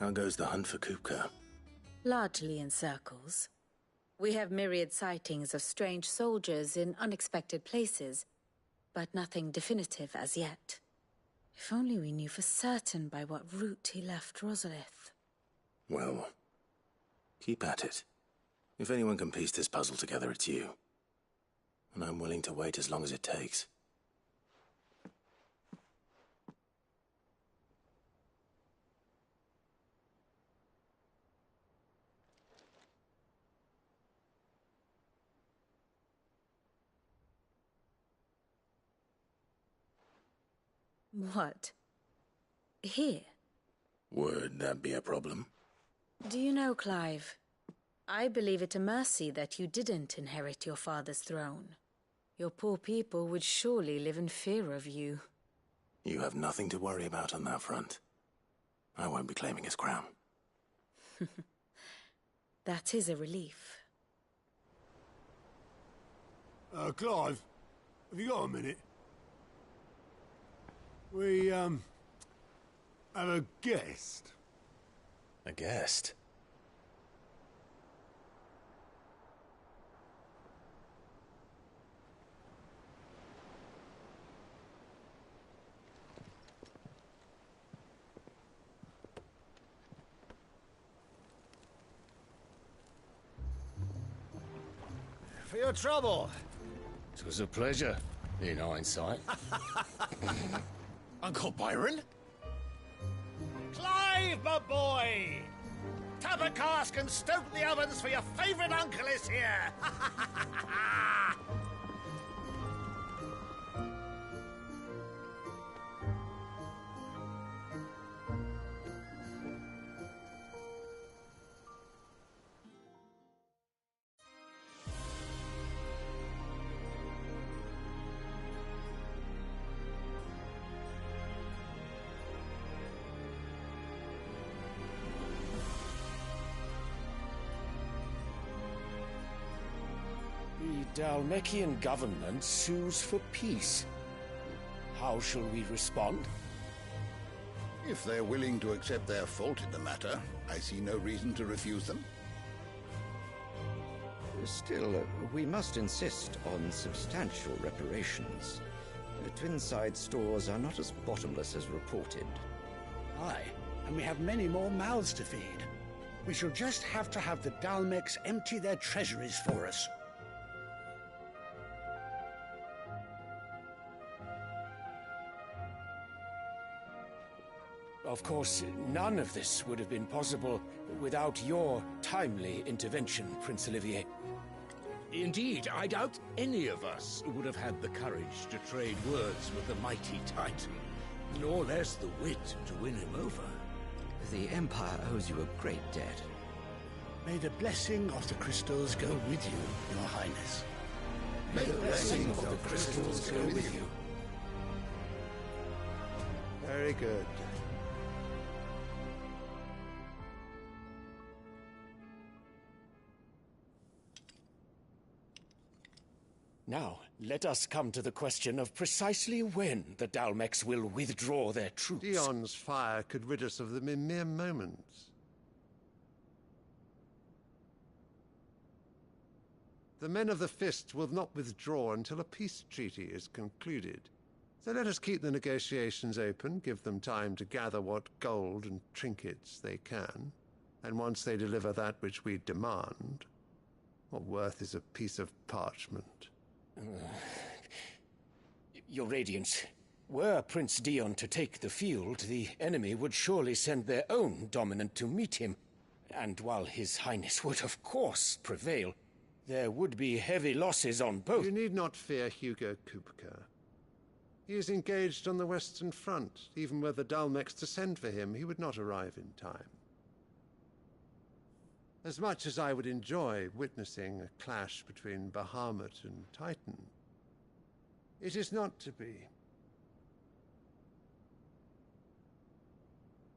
How goes the hunt for Kupka? Largely in circles. We have myriad sightings of strange soldiers in unexpected places, but nothing definitive as yet. If only we knew for certain by what route he left Rosalith. Well, keep at it. If anyone can piece this puzzle together, it's you. And I'm willing to wait as long as it takes. What? Here? Would that be a problem? Do you know, Clive, I believe it a mercy that you didn't inherit your father's throne. Your poor people would surely live in fear of you. You have nothing to worry about on that front. I won't be claiming his crown. That is a relief. Clive, have you got a minute? We, have a guest. A guest? For your trouble. It was a pleasure, in hindsight. Uncle Byron? Clive, my boy! Tap a cask and stoke the ovens, for your favourite uncle is here! The Dalmekian government sues for peace. How shall we respond? If they're willing to accept their fault in the matter, I see no reason to refuse them. Still, we must insist on substantial reparations. The Twinside stores are not as bottomless as reported. Aye, and we have many more mouths to feed. We shall just have to have the Dalmeks empty their treasuries for us. Of course, none of this would have been possible without your timely intervention, Prince Olivier. Indeed, I doubt any of us would have had the courage to trade words with the mighty Titan, nor less the wit to win him over. The Empire owes you a great debt. May the blessing of the crystals go with you, Your Highness. May the blessing of the crystals go with you. Very good. Now, let us come to the question of precisely when the Dalmeks will withdraw their troops. Dion's fire could rid us of them in mere moments. The men of the Fist will not withdraw until a peace treaty is concluded. So let us keep the negotiations open, give them time to gather what gold and trinkets they can, and once they deliver that which we demand, what worth is a piece of parchment? Your Radiance, were Prince Dion to take the field, the enemy would surely send their own dominant to meet him. And while His Highness would of course prevail, there would be heavy losses on both. You need not fear Hugo Kupka. He is engaged on the Western Front. Even were the Dalmeks to send for him, he would not arrive in time. As much as I would enjoy witnessing a clash between Bahamut and Titan, it is not to be.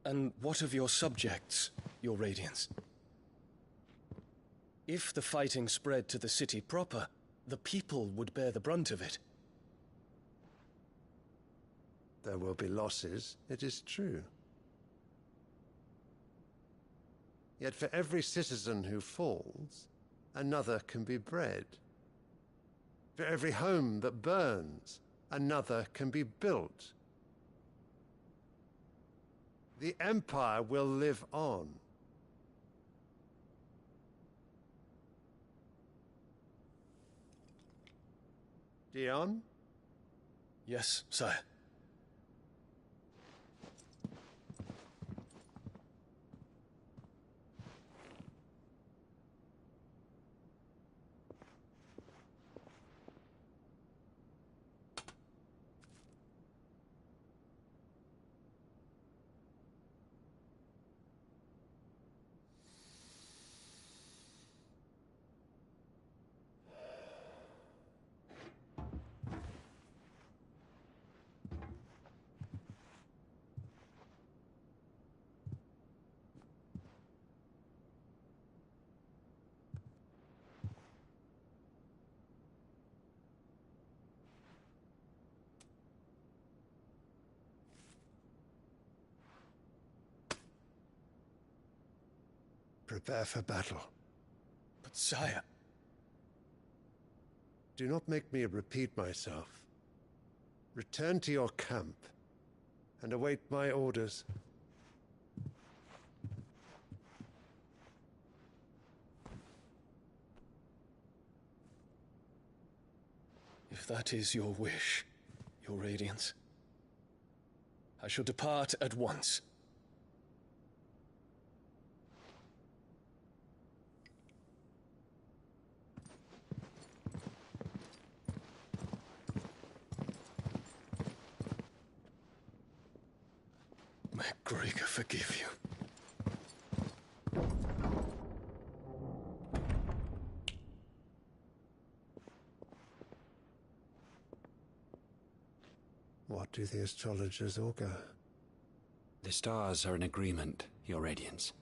And what of your subjects, Your Radiance? If the fighting spread to the city proper, the people would bear the brunt of it. There will be losses, it is true. Yet for every citizen who falls, another can be bred. For every home that burns, another can be built. The Empire will live on. Dion? Yes, sire. Prepare for battle. But sire... Do not make me repeat myself. Return to your camp and await my orders. If that is your wish, your Radiance, I shall depart at once. May Gregor forgive you. What do the astrologers augur? The stars are in agreement, Your Radiance.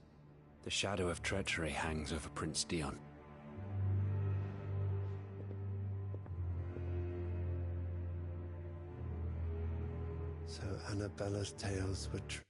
The shadow of treachery hangs over Prince Dion. So Annabella's tales were true.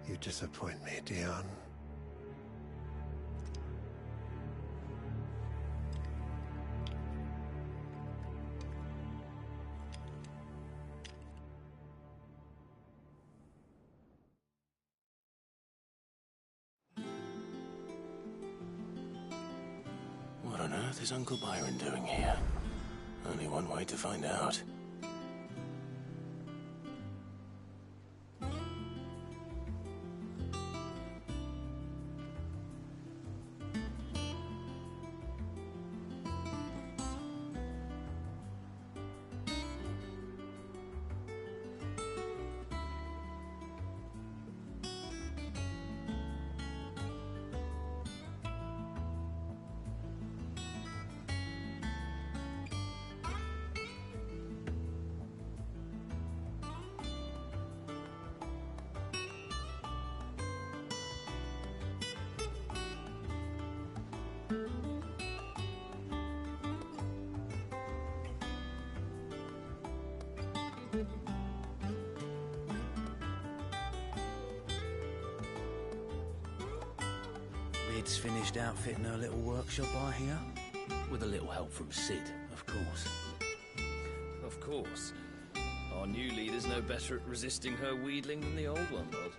You disappoint me, Dion. What on earth is Uncle Byron doing here? Only one way to find out. Lid's finished outfitting her little workshop, I hear. With a little help from Sid, of course. Of course. Our new leader's no better at resisting her wheedling than the old one was.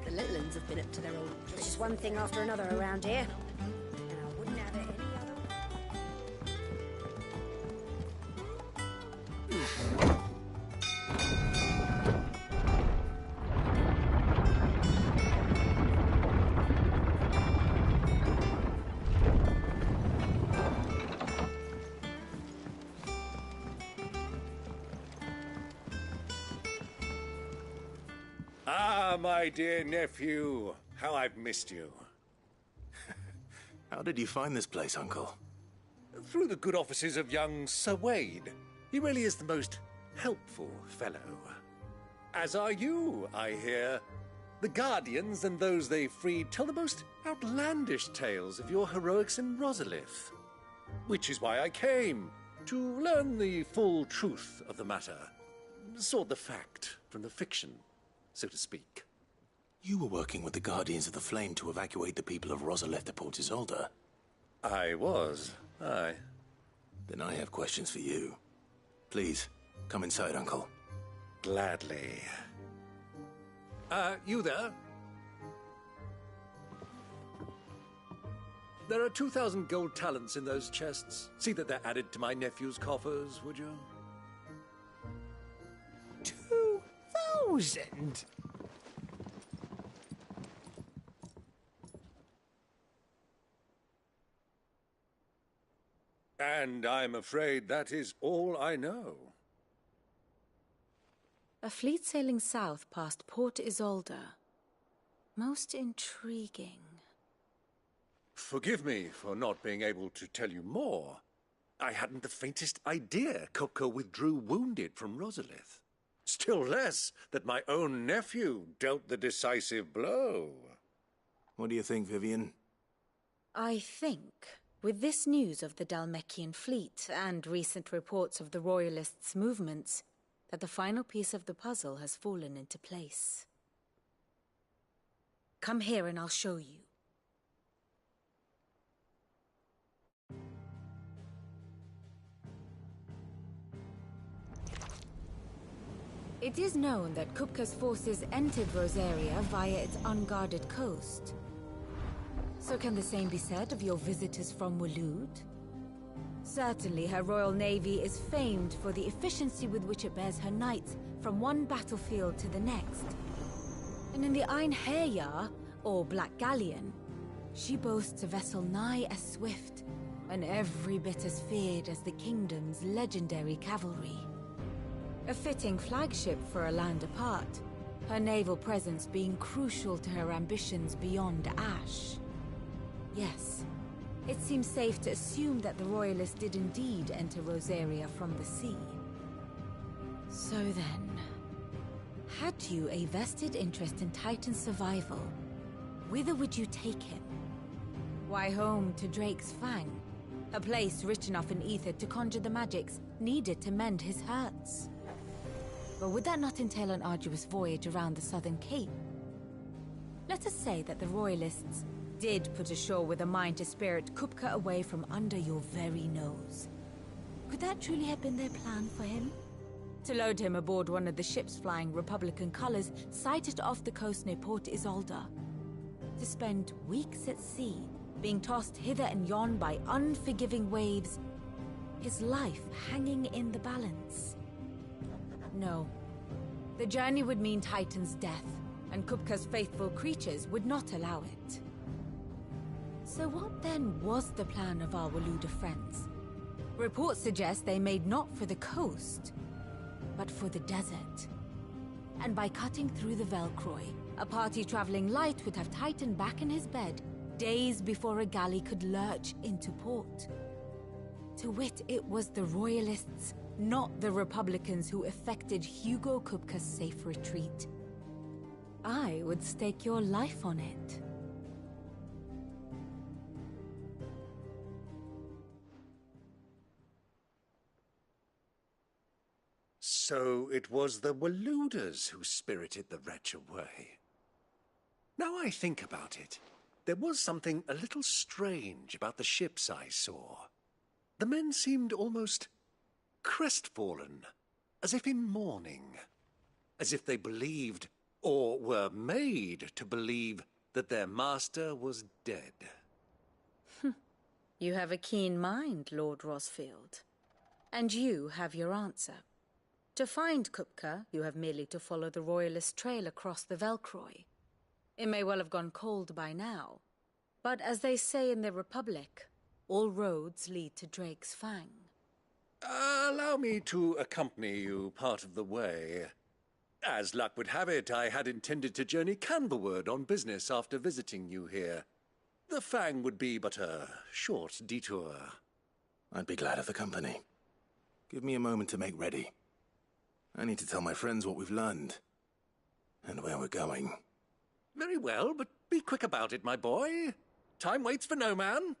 The little uns have been up to their old tricks. There's just one thing after another around here. And I wouldn't have it any other way. Ah, my dear nephew, how I've missed you. How did you find this place, Uncle? Through the good offices of young Sir Wade. He really is the most helpful fellow. As are you, I hear. The Guardians and those they freed tell the most outlandish tales of your heroics in Rosalith. Which is why I came, to learn the full truth of the matter. Sort the fact from the fiction, so to speak. You were working with the Guardians of the Flame to evacuate the people of Rosalith to Port Isolde. I was, aye. Then I have questions for you. Please, come inside, Uncle. Gladly. You there? There are 2,000 gold talents in those chests. See that they're added to my nephew's coffers, would you? 2,000? And I'm afraid that is all I know. A fleet sailing south past Port Isolde. Most intriguing. Forgive me for not being able to tell you more. I hadn't the faintest idea Coco withdrew wounded from Rosalith. Still less that my own nephew dealt the decisive blow. What do you think, Vivian? I think, with this news of the Dhalmekian fleet and recent reports of the Royalists' movements, that the final piece of the puzzle has fallen into place. Come here and I'll show you. It is known that Kupka's forces entered Rosaria via its unguarded coast. So can the same be said of your visitors from Waloed? Certainly her Royal Navy is famed for the efficiency with which it bears her knights from one battlefield to the next. And in the Einherjar, or Black Galleon, she boasts a vessel nigh as swift and every bit as feared as the kingdom's legendary cavalry. A fitting flagship for a land apart, her naval presence being crucial to her ambitions beyond Ash. Yes, it seems safe to assume that the Royalists did indeed enter Rosaria from the sea. So then, had you a vested interest in Titan's survival, whither would you take him? Why, home to Drake's Fang, a place rich enough in ether to conjure the magics needed to mend his hurts. But would that not entail an arduous voyage around the southern cape? Let us say that the Royalists did put ashore with a mind to spirit Kupka away from under your very nose. Could that truly have been their plan for him? To load him aboard one of the ships flying Republican colors sighted off the coast near Port Isolde. To spend weeks at sea, being tossed hither and yon by unforgiving waves, his life hanging in the balance. No. The journey would mean Titan's death, and Kupka's faithful creatures would not allow it. So what then was the plan of our Waluda friends? Reports suggest they made not for the coast, but for the desert. And by cutting through the Velcroy, a party traveling light would have Titan back in his bed days before a galley could lurch into port. To wit, it was the Royalists, not the Republicans, who effected Hugo Kupka's safe retreat. I would stake your life on it. So it was the Waluders who spirited the wretch away. Now I think about it, there was something a little strange about the ships I saw. The men seemed almost crestfallen, as if in mourning, as if they believed, or were made to believe, that their master was dead. You have a keen mind, Lord Rosfield. And you have your answer. To find Kupka, you have merely to follow the Royalist trail across the Velcroy. It may well have gone cold by now, but as they say in the Republic, all roads lead to Drake's Fang. Allow me to accompany you part of the way. As luck would have it, I had intended to journey Canberward on business after visiting you here. The Fang would be but a short detour. I'd be glad of the company. Give me a moment to make ready. I need to tell my friends what we've learned, and where we're going. Very well, but be quick about it, my boy. Time waits for no man.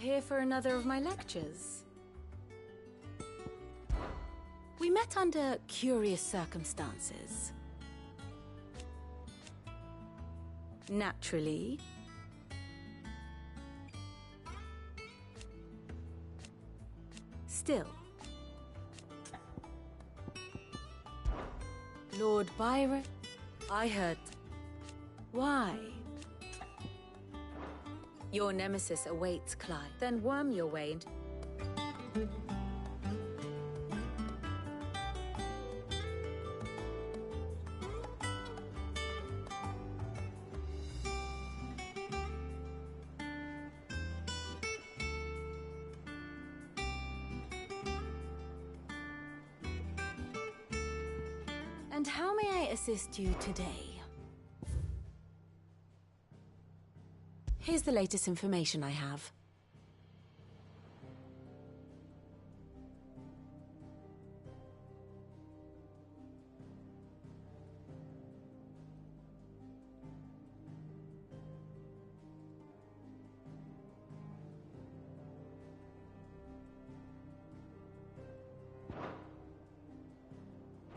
Here for another of my lectures. We met under curious circumstances. Naturally. Still. Lord Byron, I heard. Why? Your nemesis awaits, Clive. Then worm your way into... And how may I assist you today? Here's the latest information I have.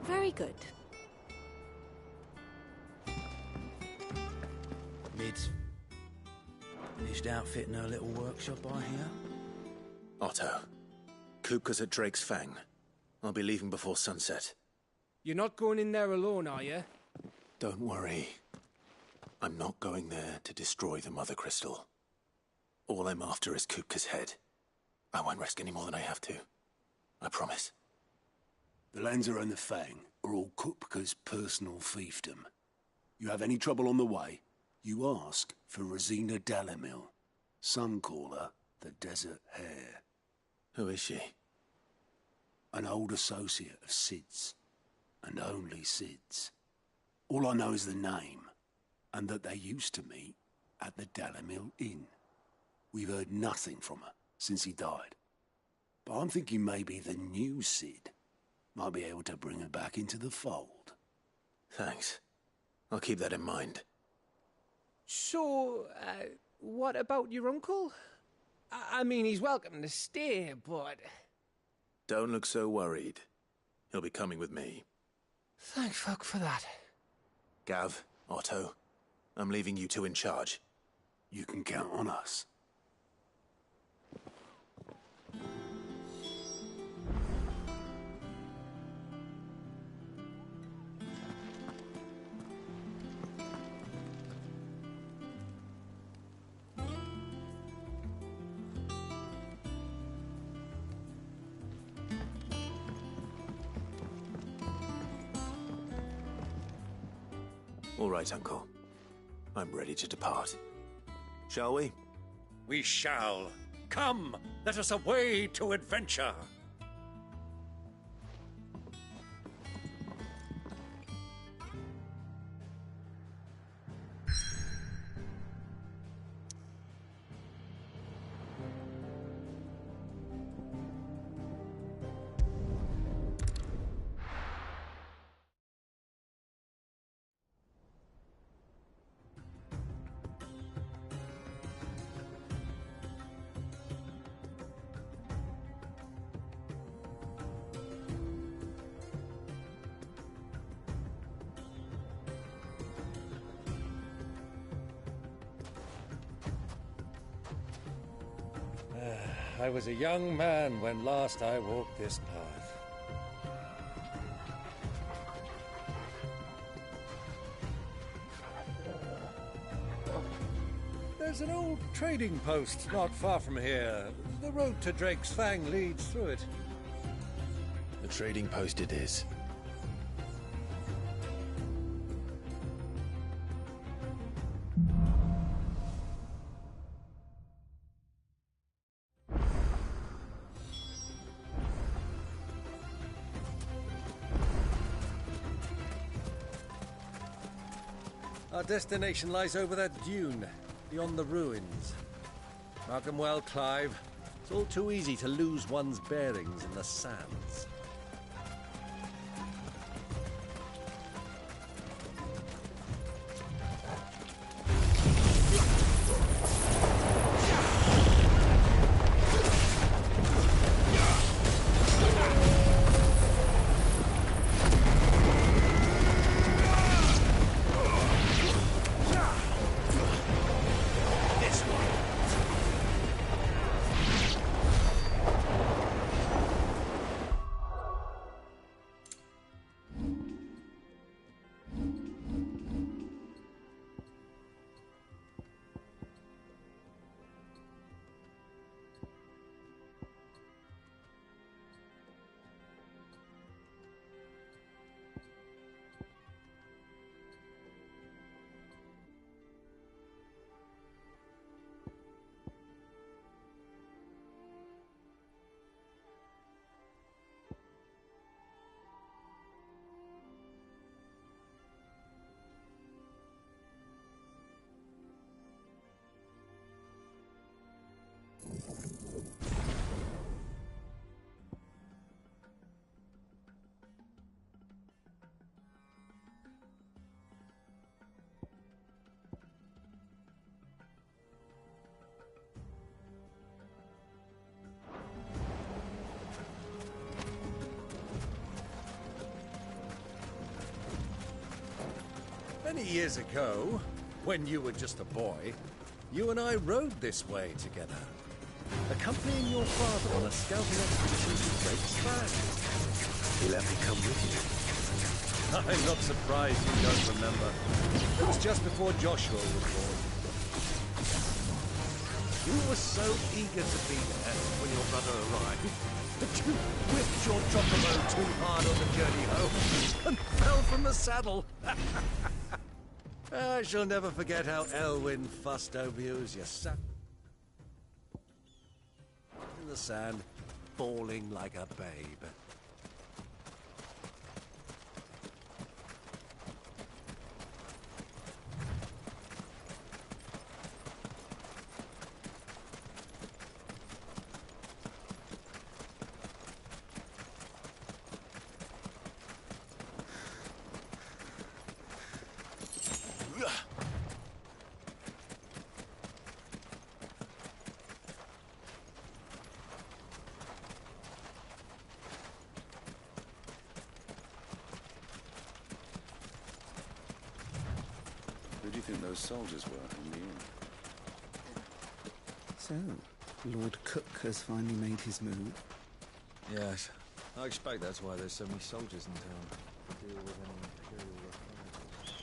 Very good. Lids. Finished outfitting her little workshop, I hear. Otto, Kupka's at Drake's Fang. I'll be leaving before sunset. You're not going in there alone, are you? Don't worry. I'm not going there to destroy the Mother Crystal. All I'm after is Kupka's head. I won't risk any more than I have to. I promise. The Lanza and the Fang are all Kupka's personal fiefdom. You have any trouble on the way, you ask for Rosina Dalamil. Some call her the Desert Hare. Who is she? An old associate of Sid's, and only Sid's. All I know is the name, and that they used to meet at the Dalamil Inn. We've heard nothing from her since he died. But I'm thinking maybe the new Sid might be able to bring her back into the fold. Thanks. I'll keep that in mind. So, what about your uncle? I mean, he's welcome to stay, but... Don't look so worried. He'll be coming with me. Thank fuck for that. Gav, Otto, I'm leaving you two in charge. You can count on us. All right, Uncle. I'm ready to depart. Shall we? We shall. Come, let us away to adventure. I was a young man when last I walked this path. There's an old trading post not far from here. The road to Drake's Fang leads through it. The trading post it is. Our destination lies over that dune, beyond the ruins. Mark 'em well, Clive. It's all too easy to lose one's bearings in the sands. Many years ago, when you were just a boy, you and I rode this way together, accompanying your father on a scouting expedition to Drake's Fang. He let me come with you. I'm not surprised you don't remember. It was just before Joshua was born. You were so eager to be there when your brother arrived that you whipped your chocobo too hard on the journey home and fell from the saddle. I shall never forget how Elwyn fussed over you as you sat in the sand, bawling like a babe. think those soldiers were in the inn? So, Lord Cook has finally made his move. Yes. I expect that's why there's so many soldiers in town. To deal with any imperial reprisals.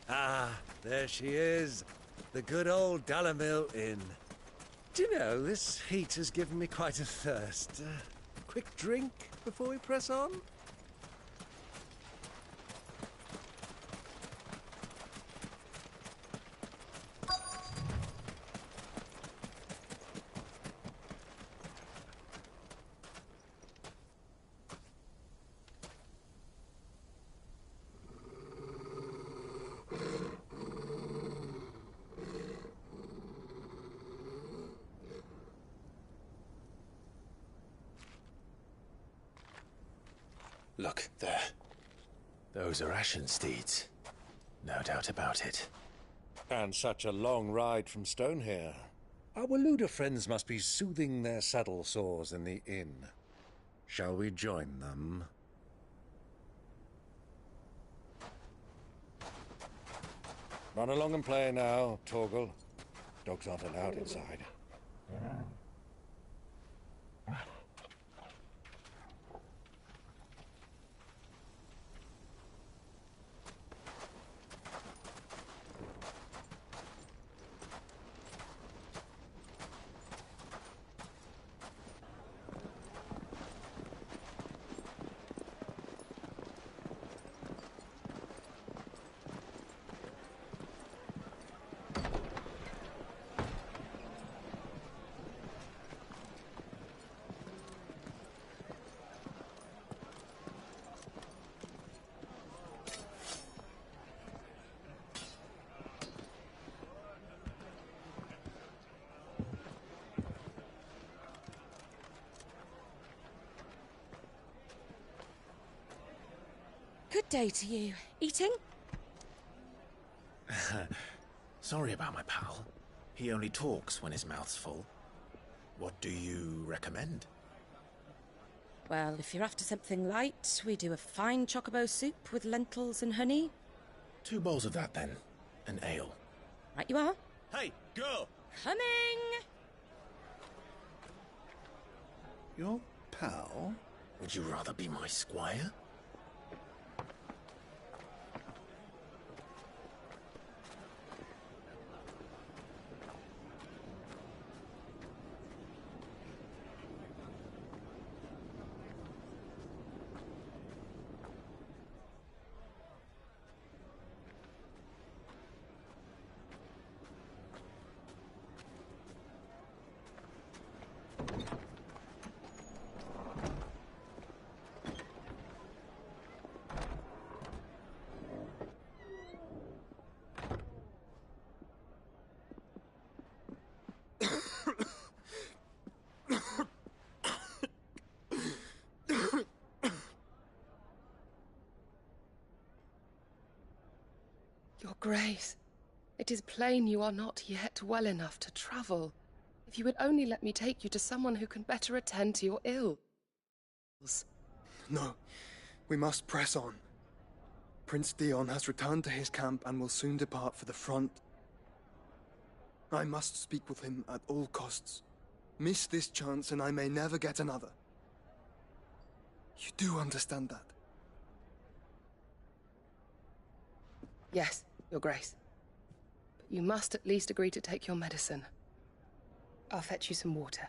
Ah, there she is. The good old Dalamil Inn. Do you know, this heat has given me quite a thirst. Quick drink before we press on? Look, there. Those are Ashen steeds. No doubt about it. And such a long ride from Stone here. Our Luda friends must be soothing their saddle sores in the inn. Shall we join them? Run along and play now, Torgal. Dogs aren't allowed inside. Good day to you. Eating? Sorry about my pal. He only talks when his mouth's full. What do you recommend? Well, if you're after something light, we do a fine chocobo soup with lentils and honey. 2 bowls of that, then. An ale. Right you are. Hey, girl! Coming! Your pal? Would you rather be my squire? Your Grace, it is plain you are not yet well enough to travel. If you would only let me take you to someone who can better attend to your ills. No, we must press on. Prince Dion has returned to his camp and will soon depart for the front. I must speak with him at all costs. Miss this chance and I may never get another. You do understand that? Yes, Your Grace. But you must at least agree to take your medicine. I'll fetch you some water.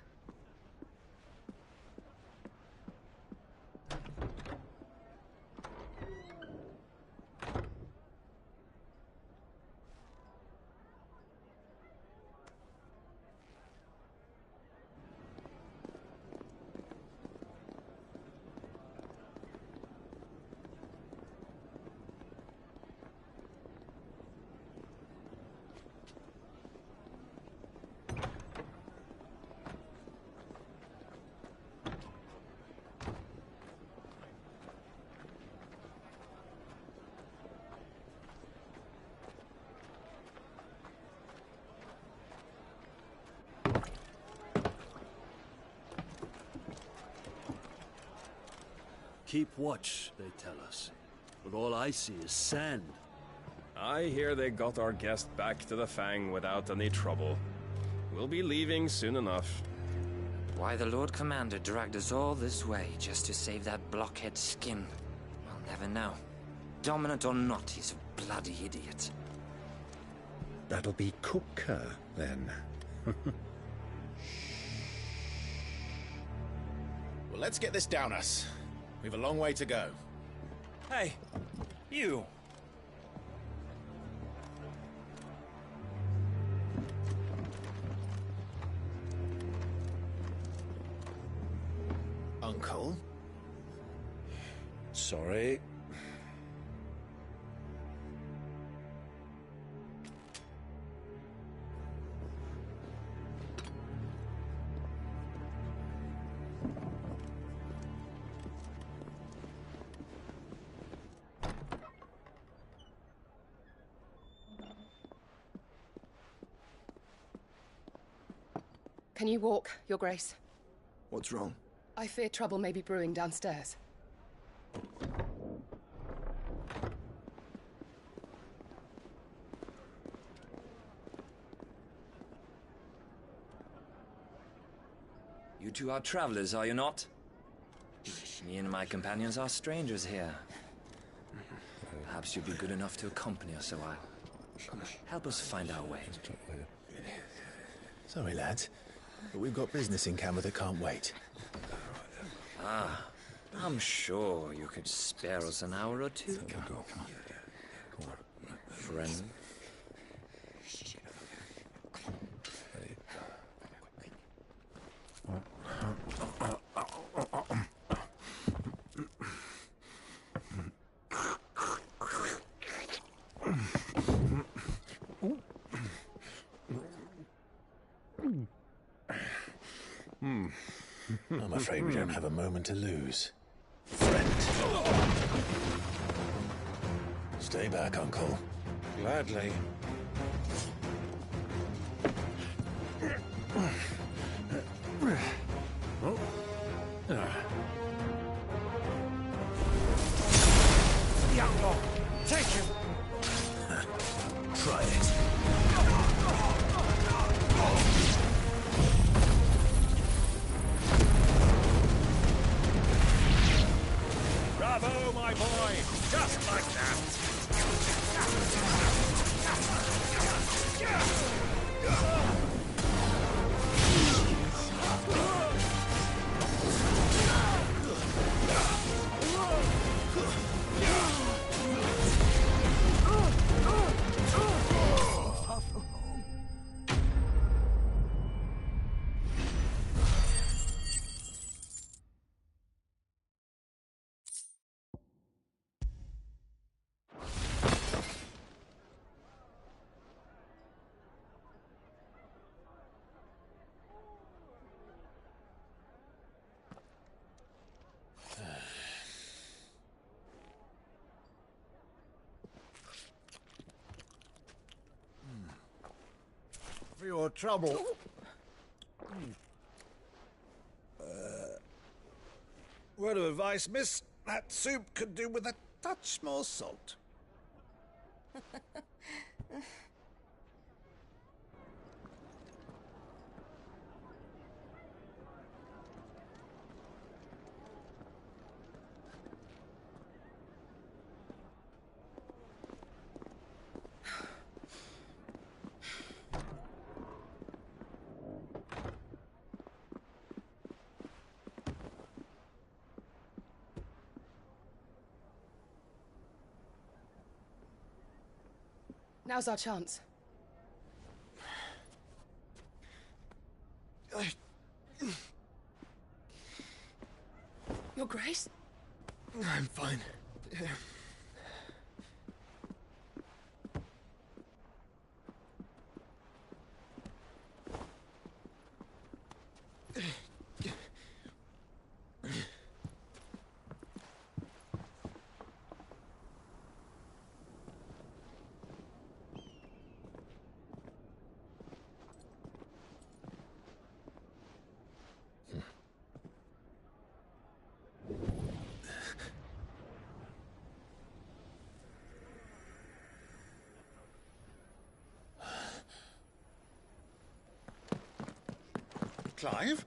keep watch, they tell us. But all I see is sand. I hear they got our guest back to the Fang without any trouble. We'll be leaving soon enough. Why the Lord Commander dragged us all this way just to save that blockhead skin, I'll never know. Dominant or not, he's a bloody idiot. That'll be Cooker, then. Well, let's get this down us. We've a long way to go. Hey, you! Uncle? Sorry. Can you walk, Your Grace? What's wrong? I fear trouble may be brewing downstairs. You two are travelers, are you not? Me and my companions are strangers here. Perhaps you'd be good enough to accompany us a while. Help us find our way. Sorry, lads, but we've got business in camera that can't wait. Ah, I'm sure you could spare us an hour or two. Come on. Friend. I'm afraid we don't have a moment to lose. Friend. Stay back, Uncle. Gladly. Young take him! Try it. Bravo, my boy! Just like that! For your trouble. Word of advice, miss. That soup could do with a touch more salt. Now's our chance. Your Grace? I'm fine. Clive?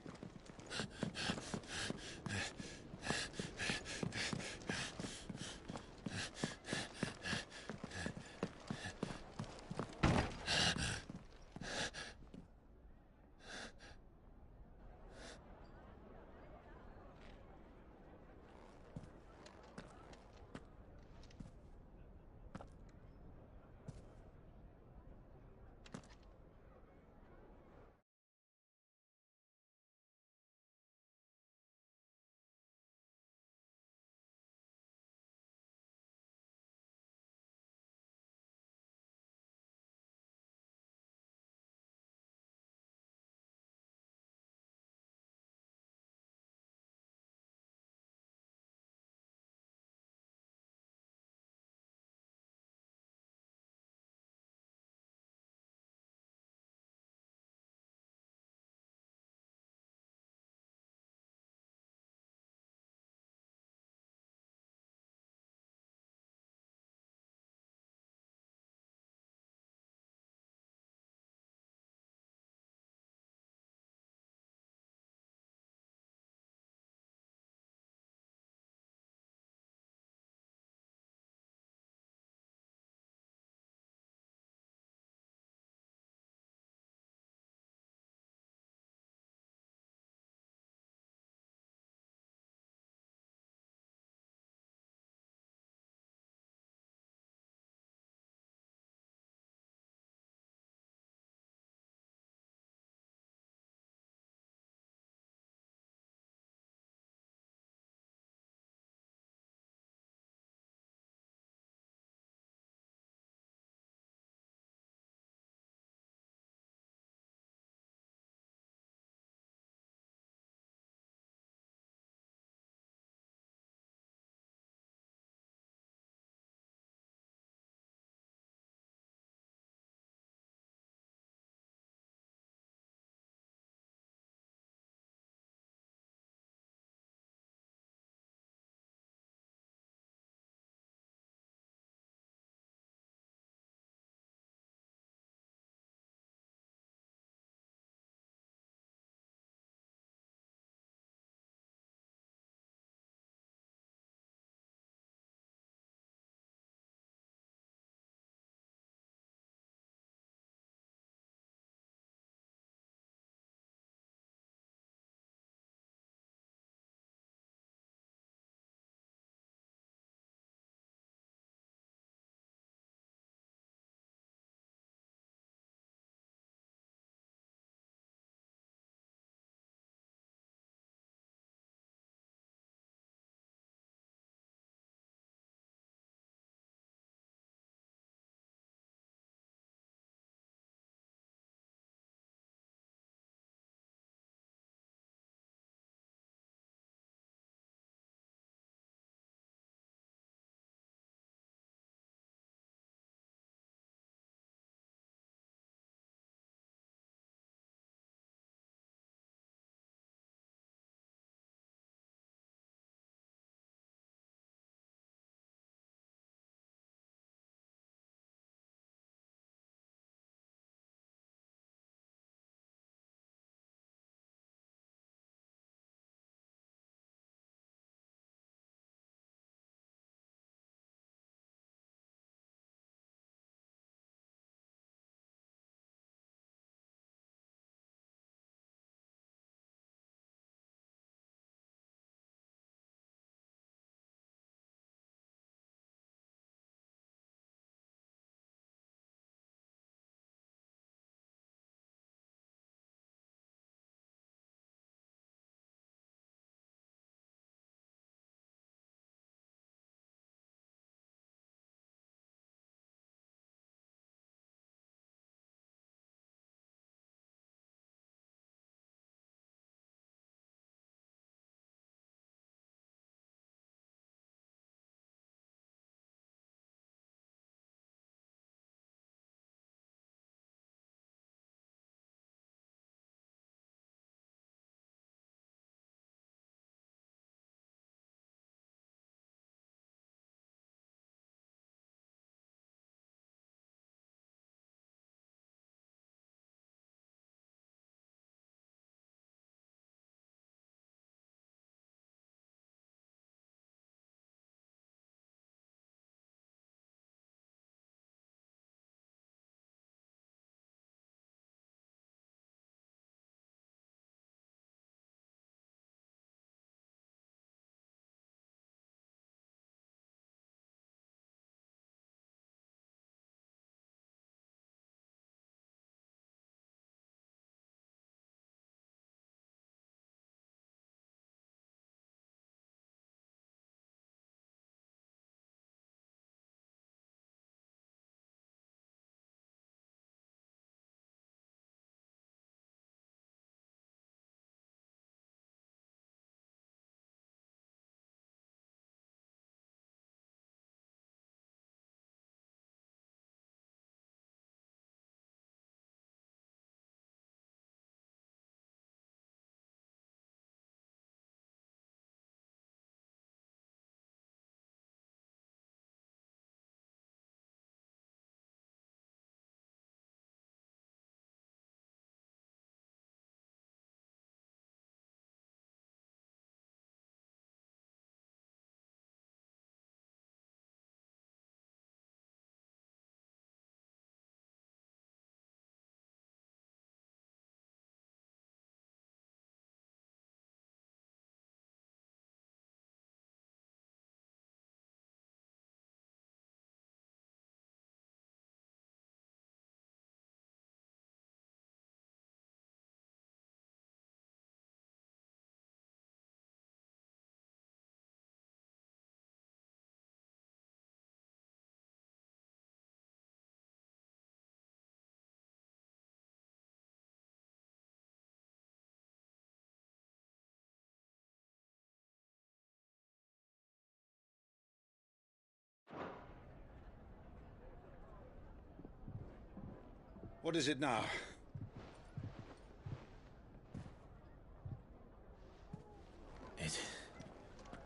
What is it now?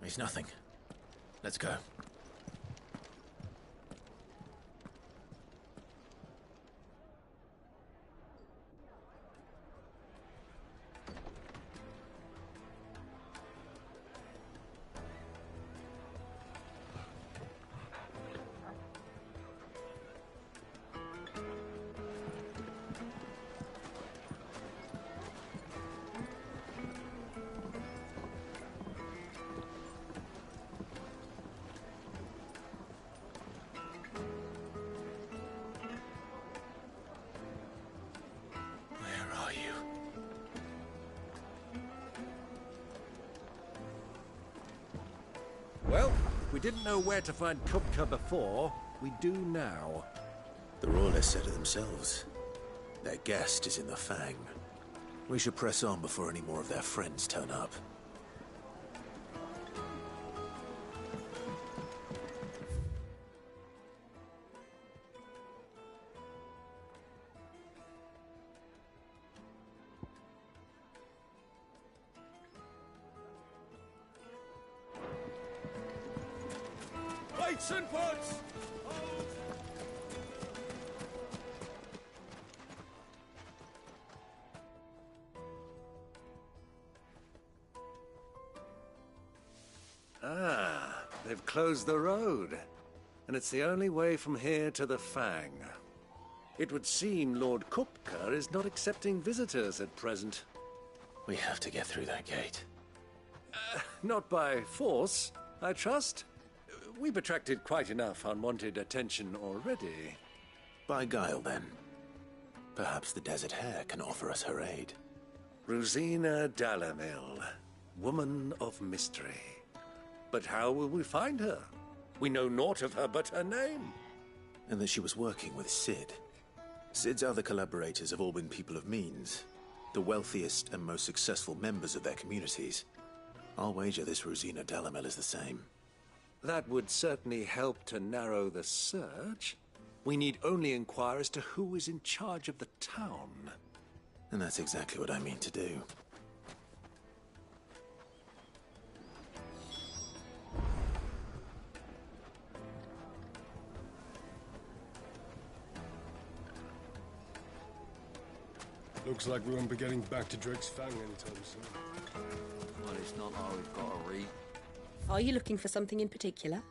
It's nothing. Let's go. Well, we didn't know where to find Kupka before. We do now. The Royalists said it themselves. Their guest is in the Fang. We should press on before any more of their friends turn up. Weights and puts! Ah, they've closed the road. And it's the only way from here to the Fang. It would seem Lord Kupka is not accepting visitors at present. We have to get through that gate. Not by force, I trust. We've attracted quite enough unwanted attention already. By guile, then. Perhaps the Desert Hare can offer us her aid. Rosina Dalamil, woman of mystery. But how will we find her? We know naught of her but her name. And that she was working with Cid. Cid's other collaborators have all been people of means, the wealthiest and most successful members of their communities. I'll wager this Rosina Dalamil is the same. That would certainly help to narrow the search. We need only inquire as to who is in charge of the town. And that's exactly what I mean to do. Looks like we won't be getting back to Drake's Fang anytime soon. Well, it's not all we've got to read. Are you looking for something in particular?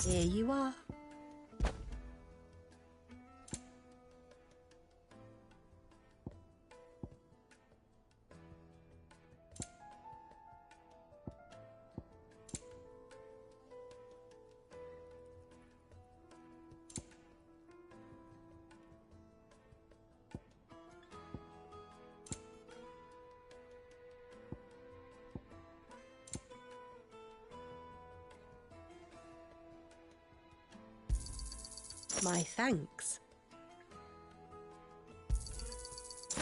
Here you are. My thanks.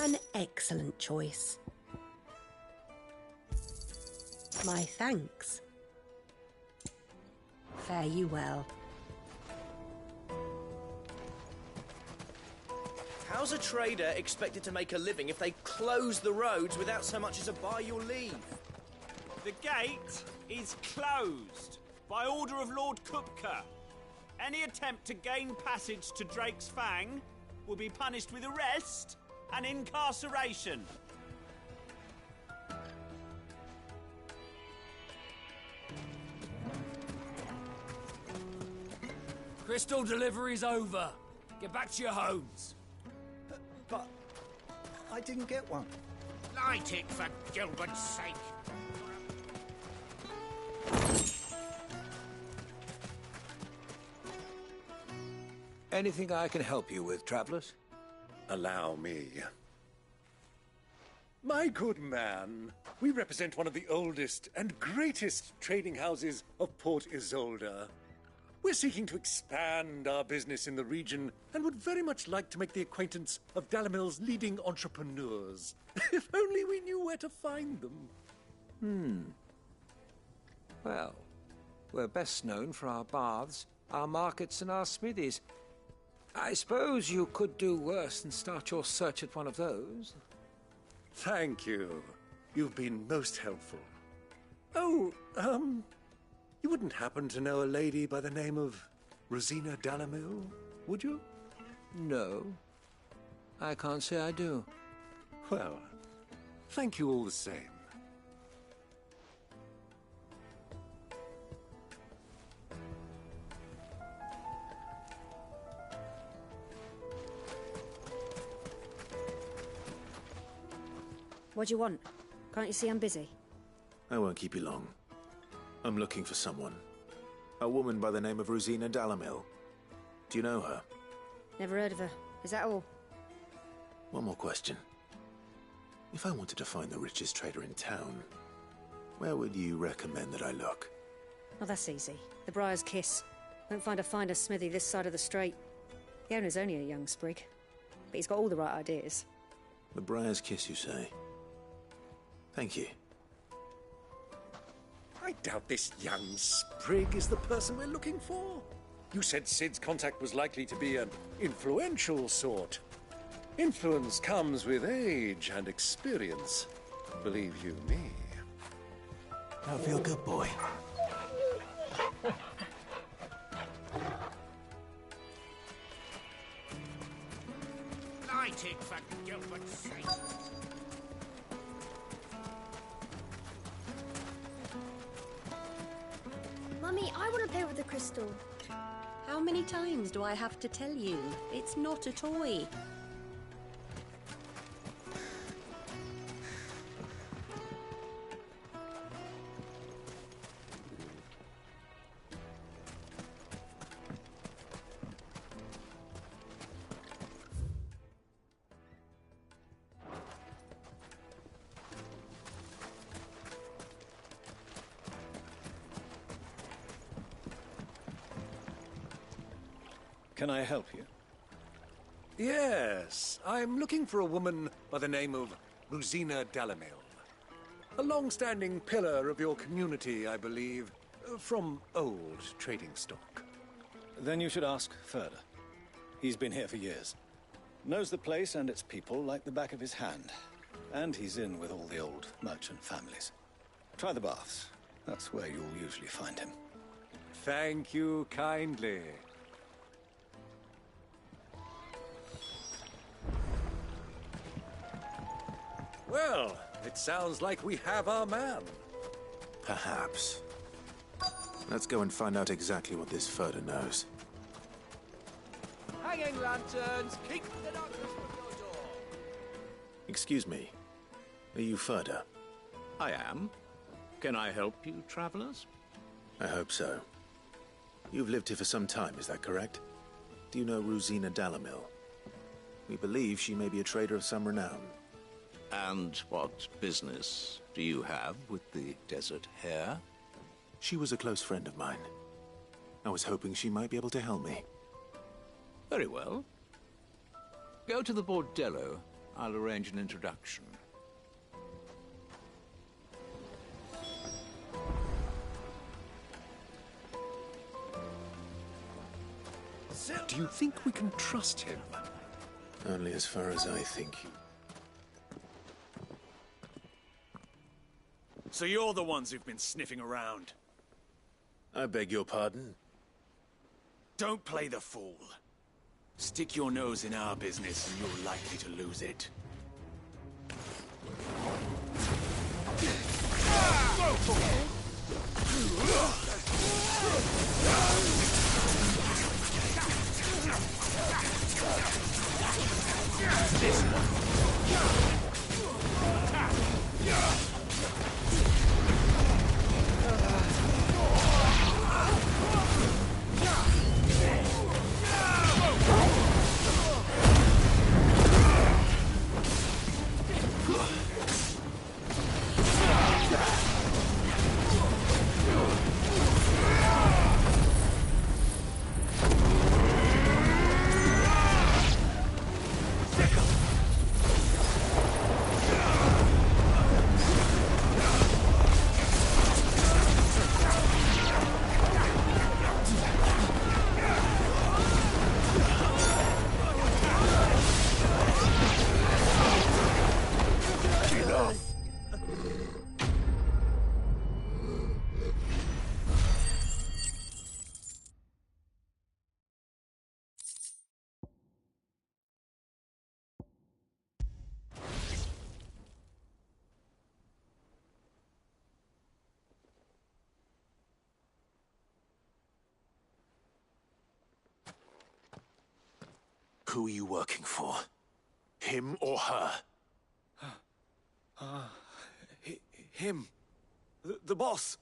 An excellent choice. My thanks. Fare you well. How's a trader expected to make a living if they close the roads without so much as a by your leave? The gate is closed by order of Lord Kupka. Any attempt to gain passage to Drake's Fang will be punished with arrest and incarceration. Crystal delivery's over. Get back to your homes. But I didn't get one. Light it, for Gilbert's sake. Anything I can help you with, travelers? Allow me. My good man, we represent one of the oldest and greatest trading houses of Port Isolde. We're seeking to expand our business in the region and would very much like to make the acquaintance of Dalamil's leading entrepreneurs. If only we knew where to find them. Well, we're best known for our baths, our markets, and our smithies. I suppose you could do worse than start your search at one of those. Thank you. You've been most helpful. Oh, you wouldn't happen to know a lady by the name of Rosina Dalamil, would you? No. I can't say I do. Well, thank you all the same. What do you want? Can't you see I'm busy? I won't keep you long. I'm looking for someone. A woman by the name of Rosina Dalamil. Do you know her? Never heard of her. Is that all? One more question. If I wanted to find the richest trader in town, where would you recommend that I look? Oh, that's easy. The Briar's Kiss. Won't find a finer smithy this side of the strait. The owner's only a young sprig, but he's got all the right ideas. The Briar's Kiss, you say? Thank you. I doubt this young sprig is the person we're looking for. You said Sid's contact was likely to be an influential sort. Influence comes with age and experience. Believe you me. I feel good, boy. Light it, for Gilbert's sake. Mummy, I want to play with the crystal. How many times do I have to tell you? It's not a toy. Can I help you? Yes, I'm looking for a woman by the name of Rosina Dalamil. A long-standing pillar of your community, I believe, from old trading stock. Then you should ask Furder. He's been here for years. Knows the place and its people like the back of his hand. And he's in with all the old merchant families. Try the baths. That's where you'll usually find him. Thank you kindly. Well, it sounds like we have our man. Perhaps. Let's go and find out exactly what this Furder knows. Hanging lanterns, keep the darkness from your door. Excuse me. Are you Furder? I am. Can I help you, travelers? I hope so. You've lived here for some time, is that correct? Do you know Rosina Dalamil? We believe she may be a trader of some renown. And what business do you have with the desert hare? She was a close friend of mine. I was hoping she might be able to help me. Very well. Go to the bordello. I'll arrange an introduction. Do you think we can trust him? Only as far as I think you... So you're the ones who've been sniffing around. I beg your pardon? Don't play the fool. Stick your nose in our business and you're likely to lose it. This one. Who are you working for? Him or her? Him. The boss.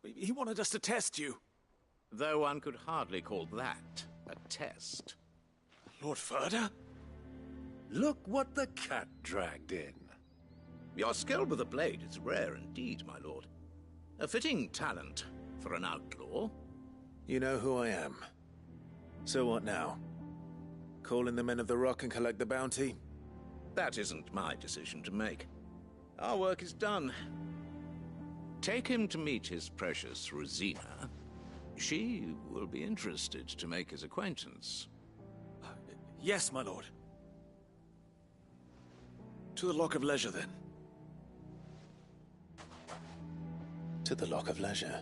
He wanted us to test you. Though one could hardly call that a test. Lord Ferda? Look what the cat dragged in. Your skill with the blade is rare indeed, my lord. A fitting talent for an outlaw. You know who I am. So what now? Call in the Men of the Rock and collect the bounty? That isn't my decision to make. Our work is done. Take him to meet his precious Rosina. She will be interested to make his acquaintance. Yes, my lord. To the Lock of Leisure, then. To the Lock of Leisure.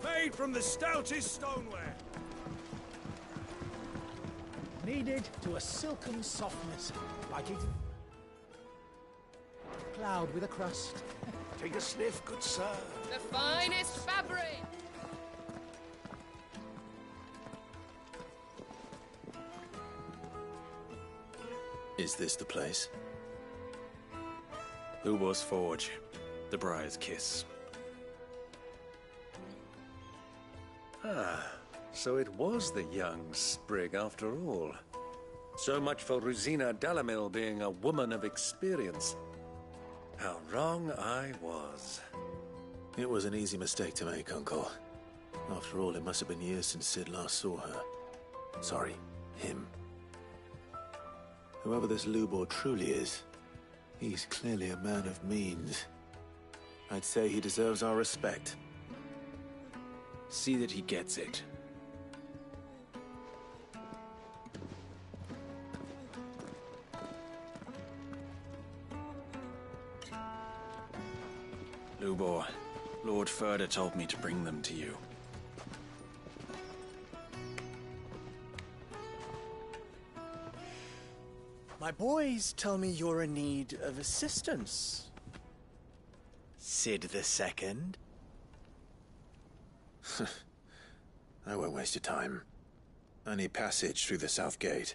Made from the stoutest stoneware. Kneaded to a silken softness, like a cloud with a crust. Take a sniff, good sir. The finest fabric! Is this the place? Lubor's Forge. The Briar's Kiss. So it was the young sprig after all. So much for Rosina Delamil being a woman of experience. How wrong I was. It was an easy mistake to make, Uncle. After all, it must have been years since Sid last saw her. Sorry, him. Whoever this Lubor truly is, he's clearly a man of means. I'd say he deserves our respect. See that he gets it. Lubor, Lord Ferda told me to bring them to you. My boys tell me you're in need of assistance. Sid the Second. I won't waste your time. I need passage through the south gate.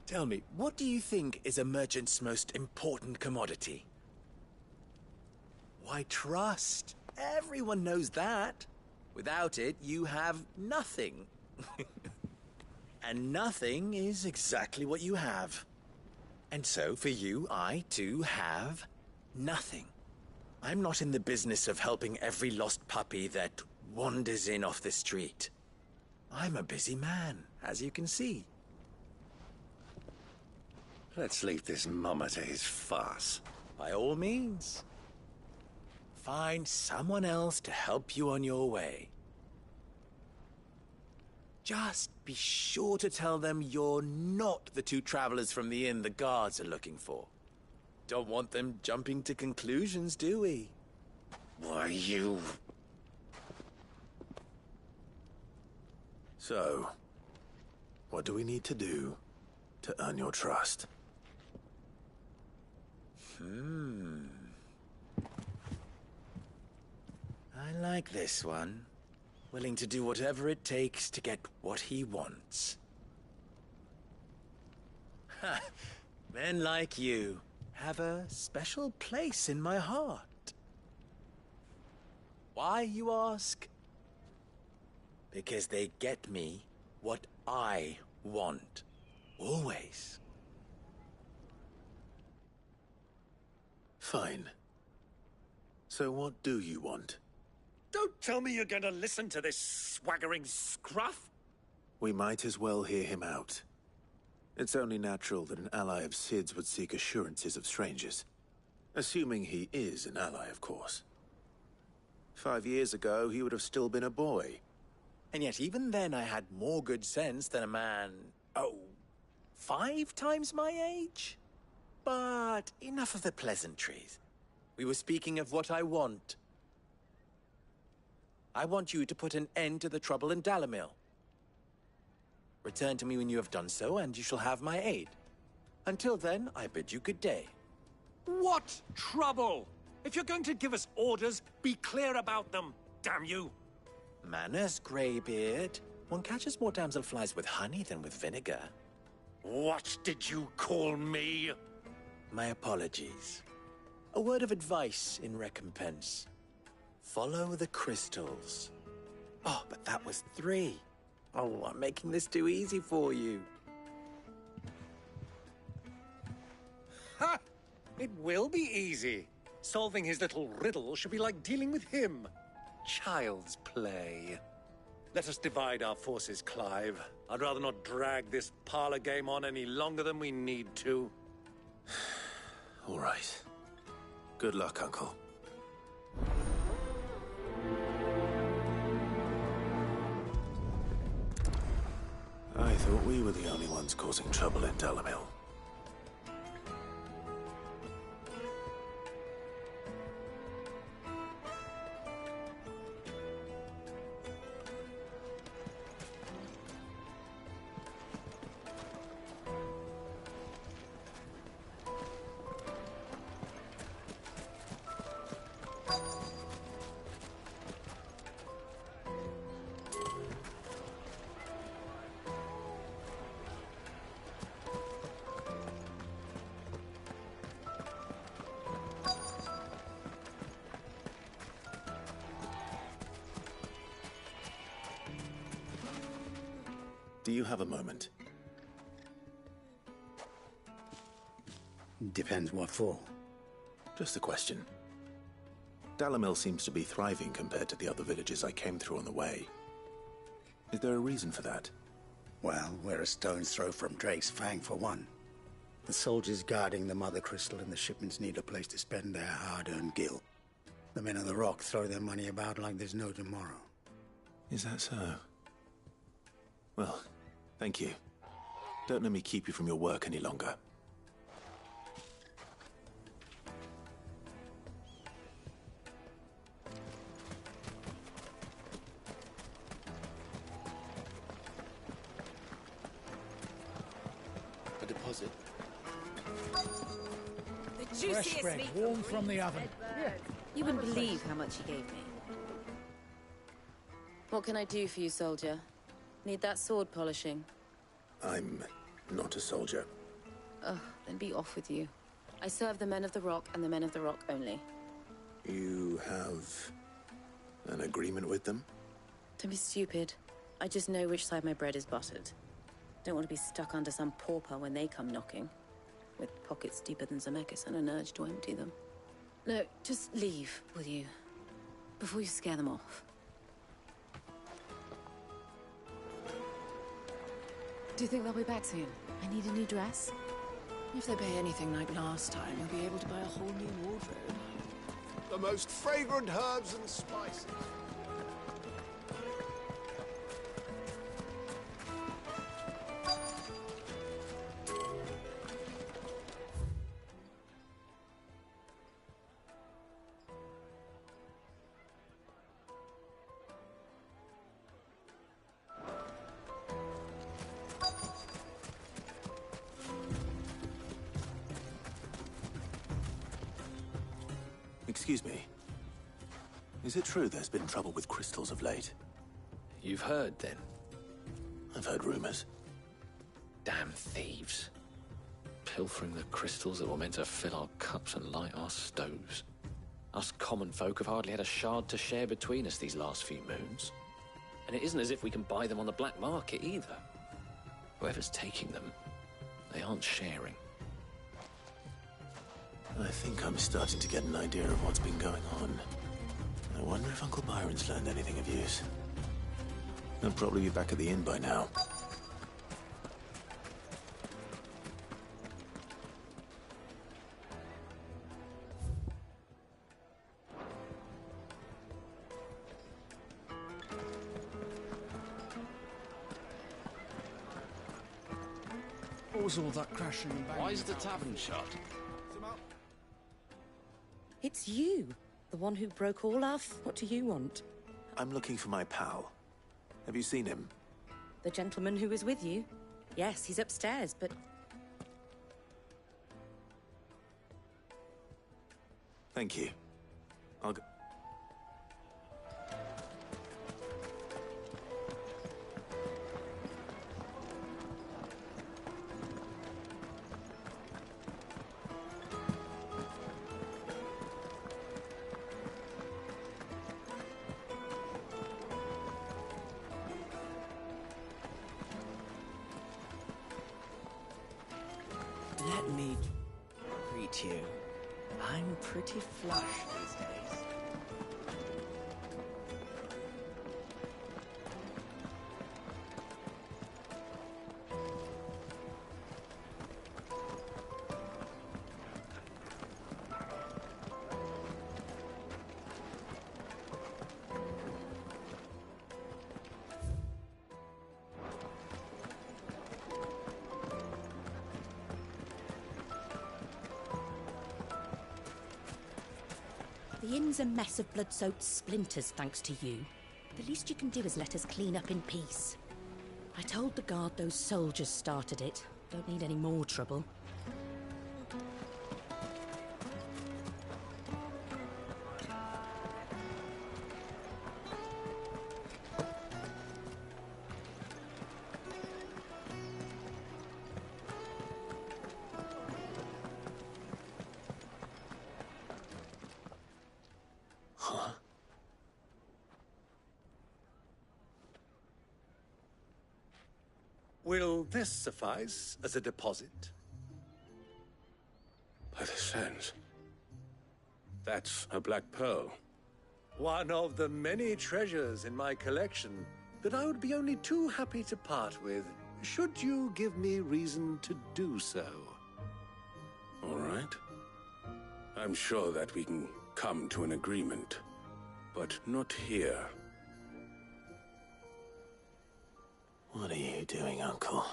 Tell me, what do you think is a merchant's most important commodity? Why, trust. Everyone knows that. Without it, you have nothing. And nothing is exactly what you have. And so, for you, I, too, have nothing. I'm not in the business of helping every lost puppy that wanders in off the street. I'm a busy man, as you can see. Let's leave this mummer to his farce. By all means. Find someone else to help you on your way. Just be sure to tell them you're not the two travelers from the inn the guards are looking for. Don't want them jumping to conclusions, do we? Why, you... So, what do we need to do to earn your trust? I like this one. Willing to do whatever it takes to get what he wants. Ha! Men like you have a special place in my heart. Why, you ask? Because they get me what I want. Always. Fine. So what do you want? Don't tell me you're going to listen to this swaggering scruff! We might as well hear him out. It's only natural that an ally of Sid's would seek assurances of strangers. Assuming he is an ally, of course. 5 years ago, he would have still been a boy. And yet even then I had more good sense than a man, 5 times my age? But enough of the pleasantries. We were speaking of what I want. I want you to put an end to the trouble in Dalamil. Return to me when you have done so, and you shall have my aid. Until then, I bid you good day. What trouble? If you're going to give us orders, be clear about them, damn you! Manners, Greybeard. One catches more damselflies with honey than with vinegar. What did you call me? My apologies. A word of advice in recompense. Follow the crystals. Oh, but that was 3. Oh, I'm making this too easy for you. Ha! It will be easy. Solving his little riddle should be like dealing with him. Child's play. Let us divide our forces, Clive. I'd rather not drag this parlor game on any longer than we need to. All right. Good luck, Uncle. I thought we were the only ones causing trouble in Dalamil. Do you have a moment? Depends what for. Just a question. Dalamil seems to be thriving compared to the other villages I came through on the way. Is there a reason for that? Well, we're a stone's throw from Drake's Fang, for one. The soldiers guarding the Mother Crystal and the shipments need a place to spend their hard-earned gil. The men of the Rock throw their money about like there's no tomorrow. Is that so? Well, thank you. Don't let me keep you from your work any longer. A deposit. The Fresh juiciest bread, meat warm from the oven. You wouldn't believe how much he gave me. What can I do for you, soldier? Need that sword polishing? I'm not a soldier. Oh, then be off with you. I serve the men of the Rock and the men of the Rock only. You have an agreement with them? Don't be stupid. I just know which side my bread is buttered. Don't want to be stuck under some pauper when they come knocking, with pockets deeper than Zemeckis and an urge to empty them. No, just leave, will you? Before you scare them off. Do you think they'll be back soon? I need a new dress. If they pay anything like last time, you'll be able to buy a whole new wardrobe. The most fragrant herbs and spices. Excuse me. Is it true there's been trouble with crystals of late? You've heard, then? I've heard rumors. Damn thieves. Pilfering the crystals that were meant to fill our cups and light our stoves. Us common folk have hardly had a shard to share between us these last few moons. And it isn't as if we can buy them on the black market either. Whoever's taking them, they aren't sharing. I think I'm starting to get an idea of what's been going on. I wonder if Uncle Byron's learned anything of use. He'll probably be back at the inn by now. What was all that crashing and banging? Why is the tavern shut? It's you. The one who broke all our... What do you want? I'm looking for my pal. Have you seen him? The gentleman who was with you? Yes, he's upstairs, but... Thank you. I'll go... Let me greet you. I'm pretty flush these days. The inn's a mess of blood-soaked splinters, thanks to you. The least you can do is let us clean up in peace. I told the guard those soldiers started it. Don't need any more trouble. Will this suffice as a deposit? By the sands. That's a black pearl. One of the many treasures in my collection that I would be only too happy to part with, should you give me reason to do so. All right. I'm sure that we can come to an agreement, but not here. What are you doing, Uncle?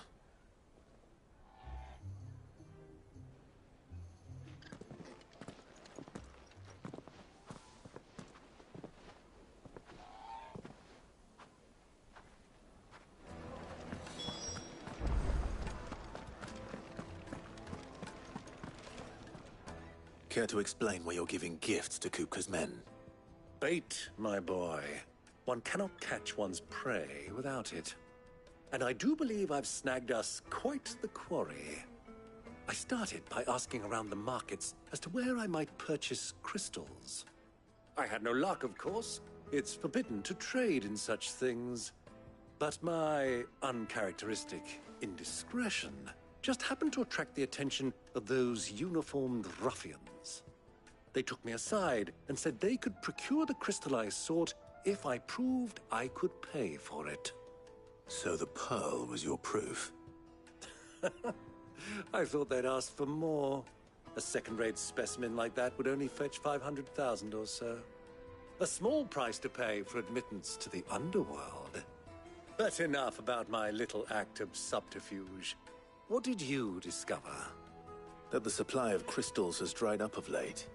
Care to explain why you're giving gifts to Kupka's men? Bait, my boy. One cannot catch one's prey without it. And I do believe I've snagged us quite the quarry. I started by asking around the markets as to where I might purchase crystals. I had no luck, of course. It's forbidden to trade in such things. But my uncharacteristic indiscretion just happened to attract the attention of those uniformed ruffians. They took me aside and said they could procure the crystal I sought if I proved I could pay for it. So the pearl was your proof? I thought they'd ask for more. A second-rate specimen like that would only fetch 500,000 or so. A small price to pay for admittance to the underworld. But enough about my little act of subterfuge. What did you discover? That the supply of crystals has dried up of late.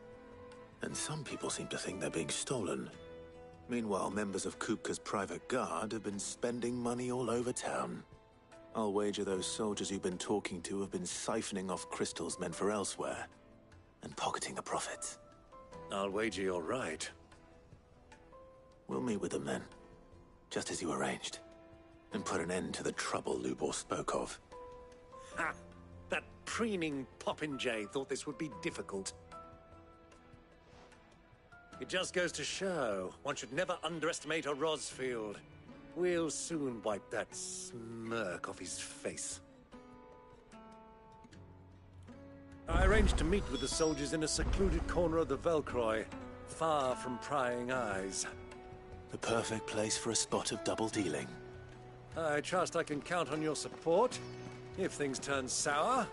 And some people seem to think they're being stolen. Meanwhile, members of Kupka's private guard have been spending money all over town. I'll wager those soldiers you've been talking to have been siphoning off crystals meant for elsewhere, and pocketing the profits. I'll wager you're right. We'll meet with them then, just as you arranged, and put an end to the trouble Lubor spoke of. Ha! That preening popinjay thought this would be difficult. It just goes to show, one should never underestimate a Rosfield. We'll soon wipe that smirk off his face. I arranged to meet with the soldiers in a secluded corner of the Velcroy, far from prying eyes. The perfect place for a spot of double dealing. I trust I can count on your support, if things turn sour.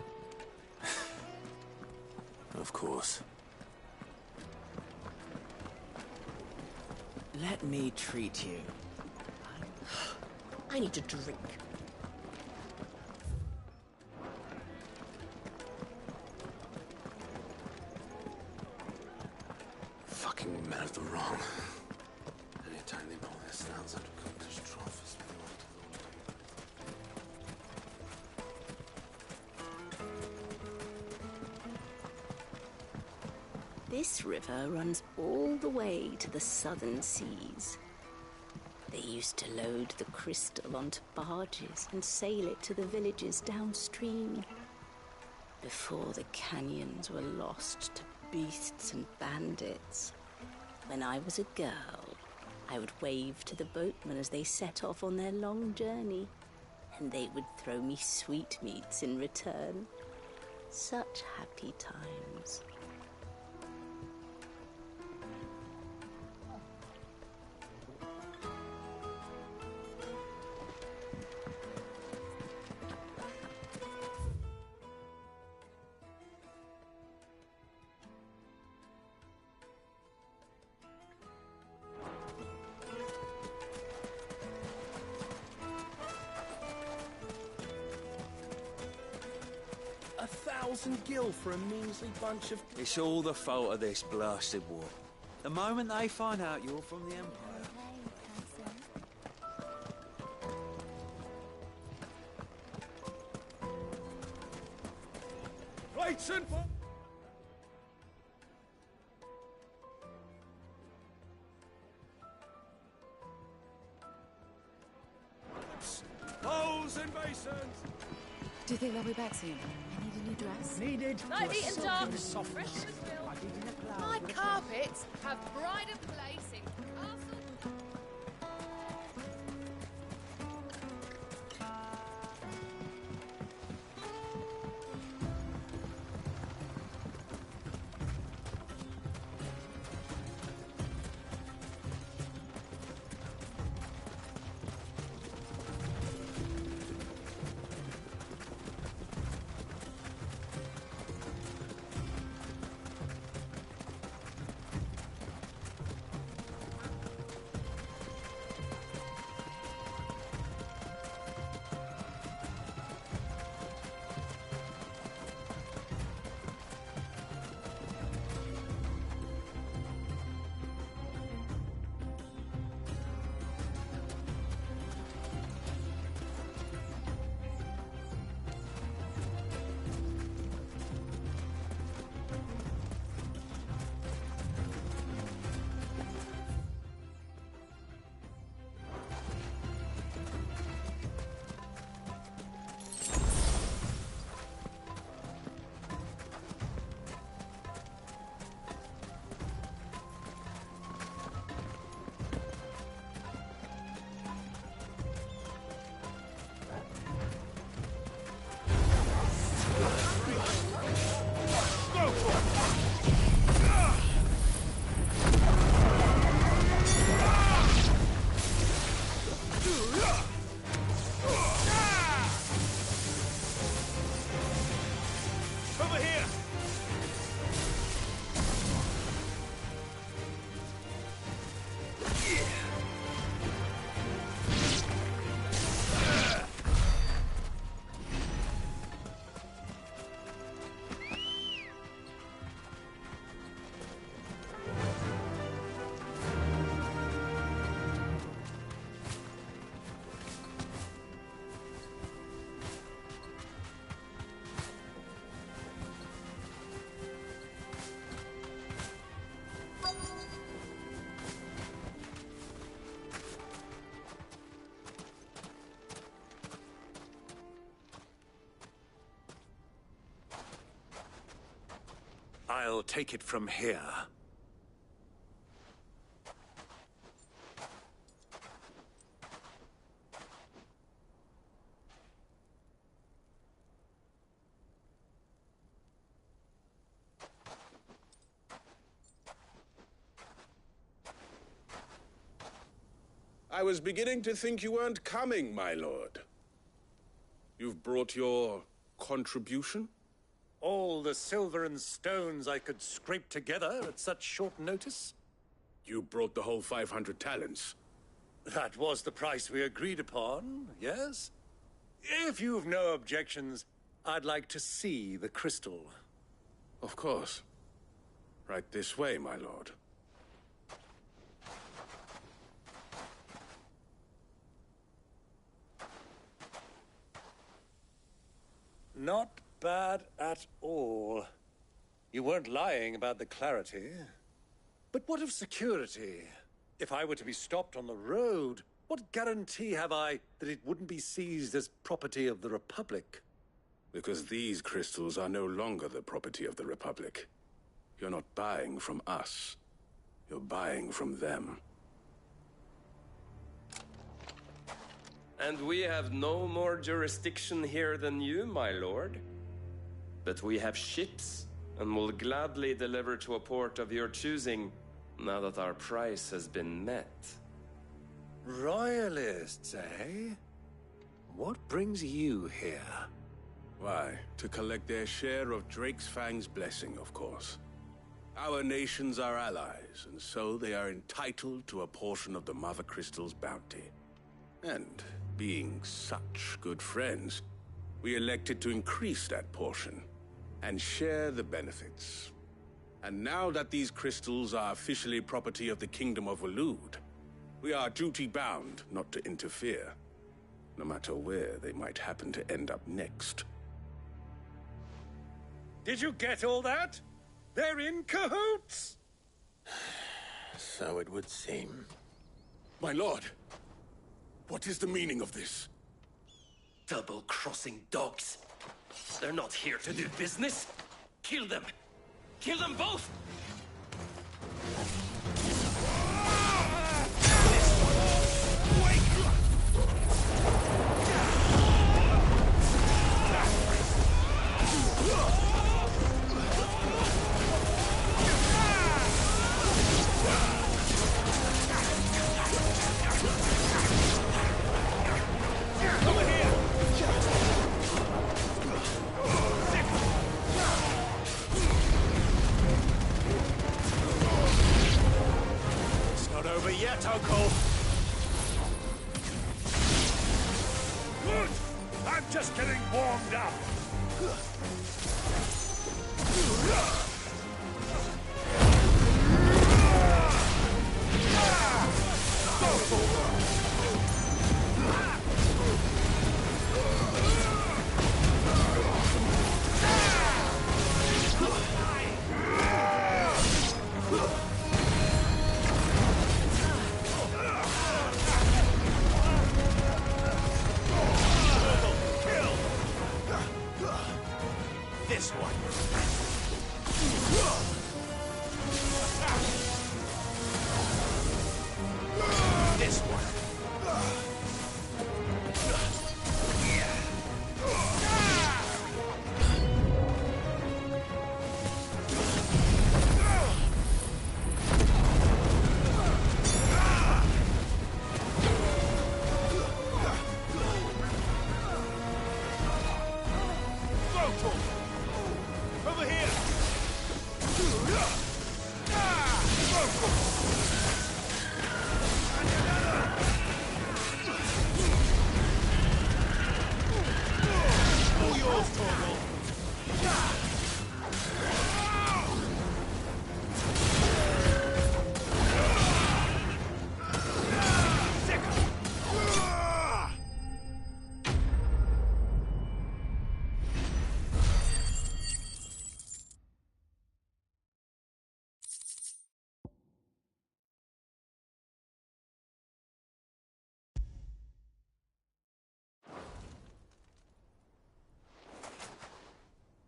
Of course. Let me treat you. I need a drink. Fucking men of the wrong. Anytime they pull their snouts out of Cook's trough is This river runs all the way to the southern seas. They used to load the crystal onto barges and sail it to the villages downstream. Before the canyons were lost to beasts and bandits. When I was a girl, I would wave to the boatmen as they set off on their long journey, and they would throw me sweetmeats in return. Such happy times. $1,000 for a measly bunch of... It's all the fault of this blasted war. The moment they find out you're from the Empire... Plates and... bowls and basins! Do you think they'll be back soon? I need a new dress. Needed. Night eaten dog. Softness. My carpets have pride of place in Castle. I'll take it from here. I was beginning to think you weren't coming, my lord. You've brought your contribution? All the silver and stones I could scrape together at such short notice? You brought the whole 500 talents. That was the price we agreed upon, yes? If you've no objections, I'd like to see the crystal. Of course. Right this way, my lord. Not bad at all. You weren't lying about the clarity. But what of security? If I were to be stopped on the road, what guarantee have I that it wouldn't be seized as property of the Republic? Because these crystals are no longer the property of the Republic. You're not buying from us. You're buying from them. And we have no more jurisdiction here than you, my lord. But we have ships, and will gladly deliver to a port of your choosing, now that our price has been met. Royalists, eh? What brings you here? Why, to collect their share of Drake's Fang's blessing, of course. Our nations are allies, and so they are entitled to a portion of the Mother Crystal's bounty. And, being such good friends, we elected to increase that portion and share the benefits. And now that these crystals are officially property of the Kingdom of Waloed, we are duty-bound not to interfere, no matter where they might happen to end up next. Did you get all that? They're in cahoots! So it would seem. My lord, what is the meaning of this? Double-crossing dogs. They're not here to do business. Kill them! Kill them both! Good! I'm just getting warmed up. This one. This one. Over here! All yours, Torgal!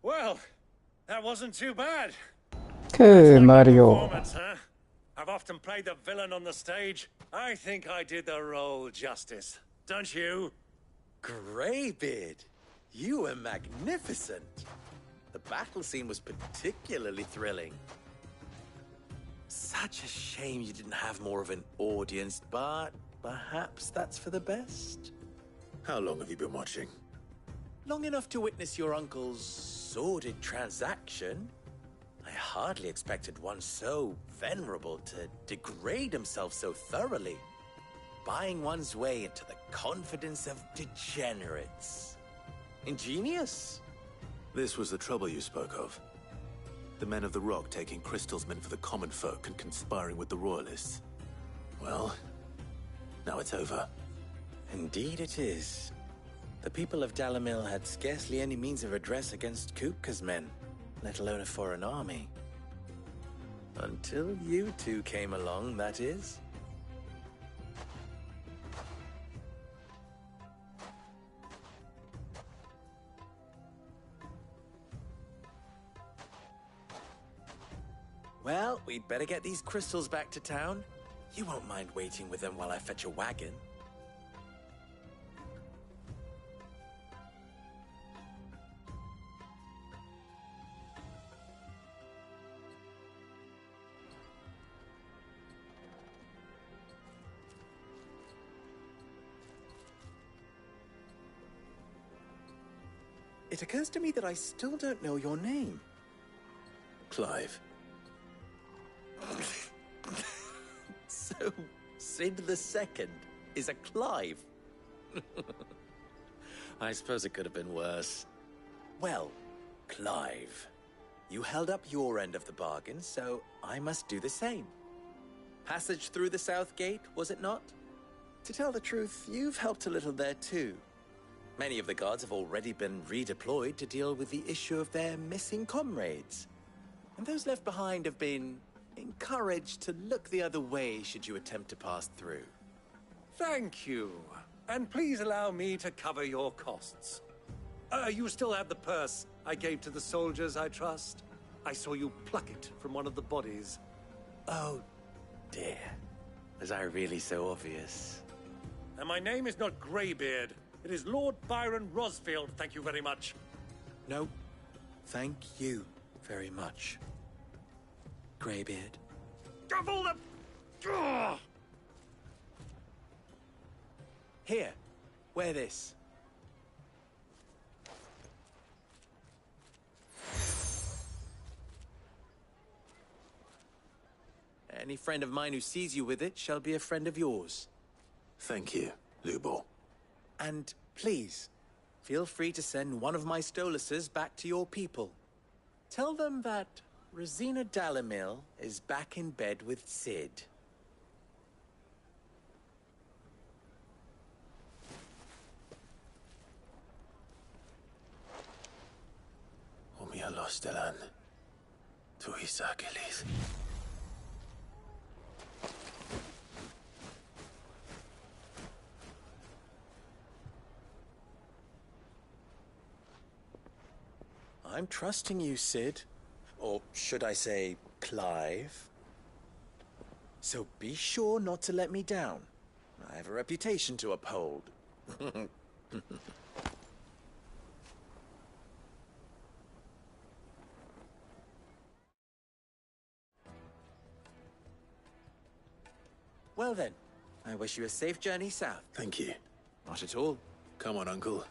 Well, that wasn't too bad. Okay, Mario. Performance, huh? I've often played the villain on the stage. I think I did the role justice. Don't you? Greybeard, you were magnificent. The battle scene was particularly thrilling. Such a shame you didn't have more of an audience, but perhaps that's for the best. How long have you been watching? Long enough to witness your uncle's sordid transaction. I hardly expected one so venerable to degrade himself so thoroughly. Buying one's way into the confidence of degenerates. Ingenious. This was the trouble you spoke of. The men of the Rock taking crystals meant for the common folk and conspiring with the Royalists. Well, now it's over. Indeed it is. The people of Dalamil had scarcely any means of redress against Kupka's men, let alone a foreign army. Until you two came along, that is. Well, we'd better get these crystals back to town. You won't mind waiting with them while I fetch a wagon. It occurs to me that I still don't know your name. Clive. So, Sid the Second is a Clive. I suppose it could have been worse. Well, Clive, you held up your end of the bargain, so I must do the same. Passage through the South Gate, was it not? To tell the truth, you've helped a little there too. Many of the guards have already been redeployed to deal with the issue of their missing comrades. And those left behind have been encouraged to look the other way should you attempt to pass through. Thank you. And please allow me to cover your costs. You still have the purse I gave to the soldiers, I trust? I saw you pluck it from one of the bodies. Oh, dear. Was I really so obvious? And my name is not Greybeard. It is Lord Byron Rosfield, thank you very much. No, thank you very much, Greybeard. Of all the... Ugh! Here, wear this. Any friend of mine who sees you with it shall be a friend of yours. Thank you, Lubor. And please, feel free to send one of my Stoluses back to your people. Tell them that Rosina Dalamil is back in bed with Sid. Omia Lostelan. Tu Isakelis. I'm trusting you, Sid. Or should I say, Clive. So be sure not to let me down. I have a reputation to uphold. Well then, I wish you a safe journey south. Thank you. Not at all. Come on, Uncle.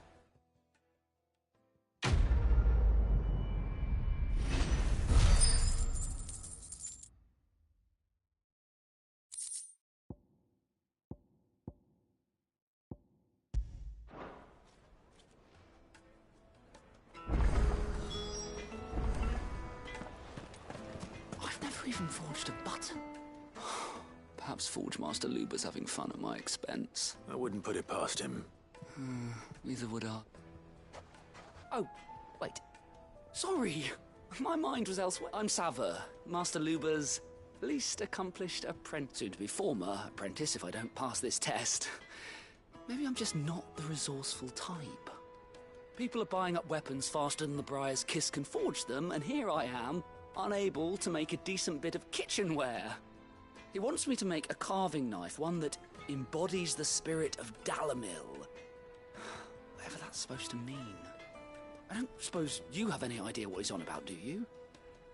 I've never even forged a button. Perhaps Forge Master Luber's having fun at my expense. I wouldn't put it past him. Neither would I. Oh, wait. Sorry. My mind was elsewhere. I'm Sava, Master Luber's least accomplished apprentice. Soon to be former apprentice if I don't pass this test. Maybe I'm just not the resourceful type. People are buying up weapons faster than the Briar's Kiss can forge them, and here I am, unable to make a decent bit of kitchenware. He wants me to make a carving knife, one that embodies the spirit of Dalamil. Whatever that's supposed to mean. I don't suppose you have any idea what he's on about, do you?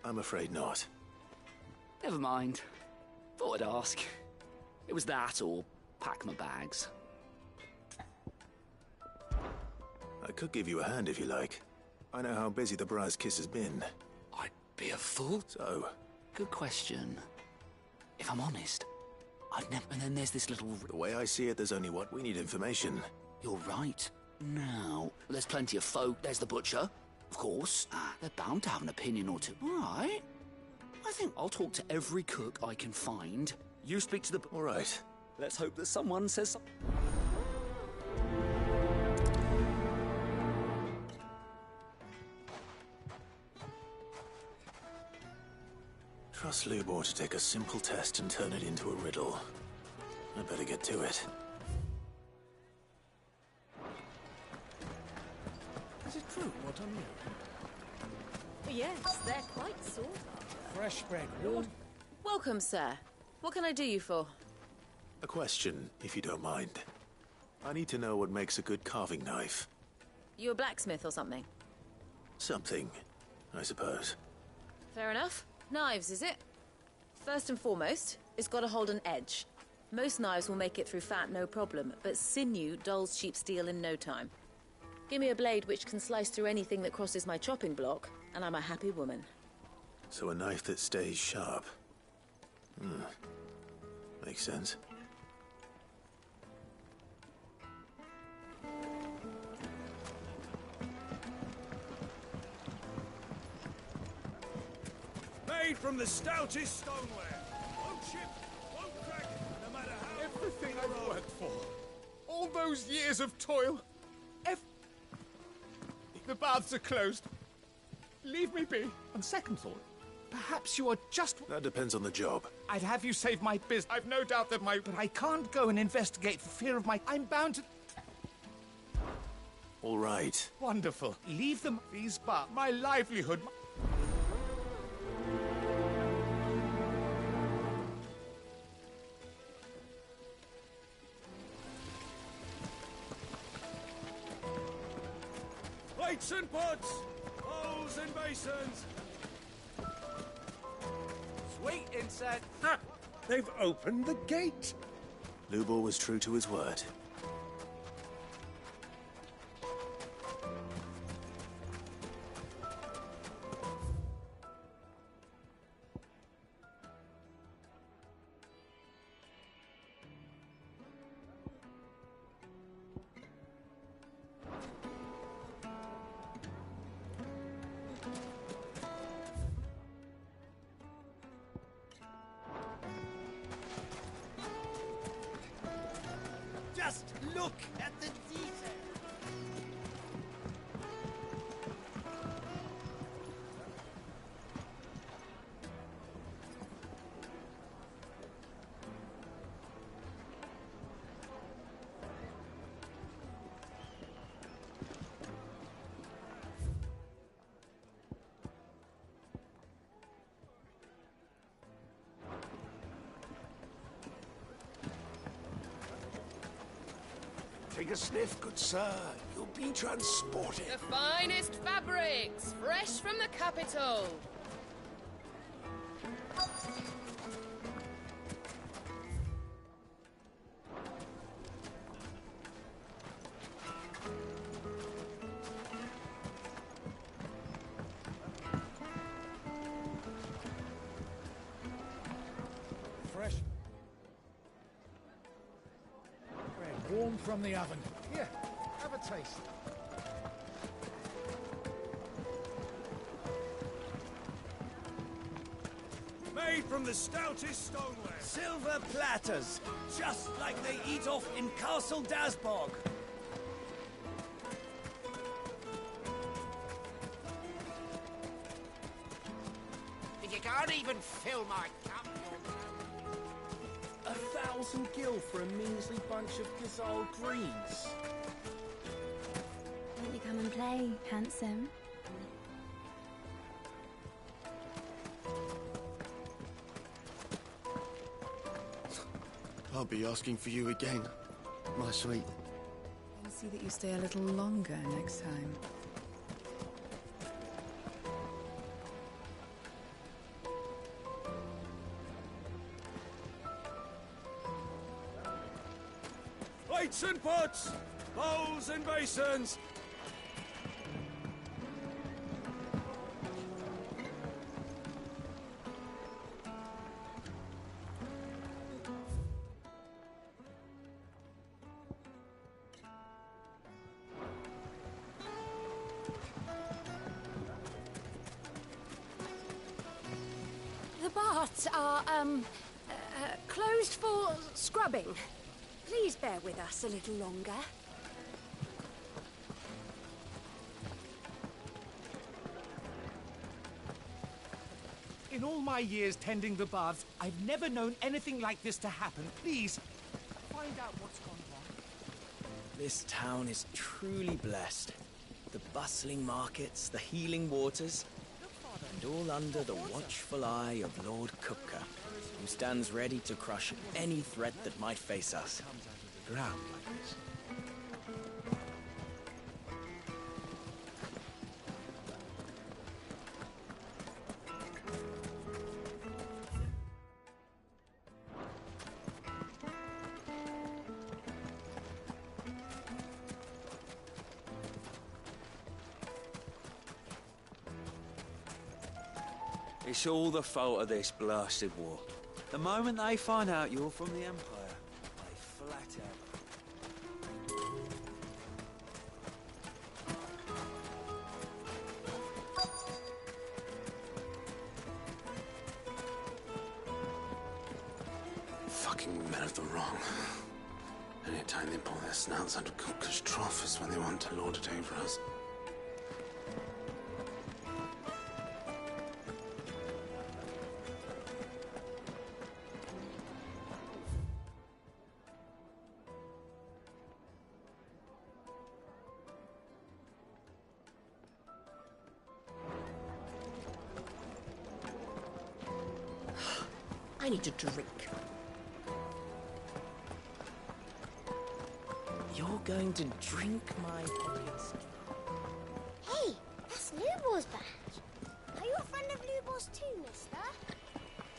I'm afraid not. Never mind. Thought I'd ask. It was that, or pack my bags. I could give you a hand if you like. I know how busy the Briar's Kiss has been. I'd be a fool. So? Good question. If I'm honest, I'd never... And then there's this little... The way I see it, there's only what we need information. You're right. Now, there's plenty of folk. There's the butcher, of course. They're bound to have an opinion or two. All right. I think I'll talk to every cook I can find. You speak to the... All right. Let's hope that someone says something. Trust Lubor to take a simple test and turn it into a riddle. I better get to it. Is it true what I'm hearing? Yes, they're quite sought after. Fresh bread, warm. Welcome, sir. What can I do you for? A question, if you don't mind. I need to know what makes a good carving knife. You a blacksmith or something? Something, I suppose. Fair enough. Knives, is it? First and foremost, it's got to hold an edge. Most knives will make it through fat, no problem, but sinew dulls cheap steel in no time. Give me a blade which can slice through anything that crosses my chopping block, and I'm a happy woman. So a knife that stays sharp. Makes sense. Made from the stoutest stoneware. Won't chip, won't crack, no matter how... Everything I've worked for. All those years of toil. The baths are closed. Leave me be. On second thought, perhaps you are just... That depends on the job. I'd have you save my business. I've no doubt that my... But I can't go and investigate for fear of my... I'm bound to... All right. Wonderful. Leave them, these bar. My livelihood... Plates and pots, bowls and basins. Sweet inset. Ha! They've opened the gate. Lubor was true to his word. Just look at the detail. Take a sniff, good sir. You'll be transported. The finest fabrics, fresh from the capital. Fresh bread, warm from the oven. Here, have a taste. Made from the stoutest stoneware. Silver platters, just like they eat off in Castle Dasbog. You can't even fill my cup. 1,000 gil for a measly bunch of gazelle greens. Won't you come and play, handsome? I'll be asking for you again, my sweet. I'll see that you stay a little longer next time. Pots and pots! Bowls and basins! The baths are, closed for scrubbing. Please bear with us a little longer. In all my years tending the baths, I've never known anything like this to happen. Please, find out what's gone wrong. This town is truly blessed. The bustling markets, the healing waters, and all under the watchful eye of Lord Kupka, who stands ready to crush any threat that might face us. Ground like this. It's all the fault of this blasted war. The moment they find out you're from the Empire, they flat out. Fucking men of the wrong. Any time they pull their snouts out of Kupka's trough is when they want to lord it over us. I need a drink. You're going to drink my pockets? Hey, that's Lubor's badge. Are you a friend of Lubor's too, mister?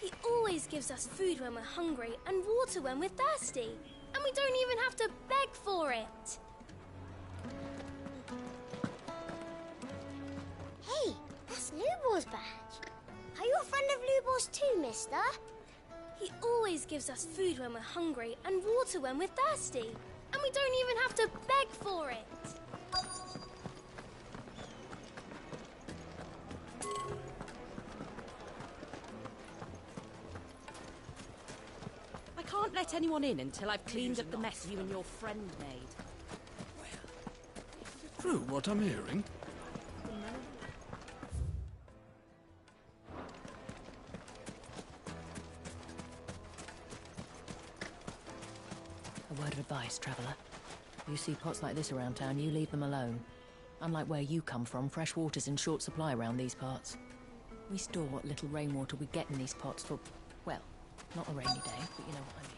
He always gives us food when we're hungry and water when we're thirsty. And we don't even have to beg for it. Hey, that's Lubor's badge. Are you a friend of Lubor's too, mister? He always gives us food when we're hungry and water when we're thirsty. And we don't even have to beg for it. I can't let anyone in until I've cleaned up the mess you and your friend made. True what I'm hearing. A word of advice, traveller. You see pots like this around town, you leave them alone. Unlike where you come from, fresh water's in short supply around these parts. We store what little rainwater we get in these pots for, well, not a rainy day, but you know what I mean.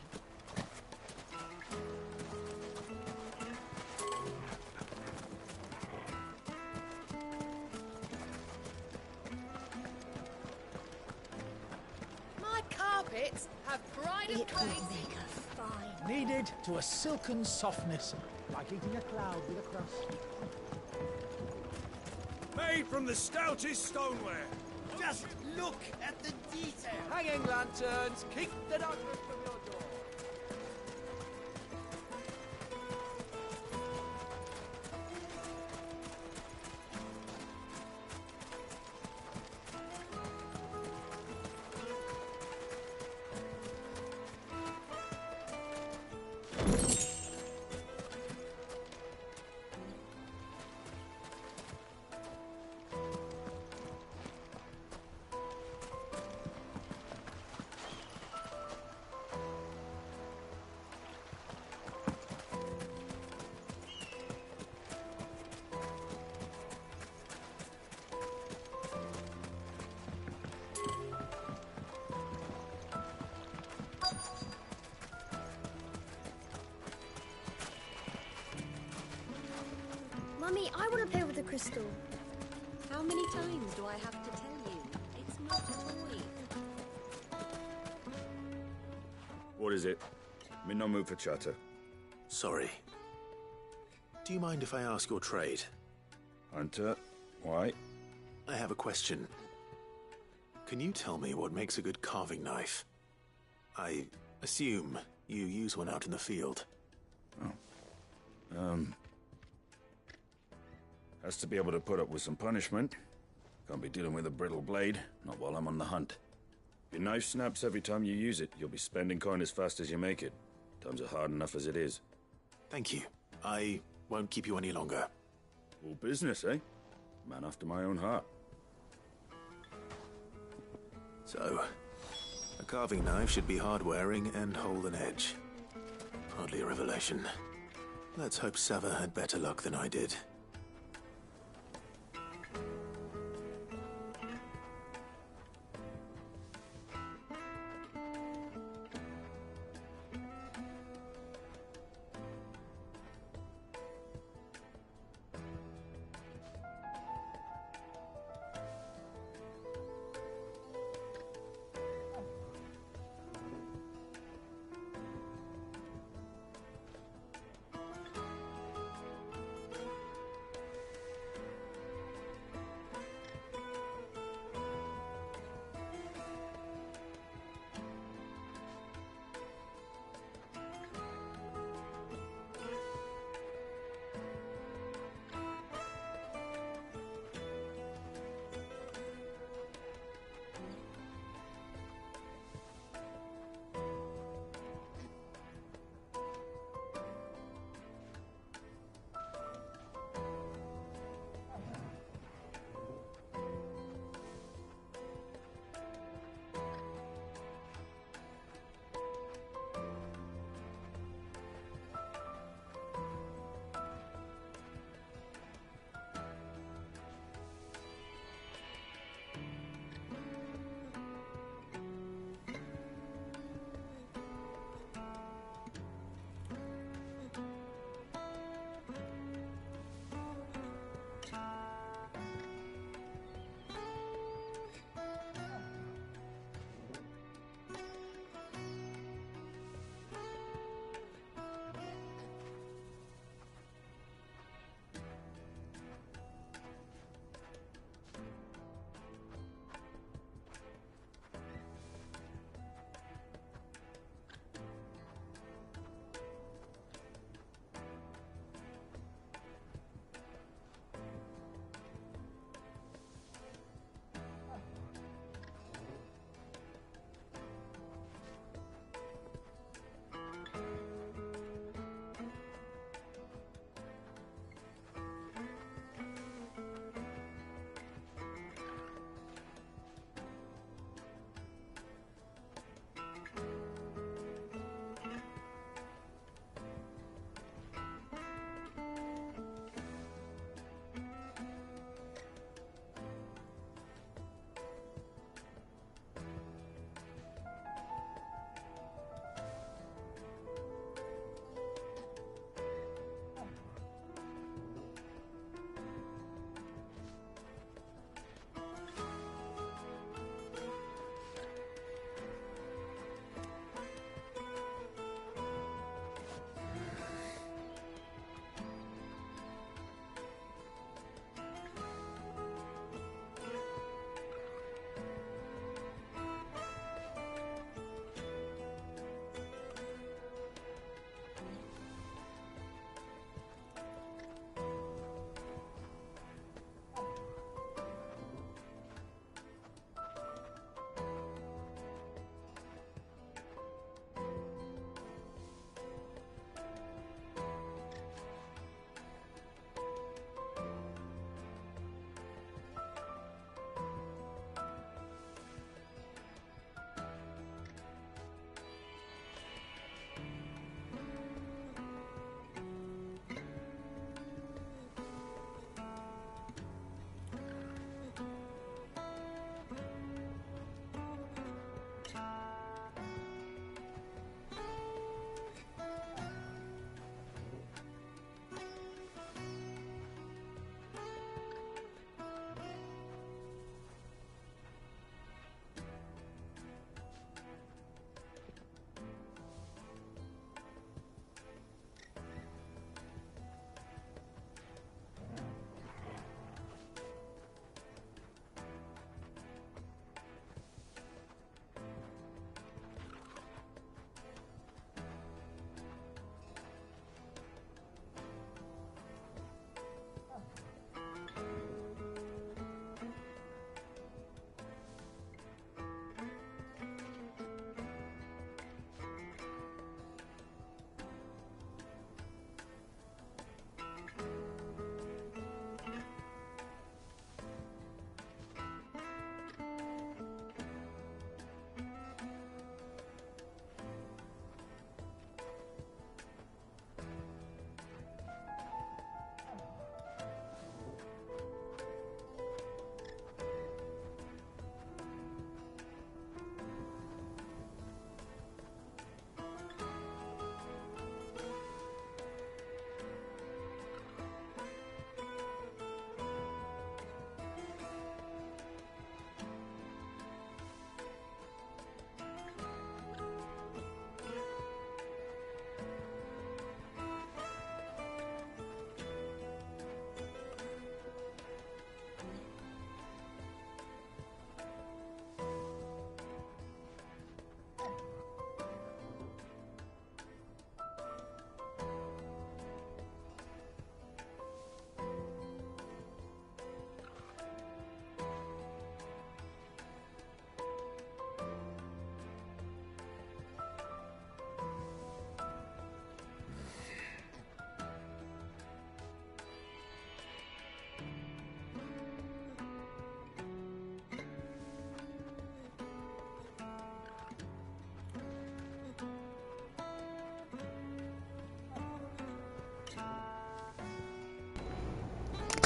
My carpets have pride of place. Kneaded to a silken softness, like eating a cloud with a crust. Made from the stoutest stoneware. Just look at the detail. Hanging lanterns, keep the darkness from your door. Mummy, I want to play with the crystal. How many times do I have to tell you? It's not a toy. What is it? I'm in no mood for chatter. Sorry. Do you mind if I ask your trade? Hunter, why? I have a question. Can you tell me what makes a good carving knife? I assume you use one out in the field. Has to be able to put up with some punishment. Can't be dealing with a brittle blade, not while I'm on the hunt. If your knife snaps every time you use it, you'll be spending coin as fast as you make it. Times are hard enough as it is. Thank you. I won't keep you any longer. All business, eh? Man after my own heart. So, a carving knife should be hard-wearing and hold an edge. Hardly a revelation. Let's hope Sava had better luck than I did.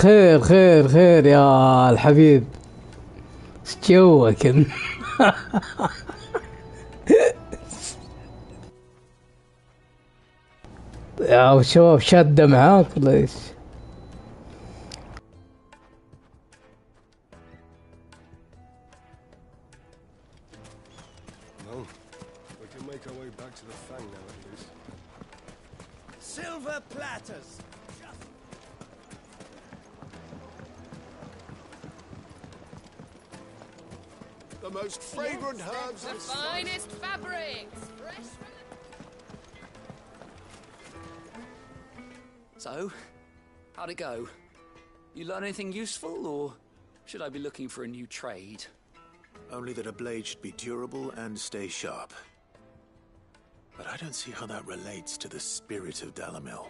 خير خير خير يا الحبيب. جوك يا شباب شادة معاك ولا ايش؟ Well, we can make our way back to the Fang now at least. Silver platters. The most fragrant herbs The finest fabrics. Fresh from So, how'd it go? You learn anything useful, or should I be looking for a new trade? Only that a blade should be durable and stay sharp. But I don't see how that relates to the spirit of Dalamil.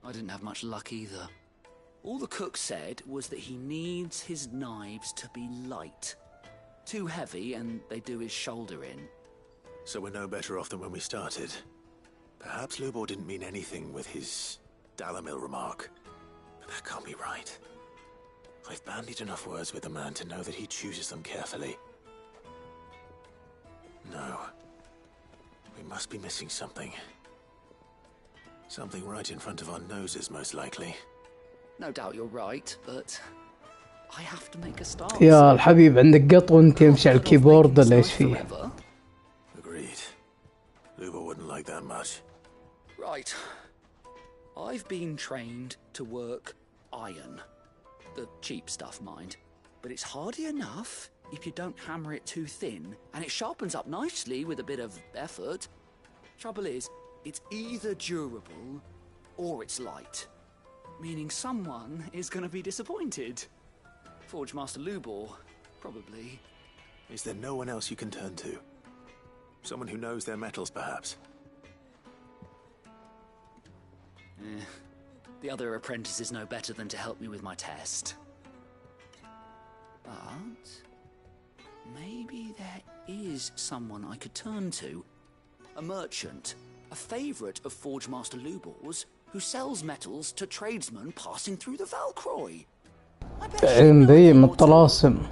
I didn't have much luck either. All the cook said was that he needs his knives to be light. Too heavy and they do his shoulder in. So we're no better off than when we started. Perhaps Lubor didn't mean anything with his Dalamil remark. But that can't be right. I've bandied enough words with the man to know that he chooses them carefully. No. We must be missing something. Something right in front of our noses, most likely. No doubt you're right, but I have to make a start. يا الحبيب عندك قط وانت يمشي على الكيبورد ولا ايش فيه؟ Agreed. Lubor wouldn't like that much. Right. I've been trained to work iron. The cheap stuff, mind. But it's hardy enough if you don't hammer it too thin, and it sharpens up nicely with a bit of effort. Trouble is, it's either durable or it's light. Meaning someone is going to be disappointed. Forge Master Lubor, probably. Is there no one else you can turn to? Someone who knows their metals, perhaps? The other apprentices know better than to help me with my test. But maybe there is someone I could turn to. A merchant, a favourite of Forge Master Lubor's, who sells metals to tradesmen passing through the Valcroy. عندي من الطلاسم.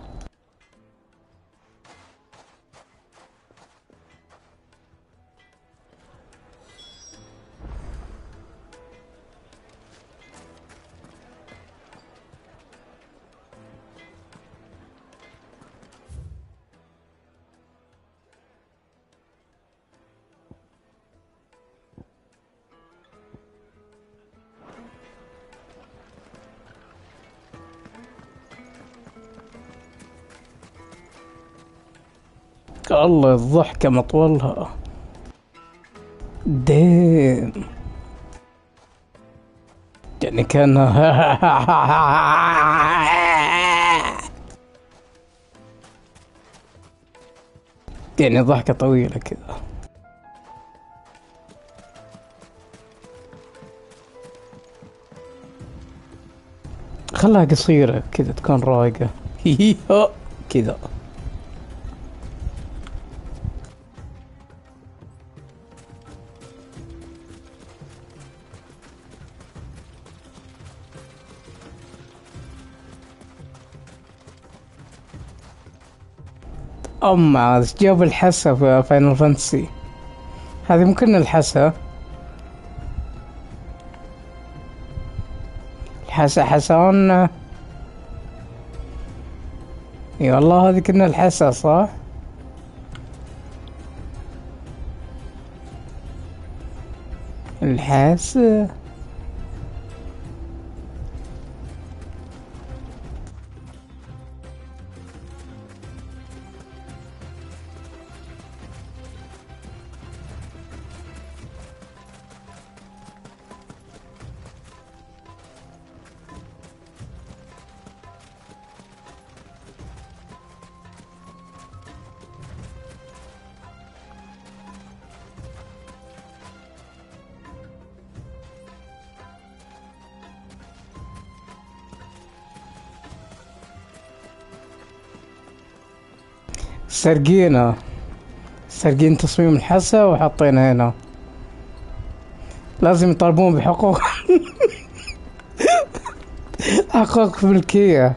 الله الضحكة مطولها. ديم يعني كان يعني ضحكة طويلة كذا. خلها قصيرة كذا تكون رايقة. كذا. أما جاب الحسا في فاينل فانتسي. هذه ممكن الحسا. الحسا حسان. اي والله هذه كنا الحسا صح. الحسا. سرقين تصميم الحسا وحطينا هنا. لازم يطالبون بحقوق. حقق ملكية.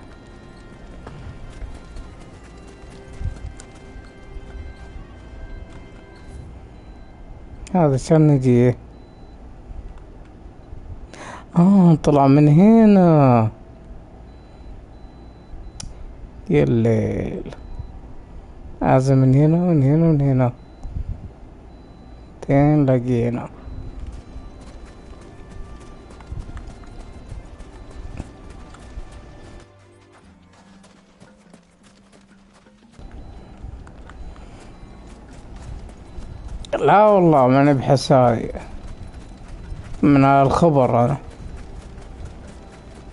هذا شان نجي. طلع من هنا. يا الليل. عازم من هنا ومن هنا ومن هنا. تين لقينا. لا والله ماني بحساي. من الخبر أنا.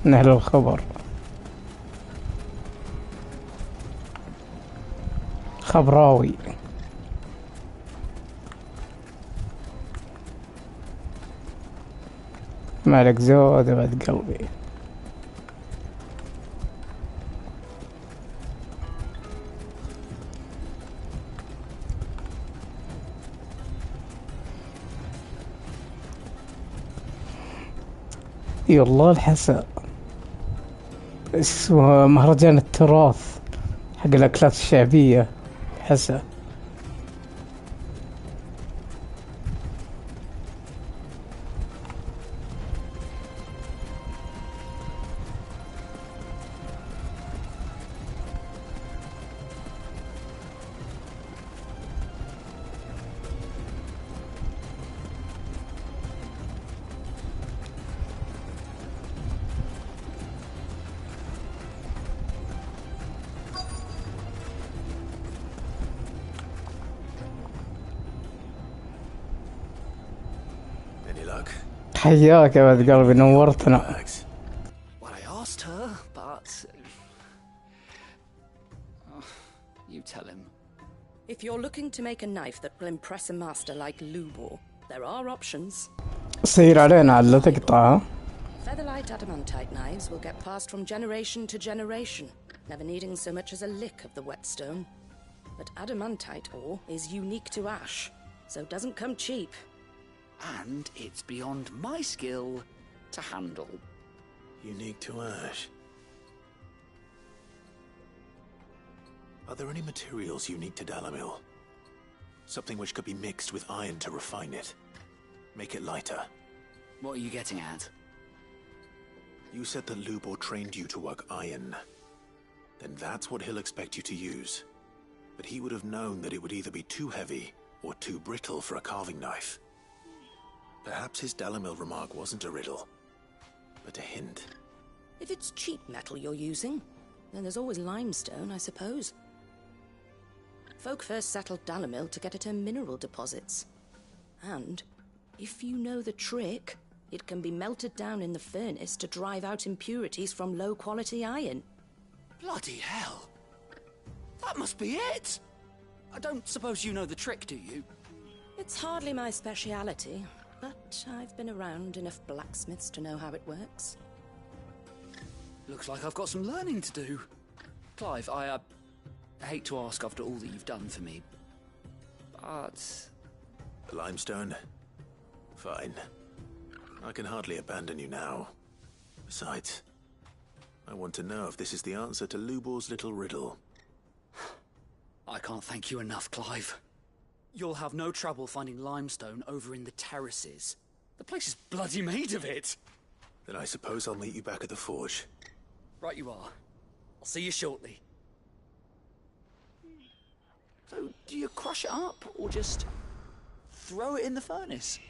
من أهل الخبر. خبراوي. مالك زود بعد قلبي. يالله الحسا. اسمه مهرجان التراث حق الأكلات الشعبية. الحسا. حياك يا ولد قلبي نورتنا. Well, I asked her, but you tell him. If you're looking to make a knife that will impress a master like Lubor, there are options. سير علينا على تقطع. Featherlight adamantite knives will get passed from generation to generation, never needing so much as a lick of the whetstone. But adamantite ore is unique to ash, so it doesn't come cheap. And it's beyond my skill to handle. Unique to ash. Are there any materials unique to Dalamil? Something which could be mixed with iron to refine it. Make it lighter. What are you getting at? You said that Lubor trained you to work iron. Then that's what he'll expect you to use. But he would have known that it would either be too heavy or too brittle for a carving knife. Perhaps his Dalamil remark wasn't a riddle, but a hint. If it's cheap metal you're using, then there's always limestone, I suppose. Folk first settled Dalamil to get at her mineral deposits. And, if you know the trick, it can be melted down in the furnace to drive out impurities from low-quality iron. Bloody hell! That must be it! I don't suppose you know the trick, do you? It's hardly my speciality, but I've been around enough blacksmiths to know how it works. Looks like I've got some learning to do. Clive, I hate to ask after all that you've done for me, but... The limestone? Fine. I can hardly abandon you now. Besides, I want to know if this is the answer to Lubor's little riddle. I can't thank you enough, Clive. You'll have no trouble finding limestone over in the terraces. The place is bloody made of it. Then I suppose I'll meet you back at the forge. Right you are. I'll see you shortly. So, do you crush it up, or just throw it in the furnace?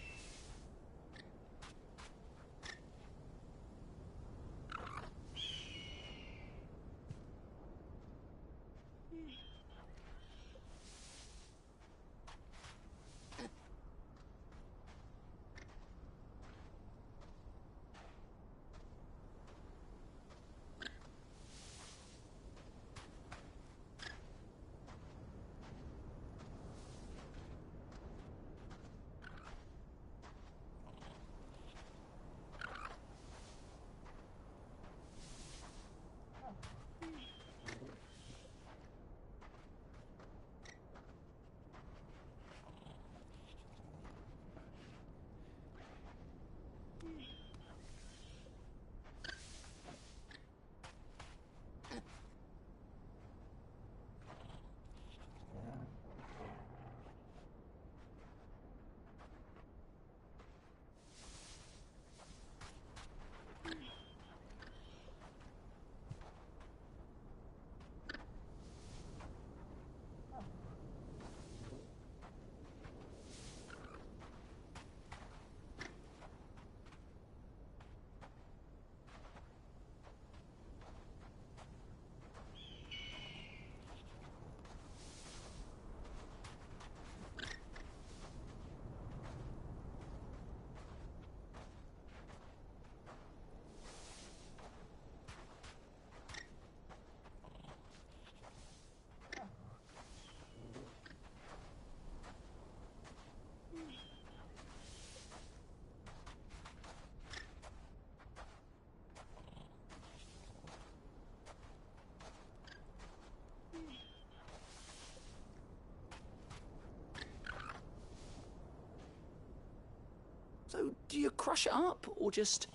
Do you crush it up or just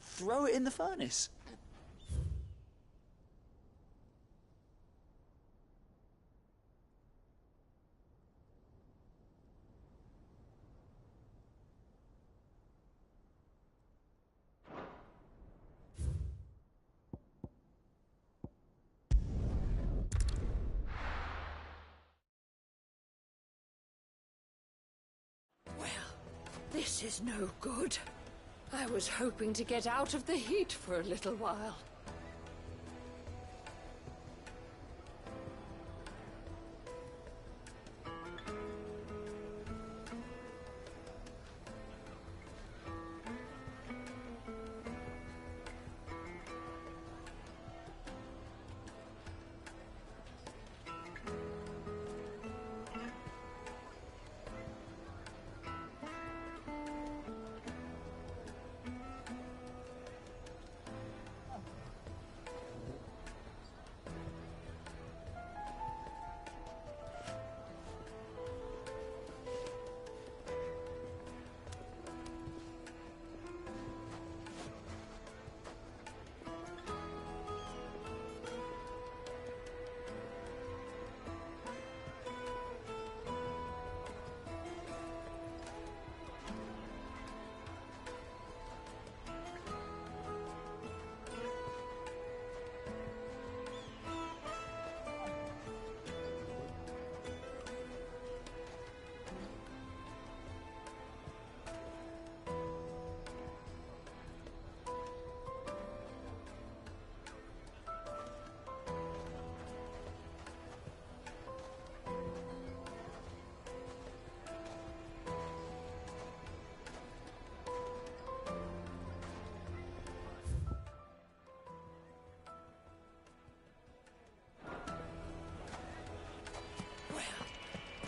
throw it in the furnace? This is no good. I was hoping to get out of the heat for a little while.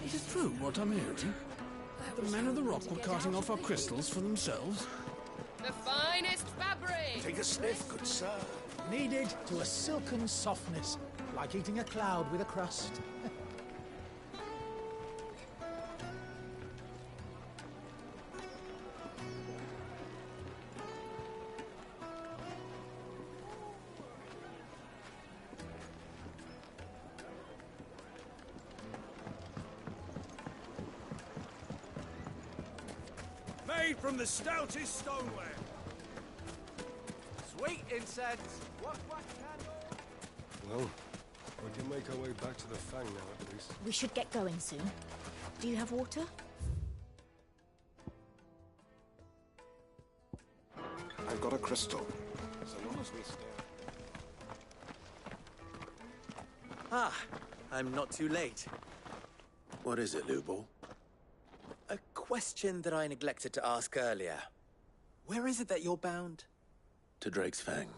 Is it true what I'm hearing? The men of the rock were carting off our crystals for themselves? The finest fabric! Take a sniff, good sir. Kneaded to a silken softness, like eating a cloud with a crust. Made from the stoutest stoneware. Sweet incense. What candle? Well, we can make our way back to the Fang now, at least. We should get going soon. Do you have water? I've got a crystal. So long as we stay. Ah, I'm not too late. What is it, Lubor? A question that I neglected to ask earlier. Where is it that you're bound? To Drake's Fang.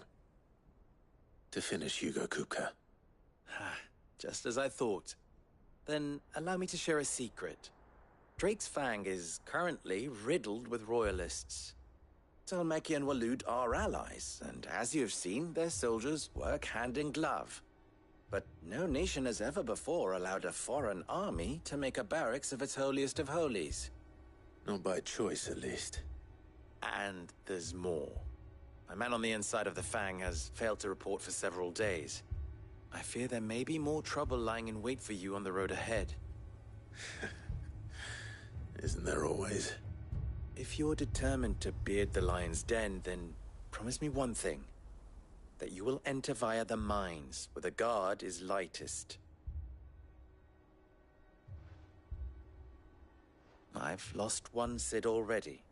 To finish Hugo Kupka. Just as I thought. Then allow me to share a secret. Drake's Fang is currently riddled with royalists. Talmeki and Waloed are allies, and as you've seen, their soldiers work hand in glove. But no nation has ever before allowed a foreign army to make a barracks of its holiest of holies. Not by choice, at least. And there's more. My man on the inside of the Fang has failed to report for several days. I fear there may be more trouble lying in wait for you on the road ahead. Isn't there always? If you're determined to beard the lion's den, then promise me one thing. That you will enter via the mines, where the guard is lightest. I've lost one Cid already.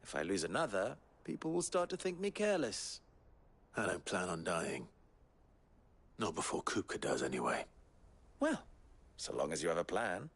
If I lose another, people will start to think me careless. I don't plan on dying. Not before Kupka does, anyway. Well, so long as you have a plan.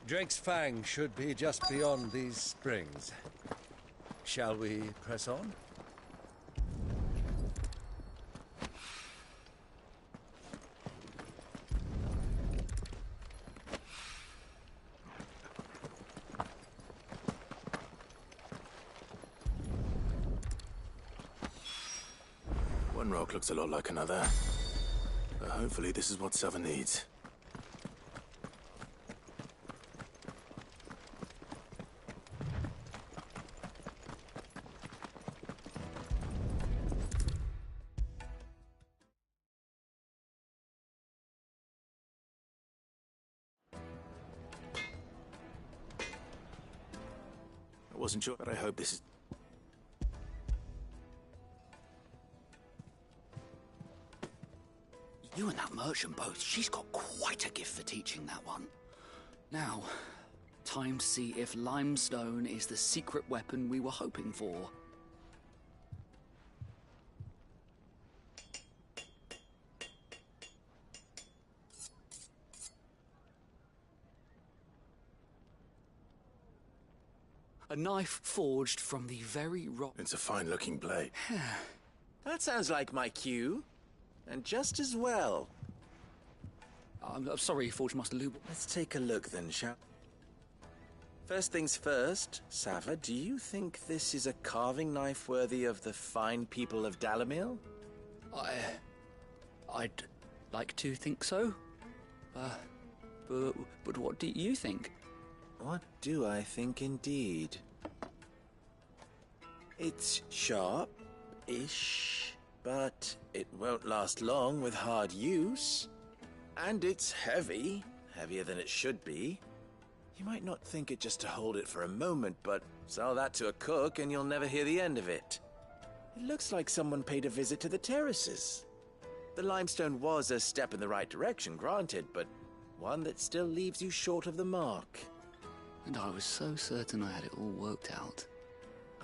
Drake's Fang should be just beyond these springs. Shall we press on? One rock looks a lot like another. But hopefully this is what Sava needs. I wasn't sure, but I hope this is... You and that merchant both, she's got quite a gift for teaching that one. Now, time to see if limestone is the secret weapon we were hoping for. A knife forged from the very rock. It's a fine-looking blade. That sounds like my cue. And just as well. I'm sorry, Forge Master Lube. Let's take a look then, shall we? First things first, Sava, do you think this is a carving knife worthy of the fine people of Dalamil? I'd like to think so. But what do you think? What do I think indeed? It's sharp-ish, but it won't last long with hard use. And it's heavy, heavier than it should be. You might not think it just to hold it for a moment, but sell that to a cook and you'll never hear the end of it. It looks like someone paid a visit to the terraces. The limestone was a step in the right direction, granted, but one that still leaves you short of the mark. And I was so certain I had it all worked out.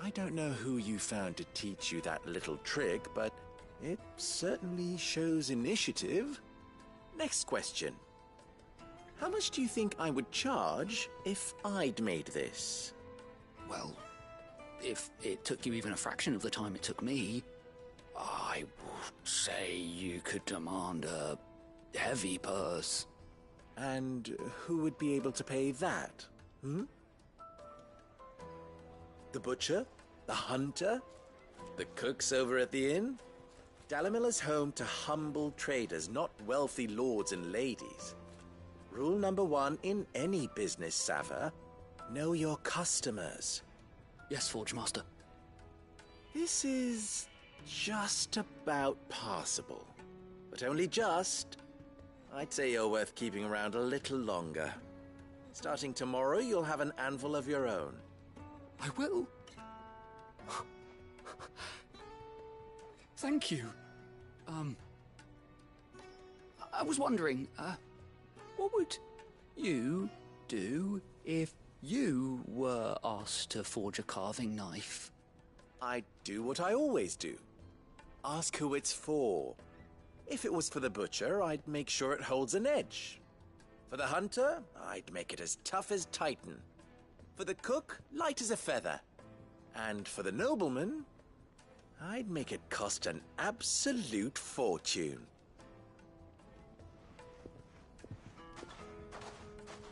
I don't know who you found to teach you that little trick, but it certainly shows initiative. Next question. How much do you think I would charge if I'd made this? Well, if it took you even a fraction of the time it took me, I would say you could demand a heavy purse. And who would be able to pay that? The butcher? The hunter? The cooks over at the inn? Dalamil is home to humble traders, not wealthy lords and ladies. Rule number 1 in any business, Sava: know your customers. Yes, Forge Master. This is just about passable. But only just. I'd say you're worth keeping around a little longer. Starting tomorrow, you'll have an anvil of your own. I will. Thank you. I was wondering, what would you do if you were asked to forge a carving knife? I'd do what I always do. Ask who it's for. If it was for the butcher, I'd make sure it holds an edge. For the hunter, I'd make it as tough as Titan. For the cook, light as a feather. And for the nobleman, I'd make it cost an absolute fortune.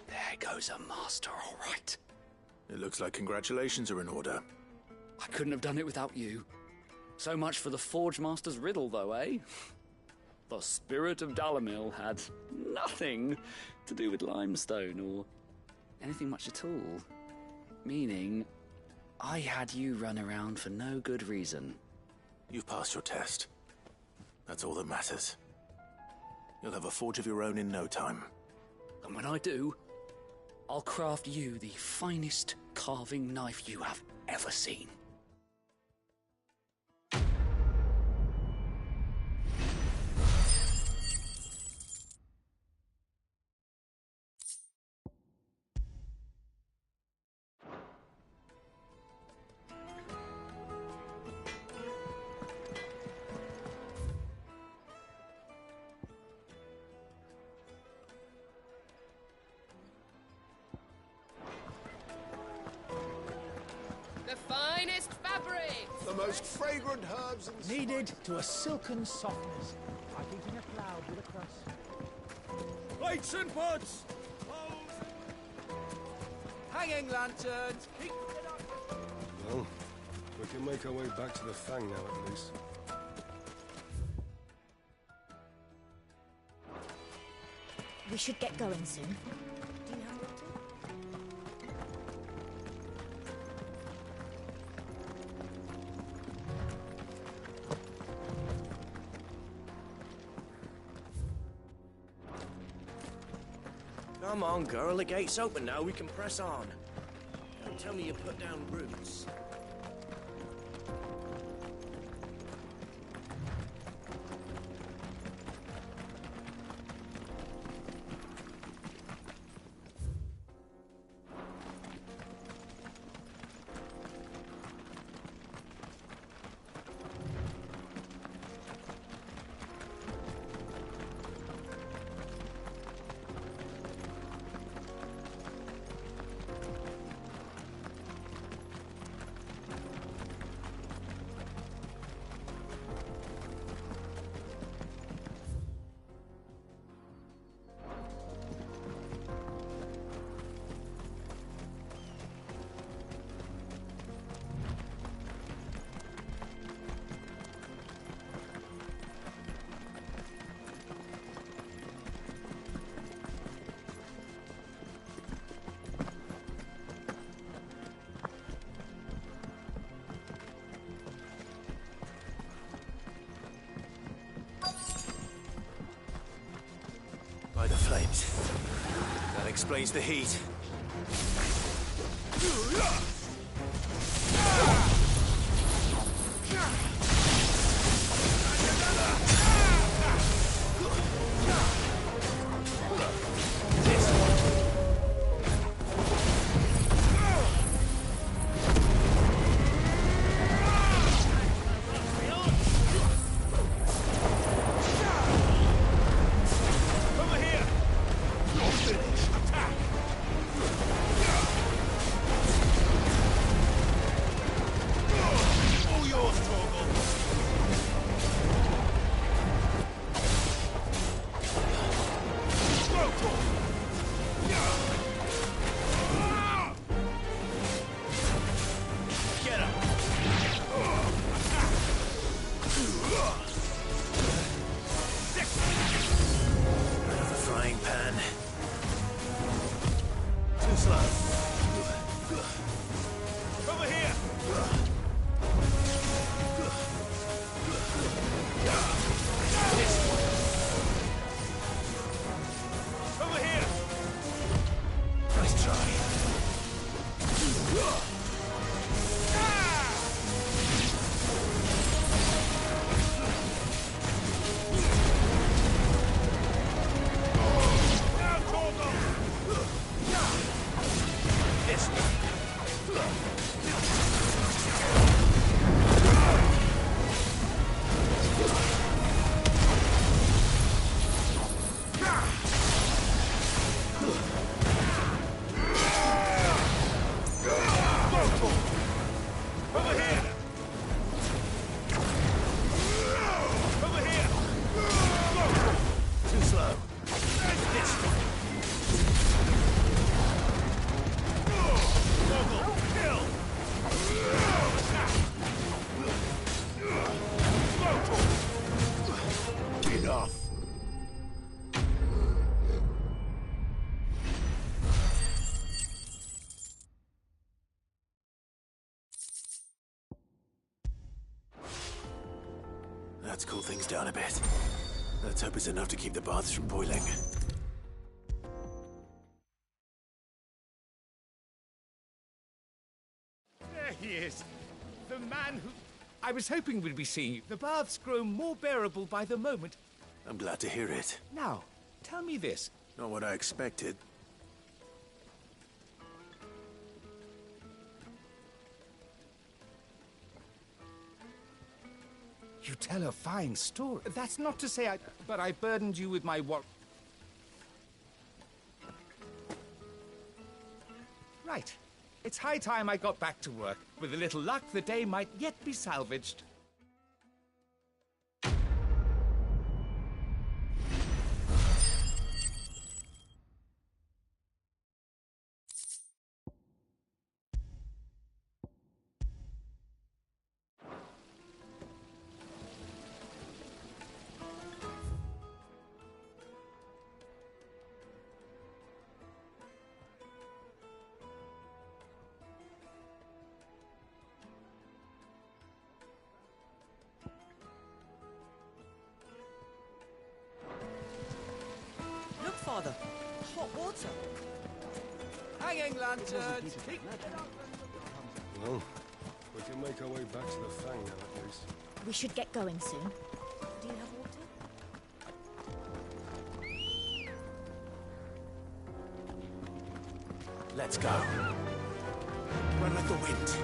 There goes a master, all right. It looks like congratulations are in order. I couldn't have done it without you. So much for the Forge Master's riddle, though, eh? The spirit of Dalamil had nothing to do with limestone or anything much at all. Meaning, I had you run around for no good reason. You've passed your test. That's all that matters. You'll have a forge of your own in no time. And when I do, I'll craft you the finest carving knife you have ever seen. The finest fabrics! The most fragrant herbs and Kneaded to a silken softness, like eating a cloud with a crust. Plates and pots! Hanging lanterns! Keep it up! Well, we can make our way back to the Fang now, at least. We should get going soon. Do you have water? Come on, girl, the gate's open now, we can press on. Don't tell me you put down roots. By the flames. That explains the heat. Let's cool things down a bit. Let's hope it's enough to keep the baths from boiling. There he is. The man who I was hoping we'd be seeing. The baths grow more bearable by the moment. I'm glad to hear it. Now, tell me this. Not what I expected. You tell a fine story. That's not to say but I burdened you with my what? Right. It's high time I got back to work. With a little luck, the day might yet be salvaged. Look, Father. Hot water. Hanging lanterns. Well, we can make our way back to the Fang now, at least. We should get going soon. Do you have water? Let's go. Run with the wind.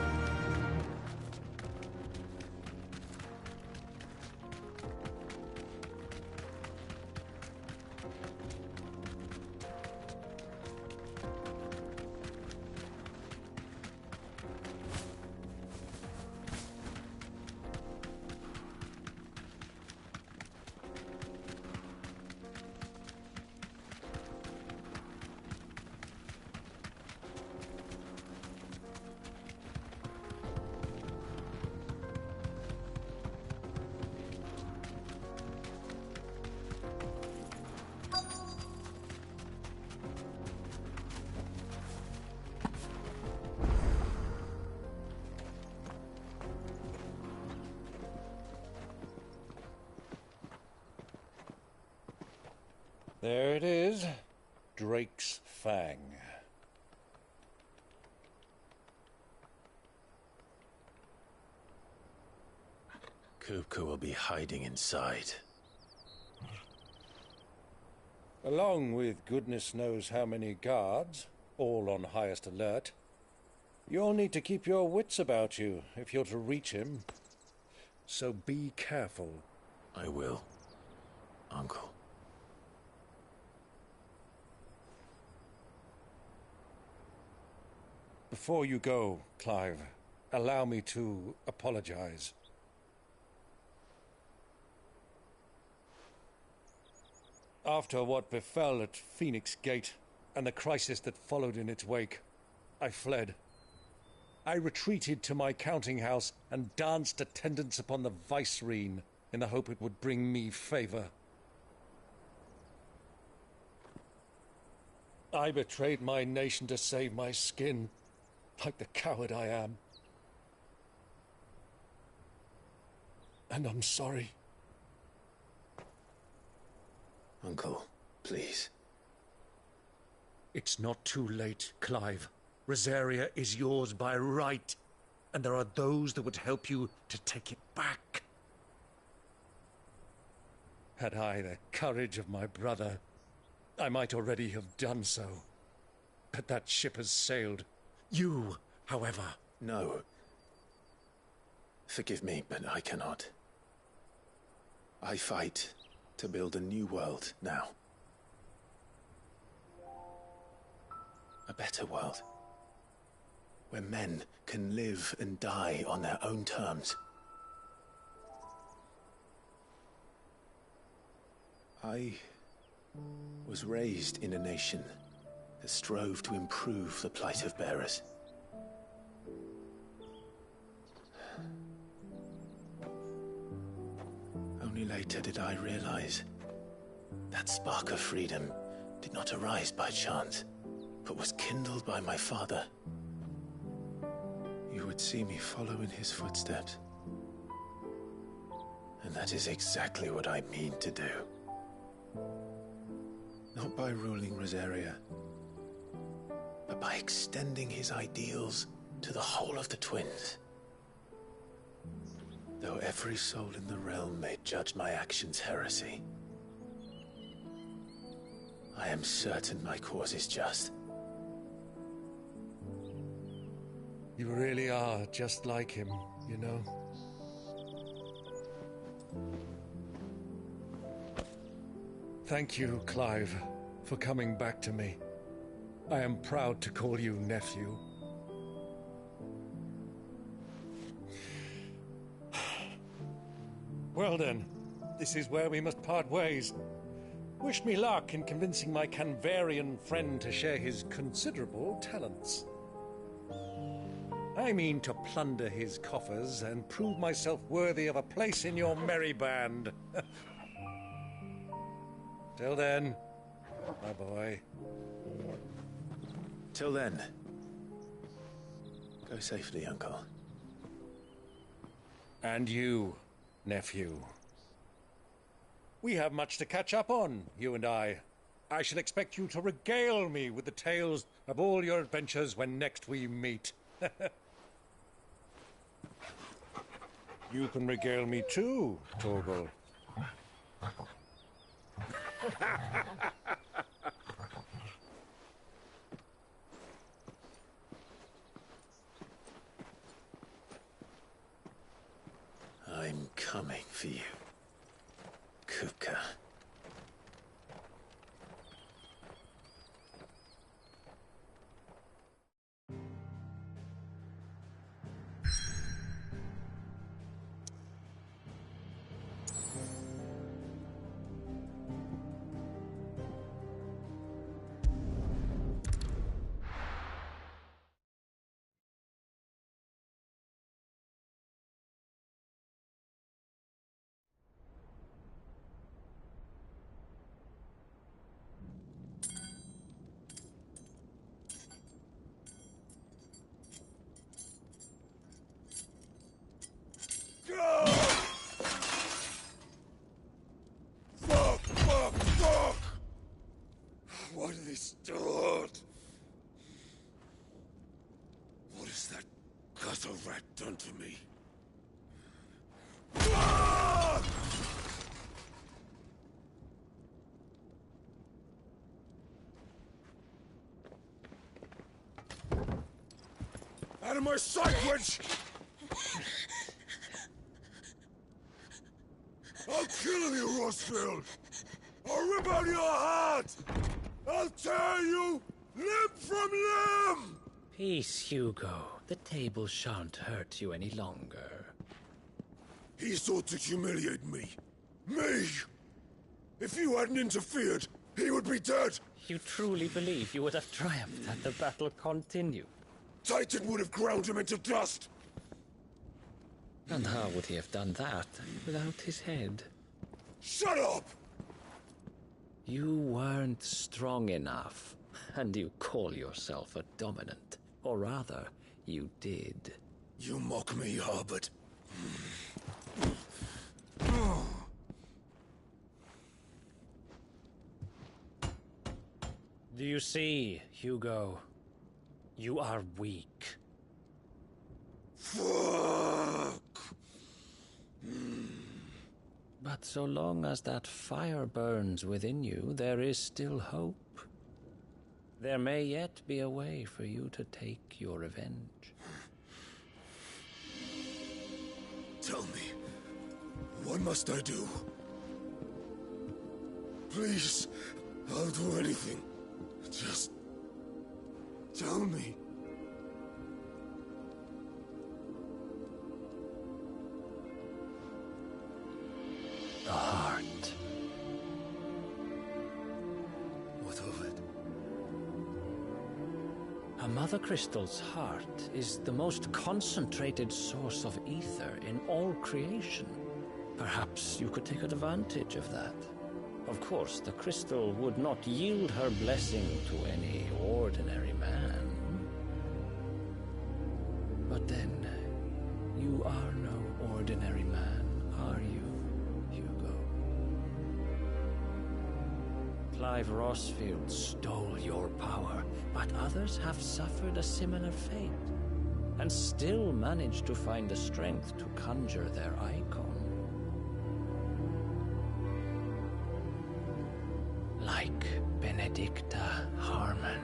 There it is. Drake's Fang. Kupka will be hiding inside. Along with goodness knows how many guards, all on highest alert. You'll need to keep your wits about you if you're to reach him. So be careful. I will, Uncle. Before you go, Clive, allow me to apologize. After what befell at Phoenix Gate and the crisis that followed in its wake, I fled. I retreated to my counting house and danced attendance upon the vicereine in the hope it would bring me favor. I betrayed my nation to save my skin, like the coward I am. And I'm sorry. Uncle, please. It's not too late, Clive. Rosaria is yours by right, and there are those that would help you to take it back. Had I the courage of my brother, I might already have done so. But that ship has sailed. You, however... No. Forgive me, but I cannot. I fight to build a new world now. A better world. Where men can live and die on their own terms. I was raised in a nation that strove to improve the plight of bearers. Only later did I realize that spark of freedom did not arise by chance, but was kindled by my father. You would see me follow in his footsteps. And that is exactly what I mean to do. Not by ruling Rosaria, but by extending his ideals to the whole of the twins. Though every soul in the realm may judge my actions heresy, I am certain my cause is just. You really are just like him, you know? Thank you, Clive, for coming back to me. I am proud to call you nephew. Well then, this is where we must part ways. Wish me luck in convincing my Canvarian friend to share his considerable talents. I mean to plunder his coffers and prove myself worthy of a place in your merry band. Till then, my boy. Till then, go safely, Uncle. And you, nephew. We have much to catch up on, you and I. I shall expect you to regale me with the tales of all your adventures when next we meet. You can regale me too, Torgal. I'm coming for you, Kupka. Fuck! Why do they start? What has that gutter rat done to me? Fuck! Out of my sight, wench! I'll kill you, Rossfield! I'll rip out your heart! I'll tear you limb from limb! Peace, Hugo. The table shan't hurt you any longer. He sought to humiliate me. Me! If you hadn't interfered, he would be dead! You truly believe you would have triumphed had the battle continued? Titan would have ground him into dust! And how would he have done that without his head? Shut up! You weren't strong enough, and you call yourself a dominant. Or rather, you did. You mock me, Harbert. Do you see, Hugo? You are weak. Fuck! But so long as that fire burns within you, there is still hope. There may yet be a way for you to take your revenge. Tell me, what must I do? Please, I'll do anything. Just tell me. The heart. What of it? A Mother Crystal's heart is the most concentrated source of ether in all creation. Perhaps you could take advantage of that. Of course, the crystal would not yield her blessing to any ordinary man. But then, you are no ordinary man, are you, Hugo? Clive Rossfield stole your power, but others have suffered a similar fate, and still managed to find the strength to conjure their icon. Like Benedicta Harmon.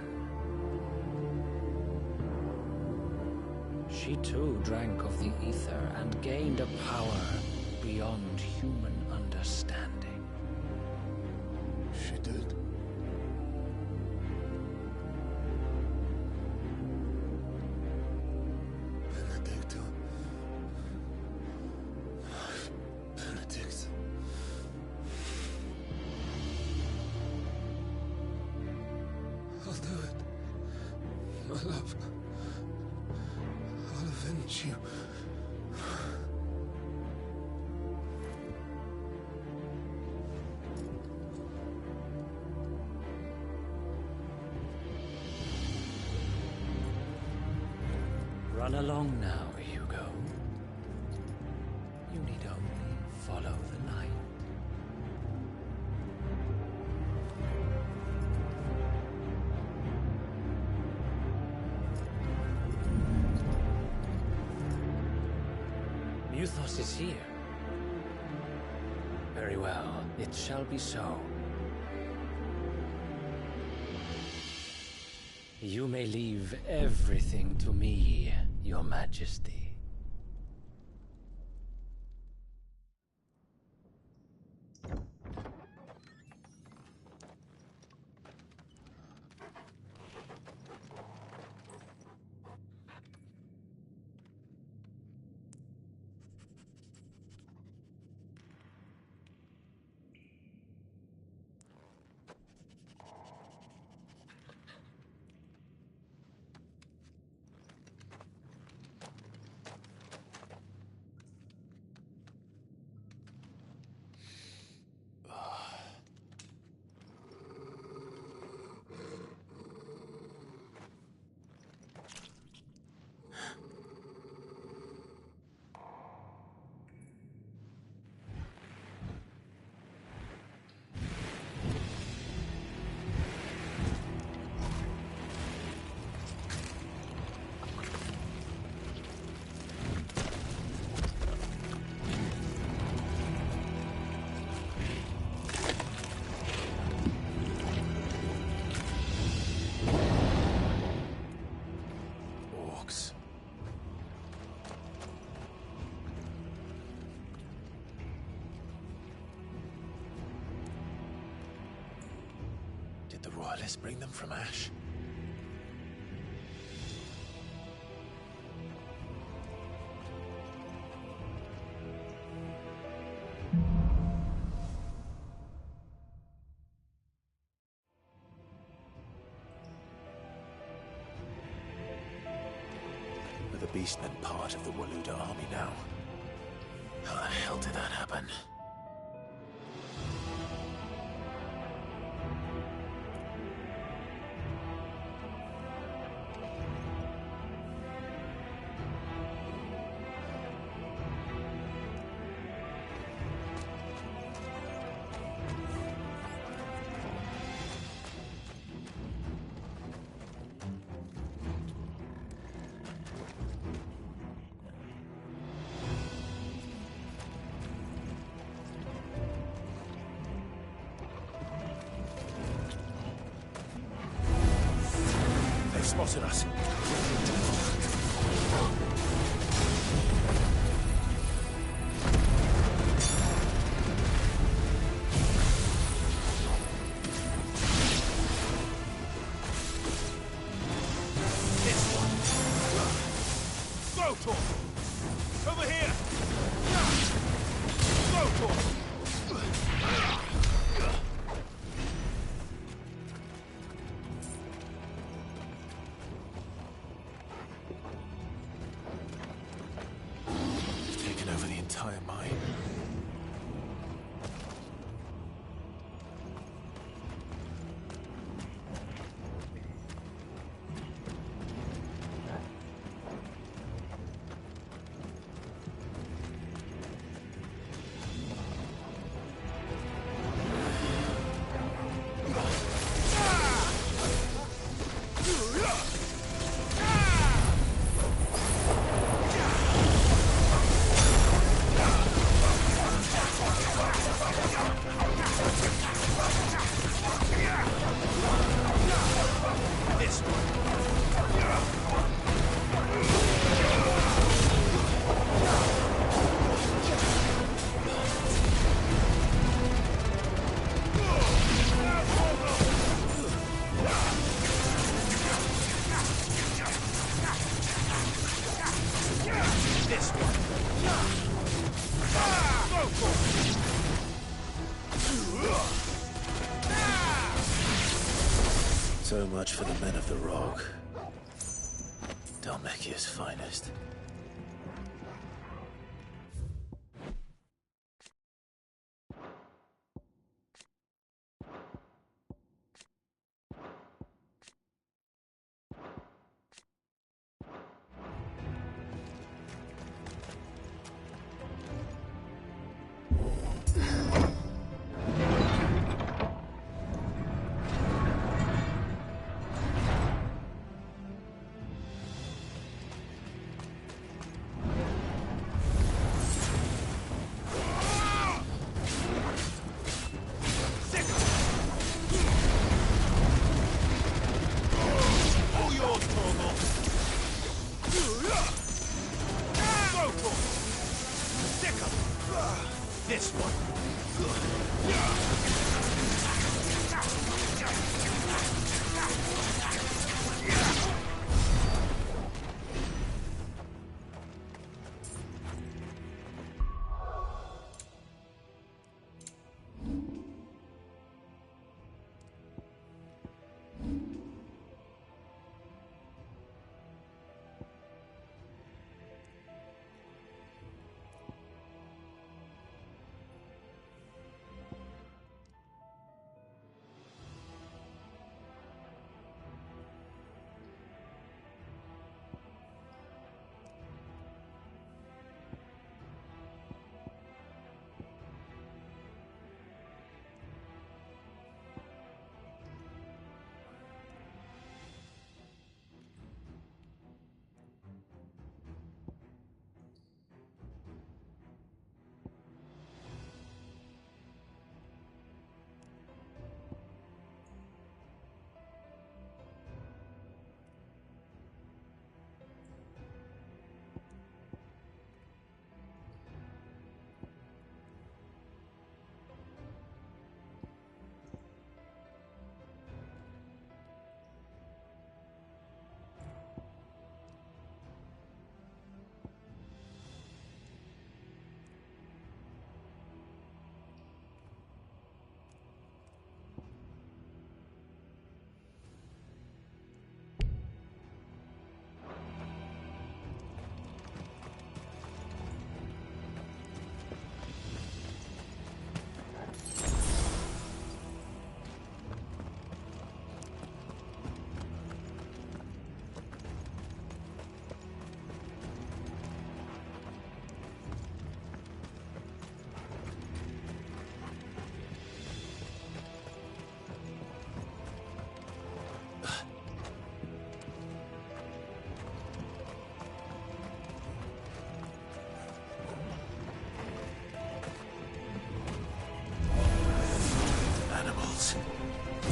She too drank of the ether and gained a power beyond human understanding. She did. Benedicta. Benedicta. My love, I'll avenge you. Run along now, Hugo. You need only follow the light. Muthos is here. Very well, it shall be so. You may leave everything to me, Your Majesty. Did the royalists bring them from Ash? Are the Beastmen part of the Waluda army now? How the hell did that happen? Spotted us. This one. Go, over here. Go, over the entire mine. So much for the men of the Rock. Dalmekia's finest. This one.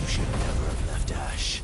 You should never have left Ash.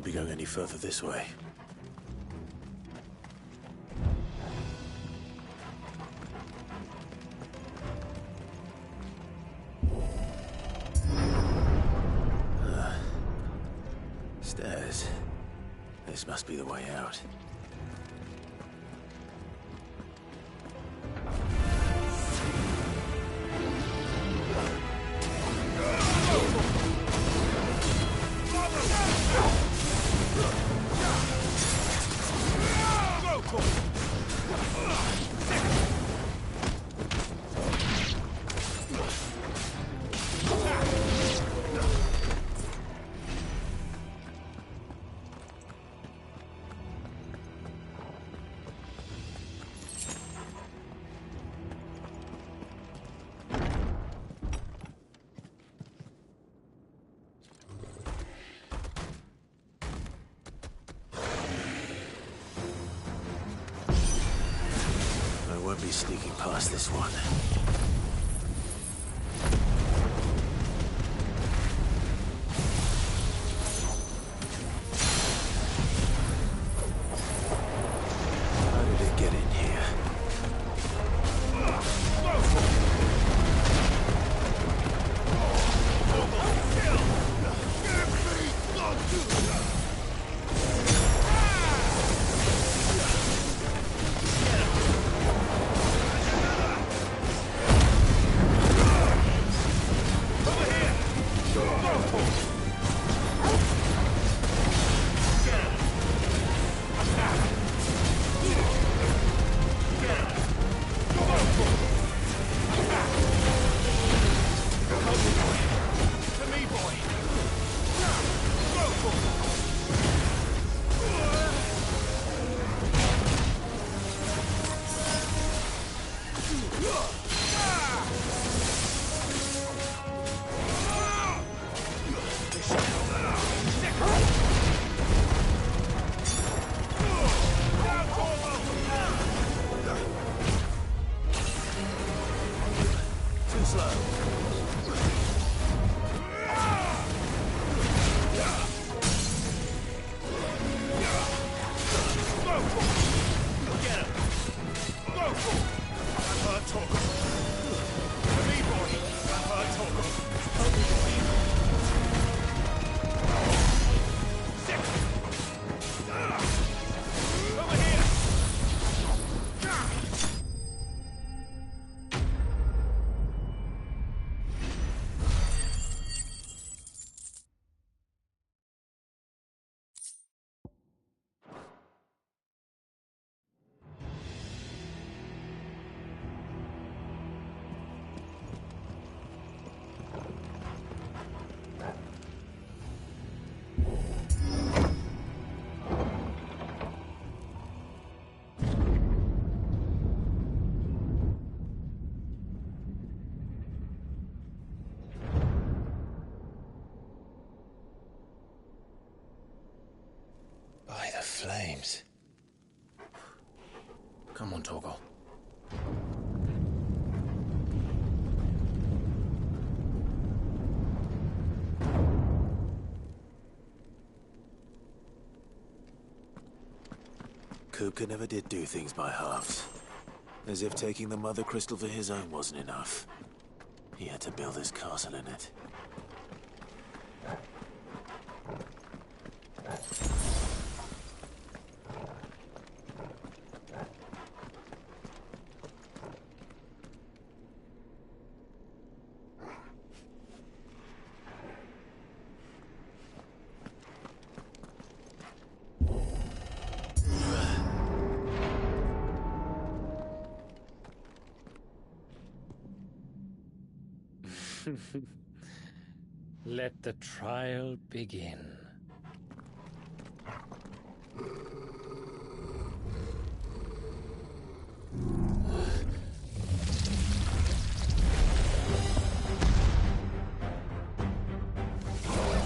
won't be going any further this way. Stairs. This must be the way out. Won't be sneaking past this one. How did it get in here? By the flames. Come on, Torgal. Kupka never did do things by halves. As if taking the Mother Crystal for his own wasn't enough. He had to build his castle in it. Let the trial begin.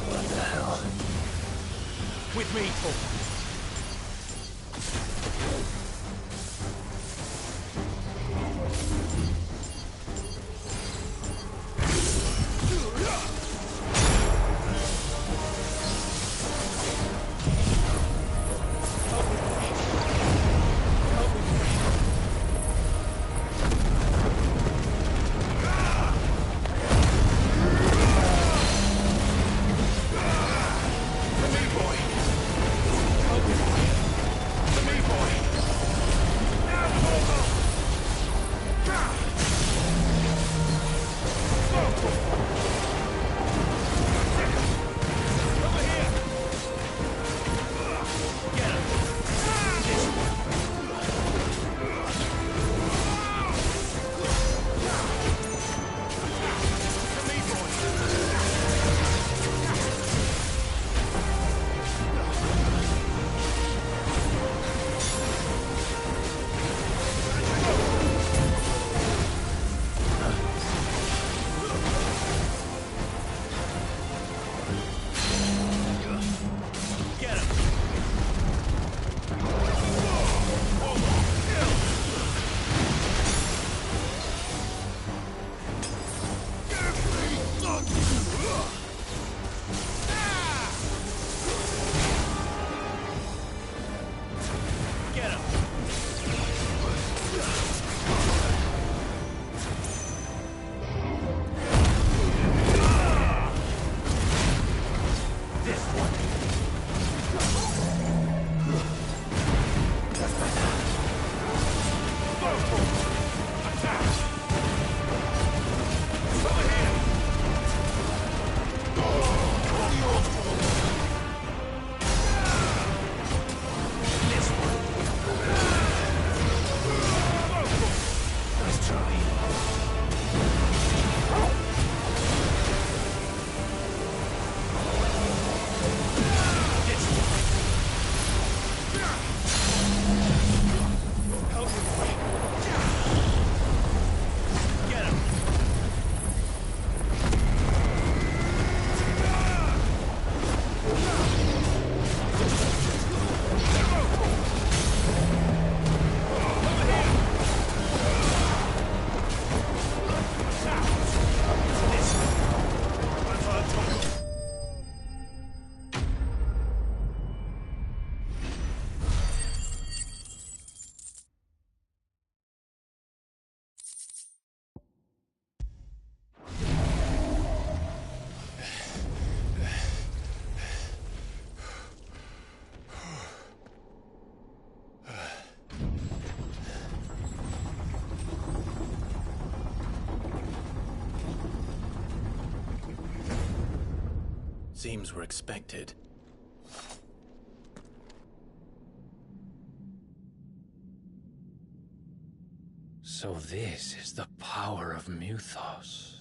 What the hell? With me, Torgal. Get him! This one. Seems we're expected. So this is the power of Muthos.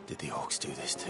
Did the orcs do this too?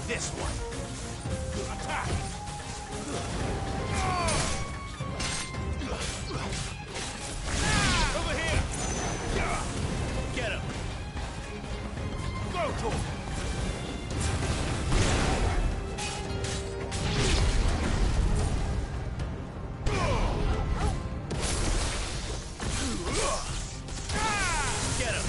This one. Attack! Over here! Get him! Go to him! Get him!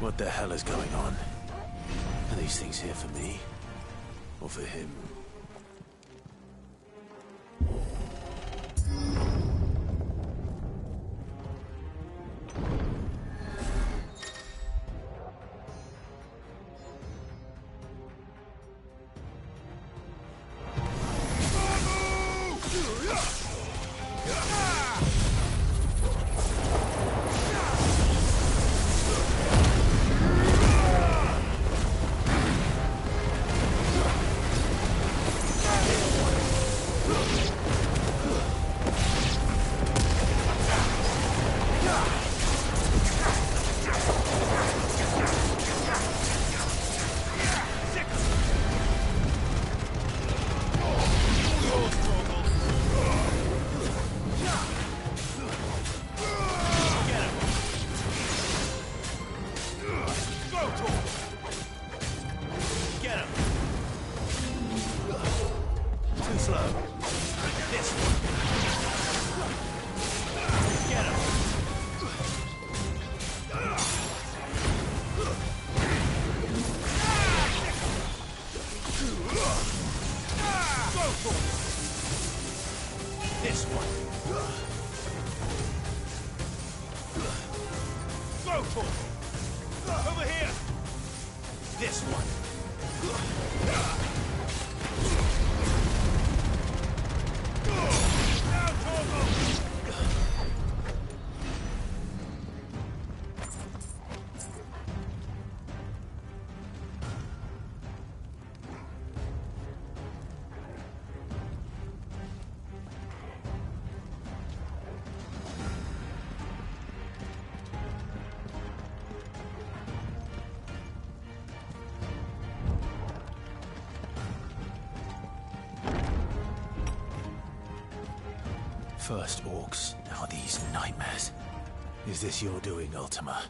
What the hell is going on? Are these things here for me? Or for him? Slow. This one. Get him. Go for it. This one. Go for it. Over here. This one. Now, Torgo. First orcs, now these nightmares. Is this your doing, Ultima?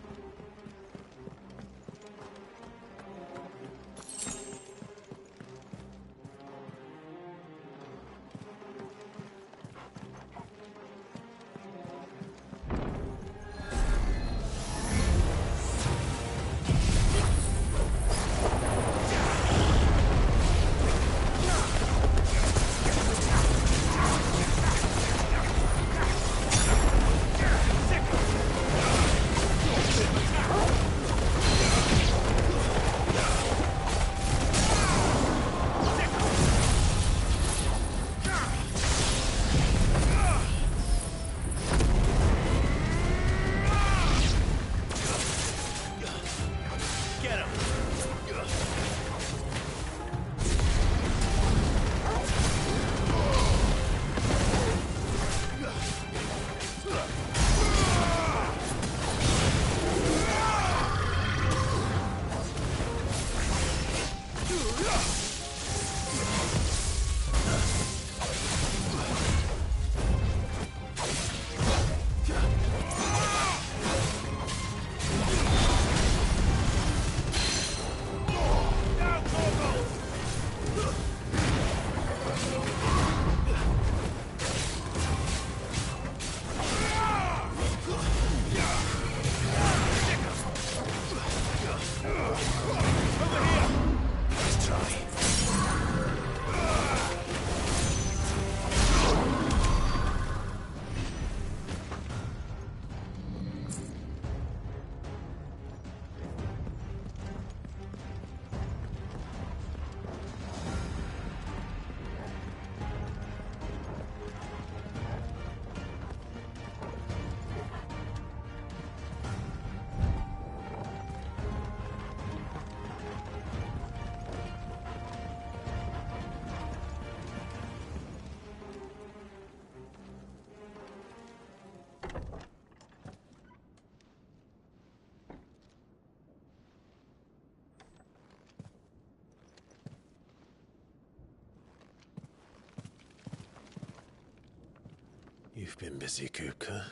You've been busy, Kupka.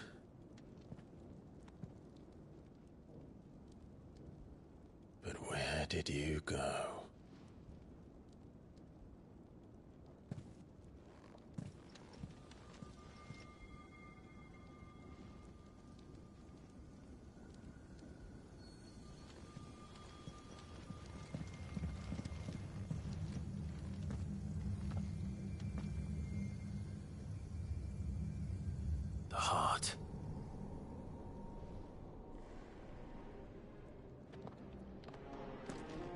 But where did you go? The heart.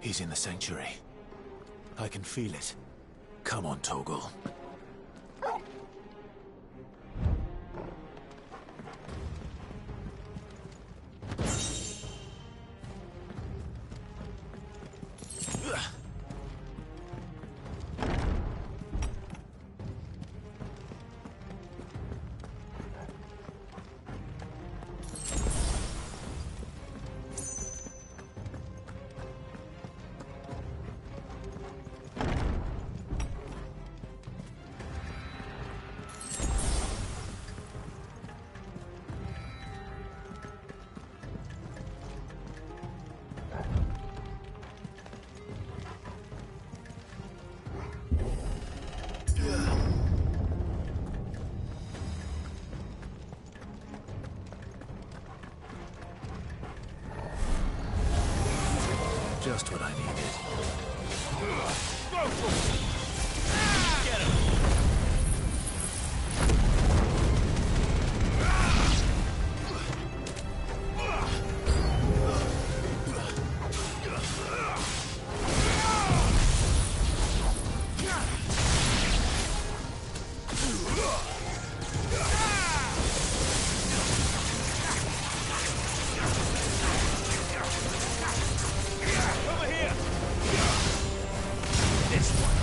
He's in the sanctuary. I can feel it. Come on, Torgal. Just what I needed. Get him! Over here! This one!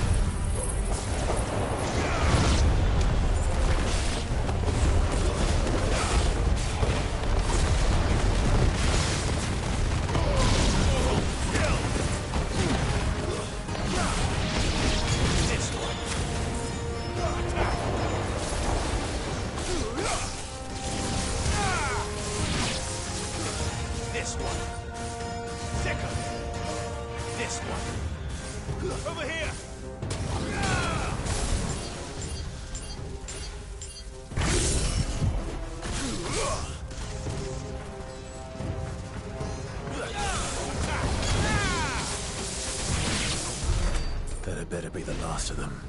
This one. Second. This one. Over here. That had better be the last of them.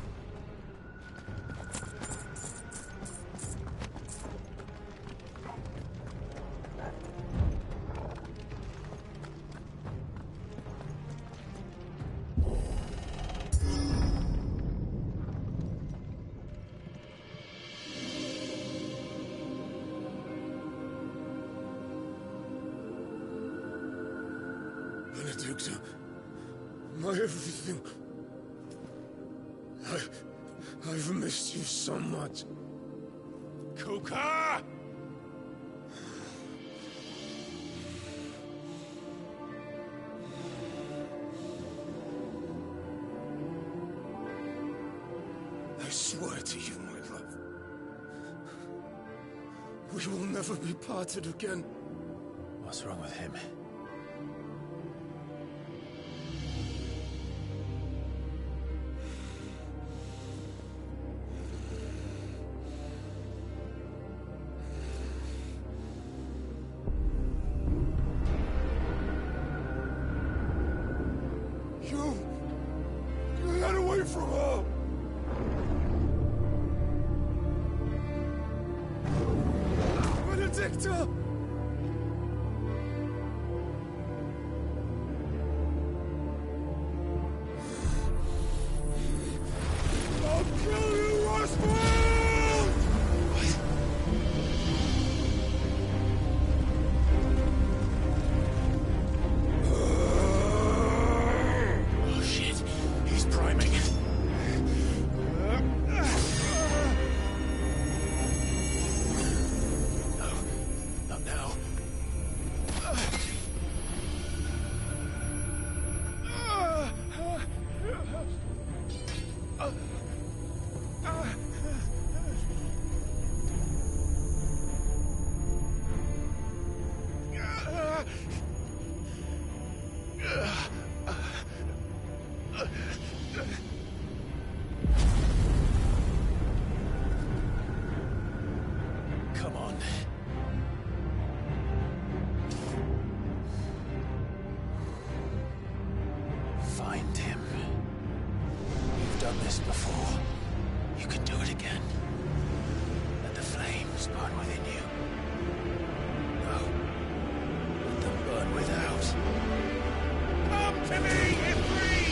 Benedicta, my everything. I've missed you so much. Kuka! I swear to you, my love. We will never be parted again. What's wrong with him? You got away from her! Benedicta! I'll kill you, Roswell! Oh shit, he's priming. No, not now. Come on. Find him. You've done this before. You can do it again. Let the flames burn within you. No. Let them burn without. Come to me, Ifrit!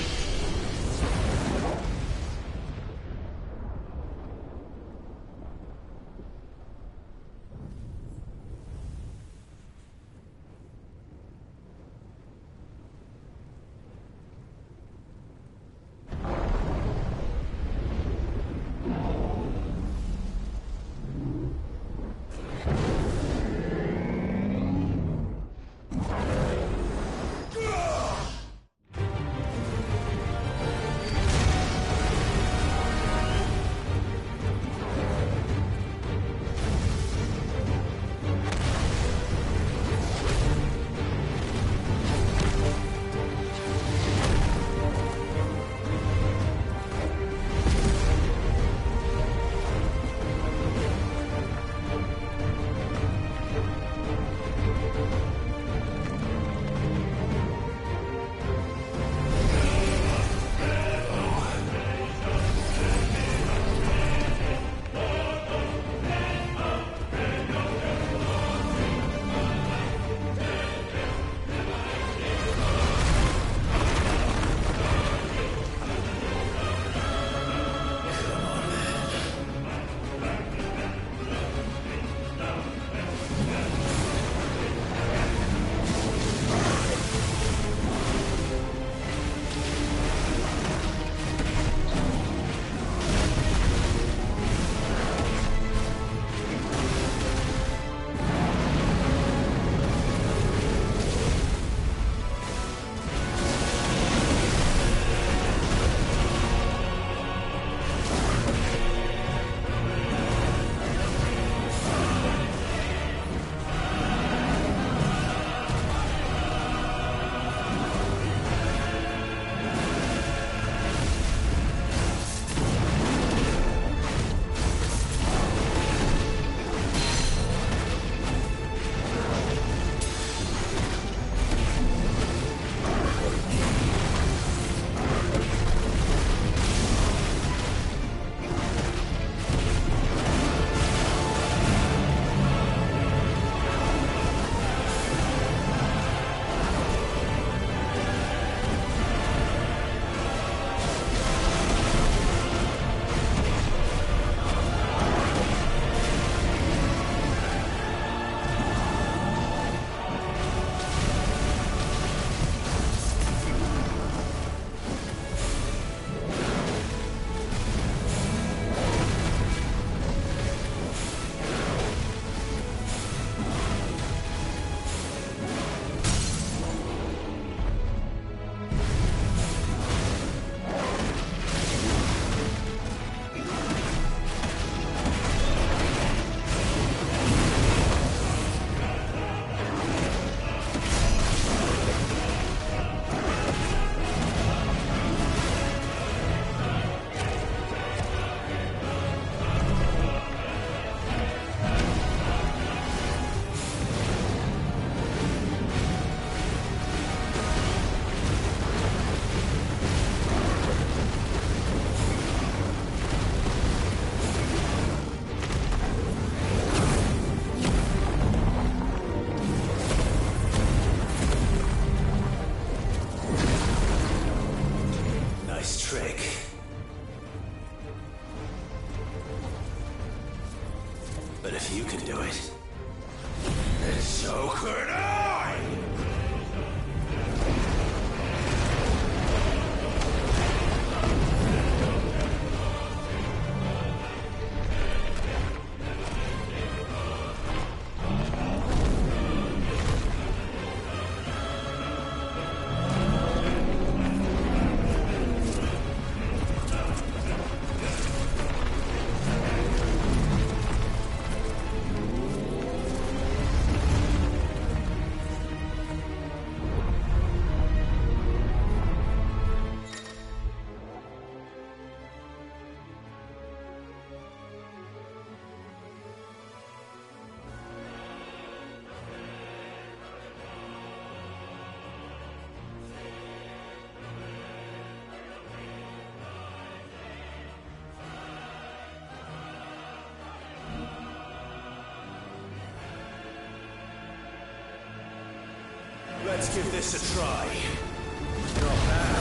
trick. But if you can do it, then so could I! Let's give this a try. Not bad.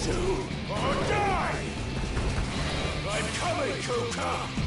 soon or die! I'm coming, Kuka!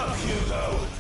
up, Hugo!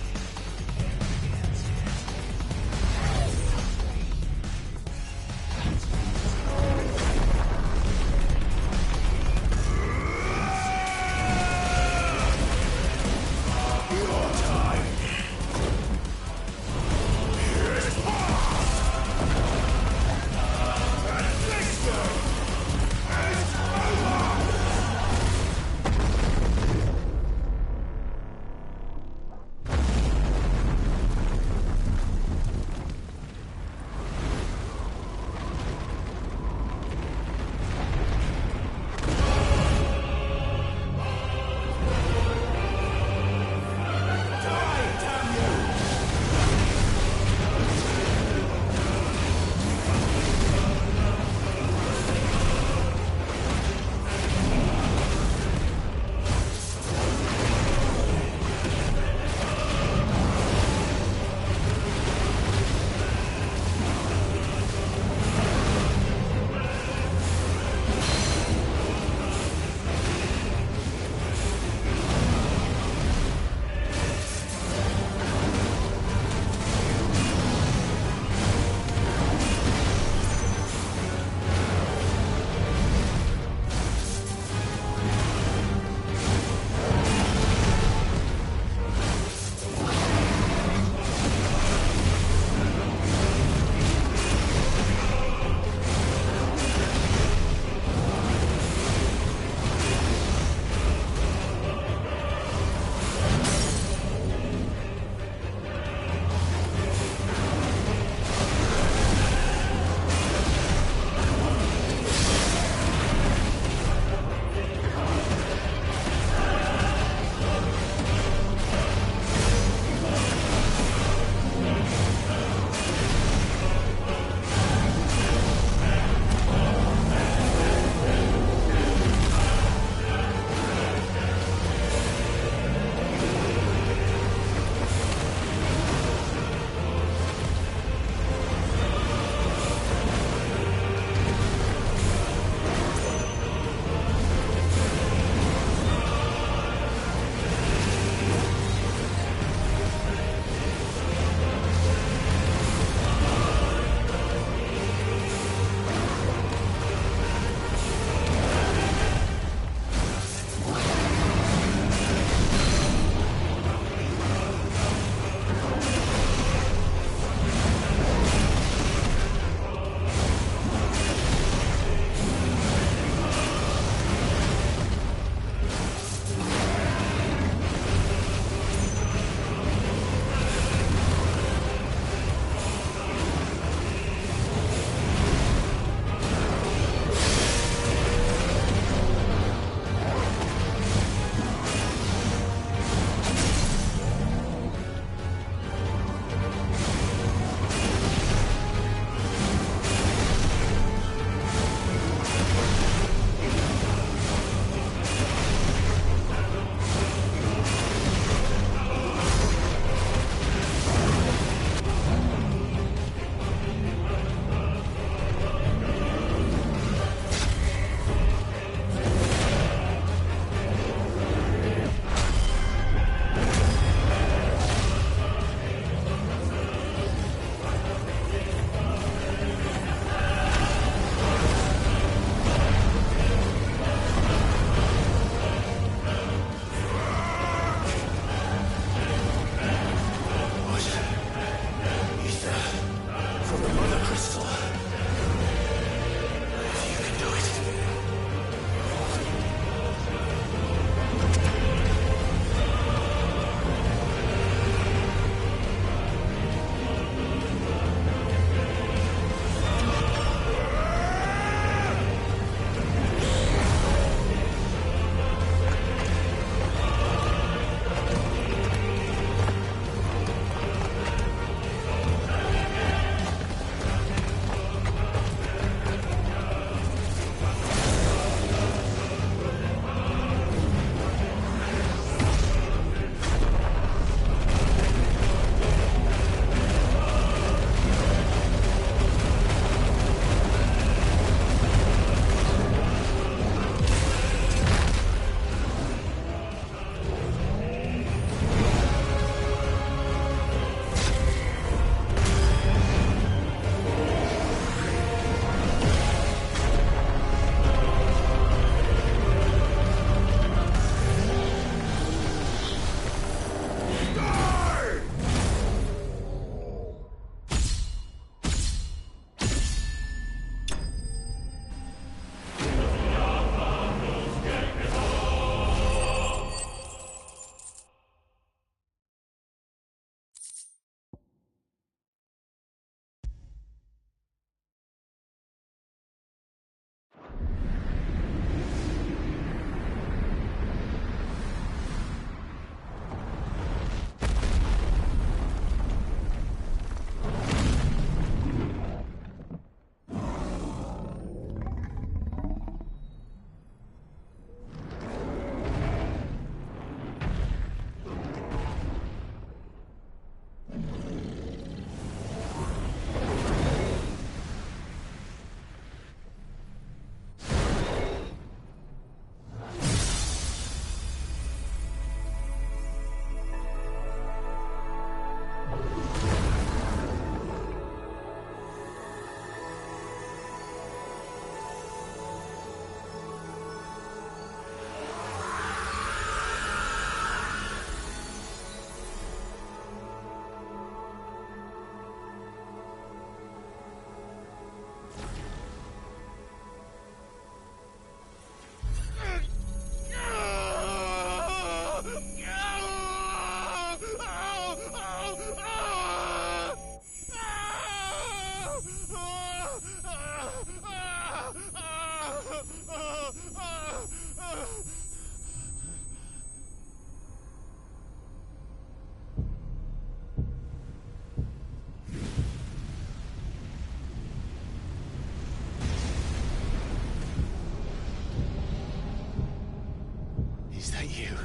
You,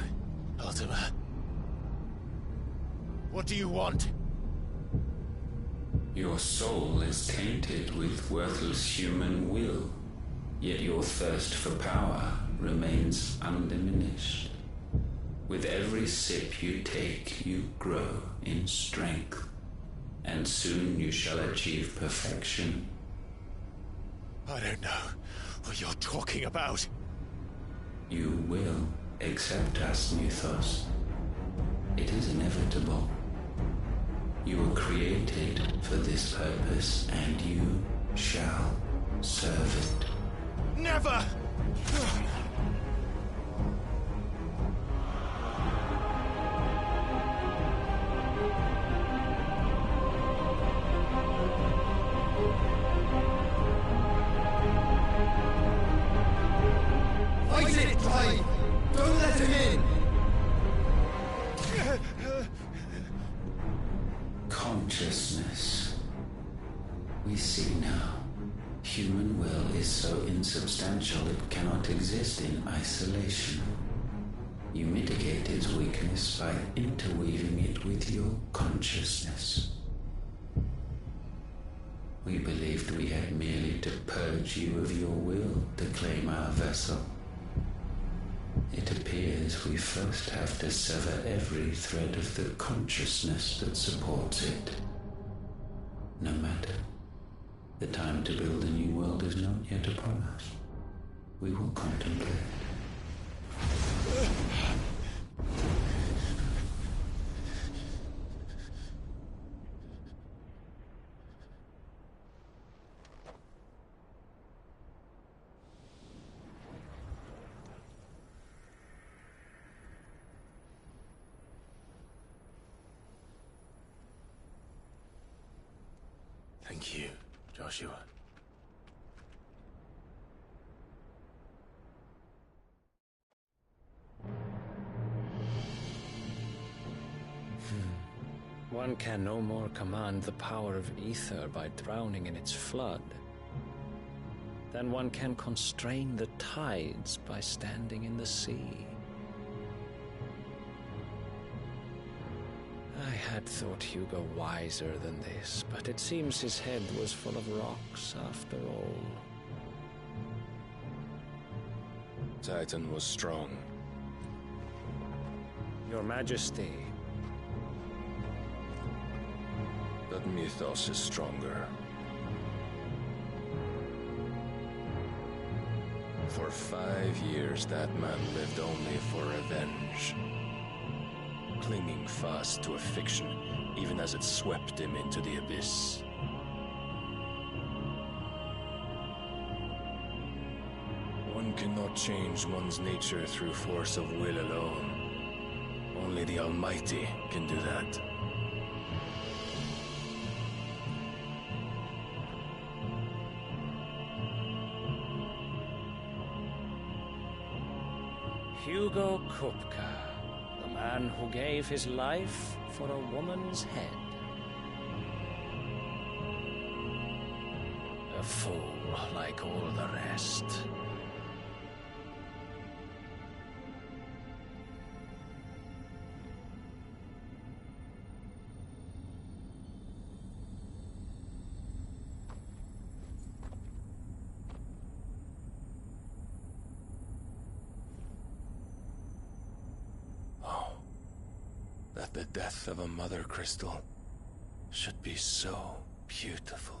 Ultima. What do you want? Your soul is tainted with worthless human will, yet your thirst for power remains undiminished. With every sip you take, you grow in strength, and soon you shall achieve perfection. I don't know what you're talking about. You will accept us, Mythos. It is inevitable. You were created for this purpose, and you shall serve it. Never! Fight it, Clive! Don't let him in! Consciousness. We see now. Human will is so insubstantial it cannot exist in isolation. You mitigate its weakness by interweaving it with your consciousness. We believed we had merely to purge you of your will to claim our vessel. It appears we first have to sever every thread of the consciousness that supports it. No matter. The time to build a new world is not yet upon us. We will contemplate. Thank you, Joshua. One can no more command the power of ether by drowning in its flood than one can constrain the tides by standing in the sea. I had thought Hugo wiser than this, but it seems his head was full of rocks after all. Titan was strong. Your Majesty. But Mythos is stronger. For 5 years, that man lived only for revenge. Clinging fast to a fiction, even as it swept him into the abyss. One cannot change one's nature through force of will alone. Only the Almighty can do that. Hugo Kupka, the man who gave his life for a woman's head. A fool like all the rest. That the death of a mother crystal should be so beautiful.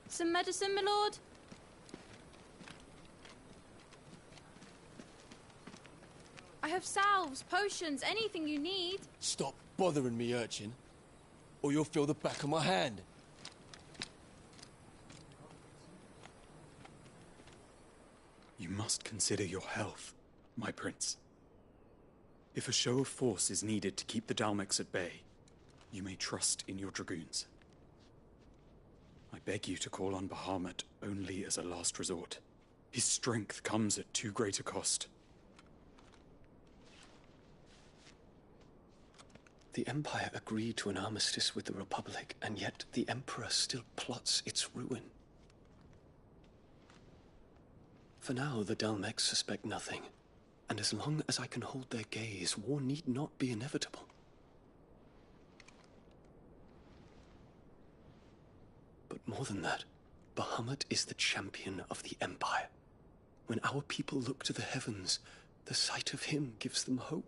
Some medicine, my lord? I have salves, potions, anything you need. Stop bothering me, urchin, or you'll feel the back of my hand. You must consider your health, my prince. If a show of force is needed to keep the Dalmex at bay, you may trust in your dragoons. I beg you to call on Bahamut only as a last resort. His strength comes at too great a cost. The Empire agreed to an armistice with the Republic, and yet the Emperor still plots its ruin. For now, the Dalmex suspect nothing, and as long as I can hold their gaze, war need not be inevitable. But more than that, Bahamut is the champion of the Empire. When our people look to the heavens, the sight of him gives them hope.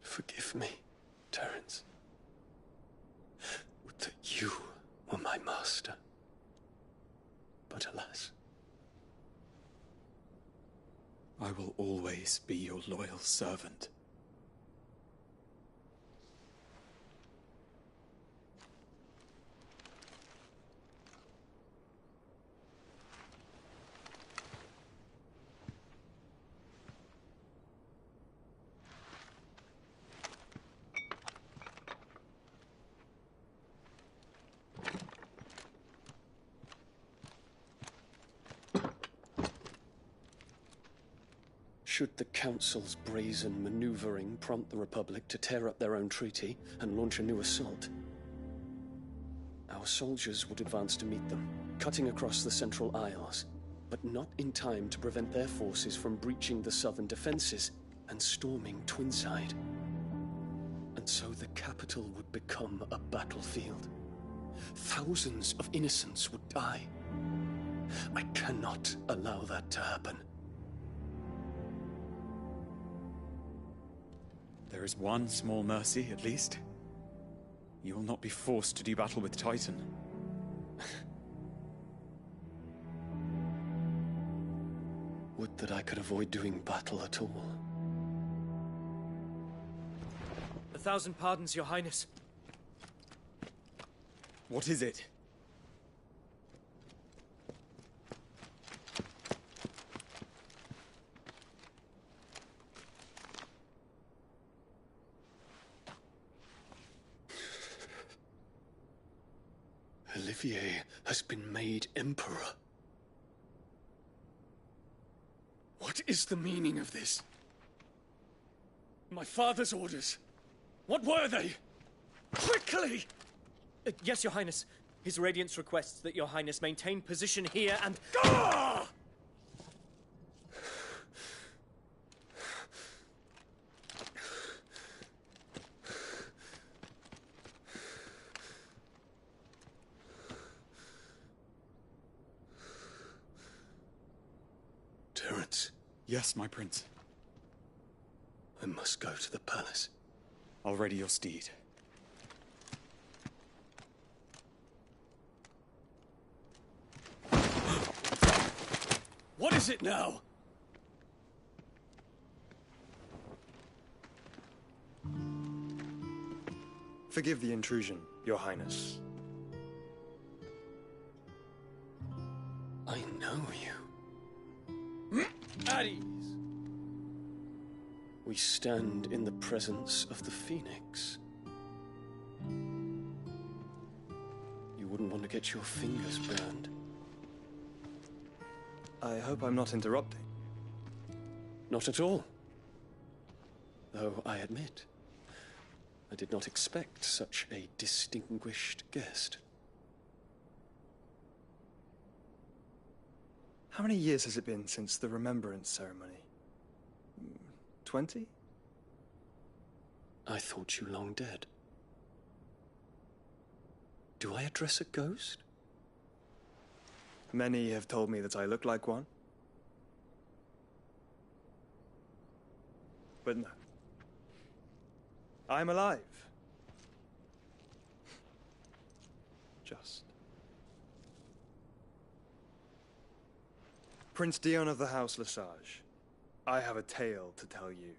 Forgive me, Terence. Would that you were my master. But alas. I will always be your loyal servant. Should the Council's brazen maneuvering prompt the Republic to tear up their own treaty and launch a new assault, our soldiers would advance to meet them, cutting across the Central Isles, but not in time to prevent their forces from breaching the southern defenses and storming Twinside. And so the capital would become a battlefield. Thousands of innocents would die. I cannot allow that to happen. There is one small mercy, at least. You will not be forced to do battle with Titan. Would that I could avoid doing battle at all. 1,000 pardons, Your Highness. What is it? Olivier has been made Emperor. What is the meaning of this? My father's orders. What were they? Quickly! Yes, Your Highness. His Radiance requests that Your Highness maintain position here and... Ah! Terence. Yes, my prince. I must go to the palace. I'll ready your steed. What is it now? Forgive the intrusion, Your Highness. I know you. At ease. We stand in the presence of the Phoenix. You wouldn't want to get your fingers burned. I hope I'm not interrupting. Not at all. Though I admit, I did not expect such a distinguished guest. How many years has it been since the Remembrance ceremony? 20? I thought you long dead. Do I address a ghost? Many have told me that I look like one. But no. I'm alive. Just. Prince Dion of the House Lesage, I have a tale to tell you.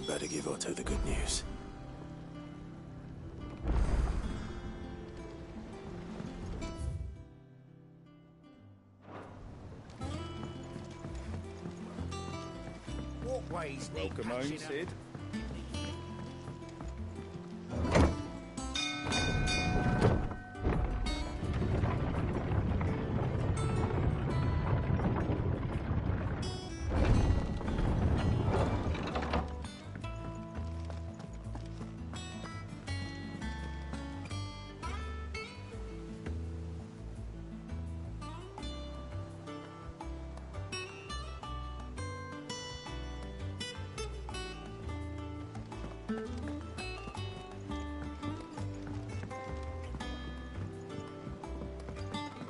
I'd better give Otto the good news. Walkways need Welcome home, patching up. Sid.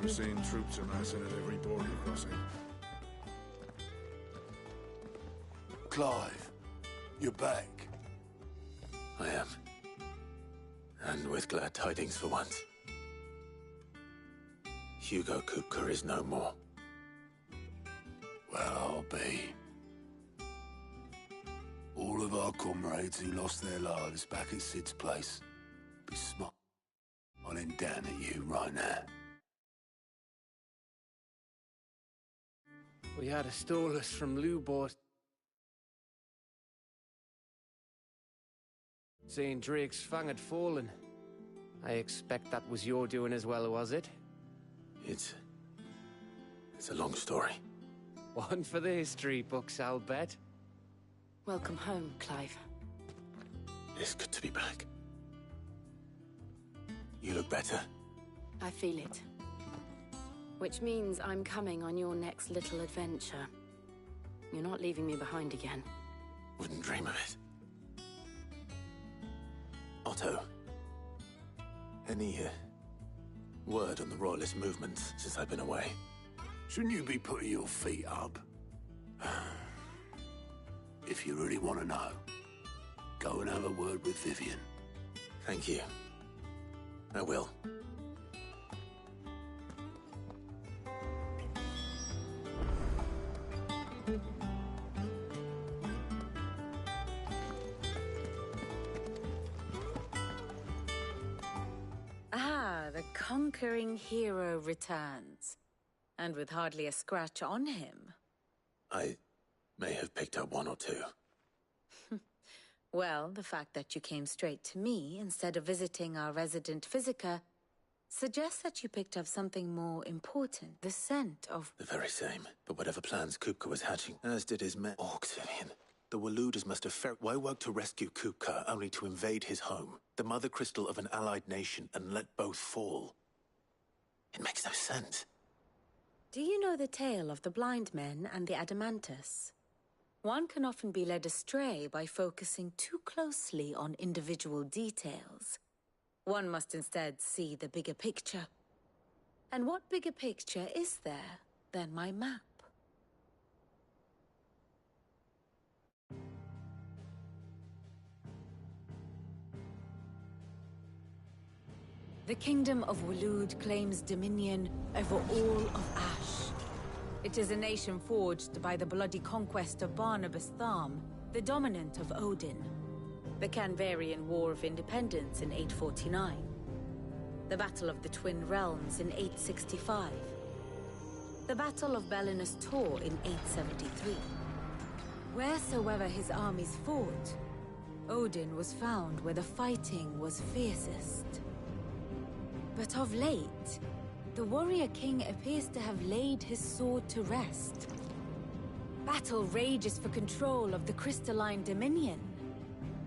We're seeing troops amassing at every border crossing. Clive, you're back. I am. And with glad tidings for once. Hugo Kupka is no more. Well, I'll be. All of our comrades who lost their lives back at Sid's place be smiling down at you right now. We had a stolus from Lubor saying Drake's Fang had fallen. I expect that was your doing as well, was it? It's a long story. One for the history books, I'll bet. Welcome home, Clive. It's good to be back. You look better. I feel it. Which means I'm coming on your next little adventure. You're not leaving me behind again. Wouldn't dream of it. Otto, any word on the Royalist movements since I've been away? Shouldn't you be putting your feet up? If you really want to know, go and have a word with Vivian. Thank you. I will. Ah, the conquering hero returns. And with hardly a scratch on him. I may have picked up one or two. Well, the fact that you came straight to me instead of visiting our resident physiker suggests that you picked up something more important. The scent of... The very same. But whatever plans Kupka was hatching, as did his men... Orcs, Vivian. The Waluders must have Why work to rescue Kupka only to invade his home, the mother crystal of an allied nation, and let both fall? It makes no sense. Do you know the tale of the blind men and the Adamantus? One can often be led astray by focusing too closely on individual details. One must instead see the bigger picture. And what bigger picture is there than my map? The Kingdom of Walud claims dominion over all of Ash. It is a nation forged by the bloody conquest of Barnabas Tharm, the dominant of Odin. The Canvarian War of Independence in 849. The Battle of the Twin Realms in 865. The Battle of Belinus Tor in 873. Wheresoever his armies fought, Odin was found where the fighting was fiercest. But of late, the warrior king appears to have laid his sword to rest. Battle rages for control of the crystalline dominion.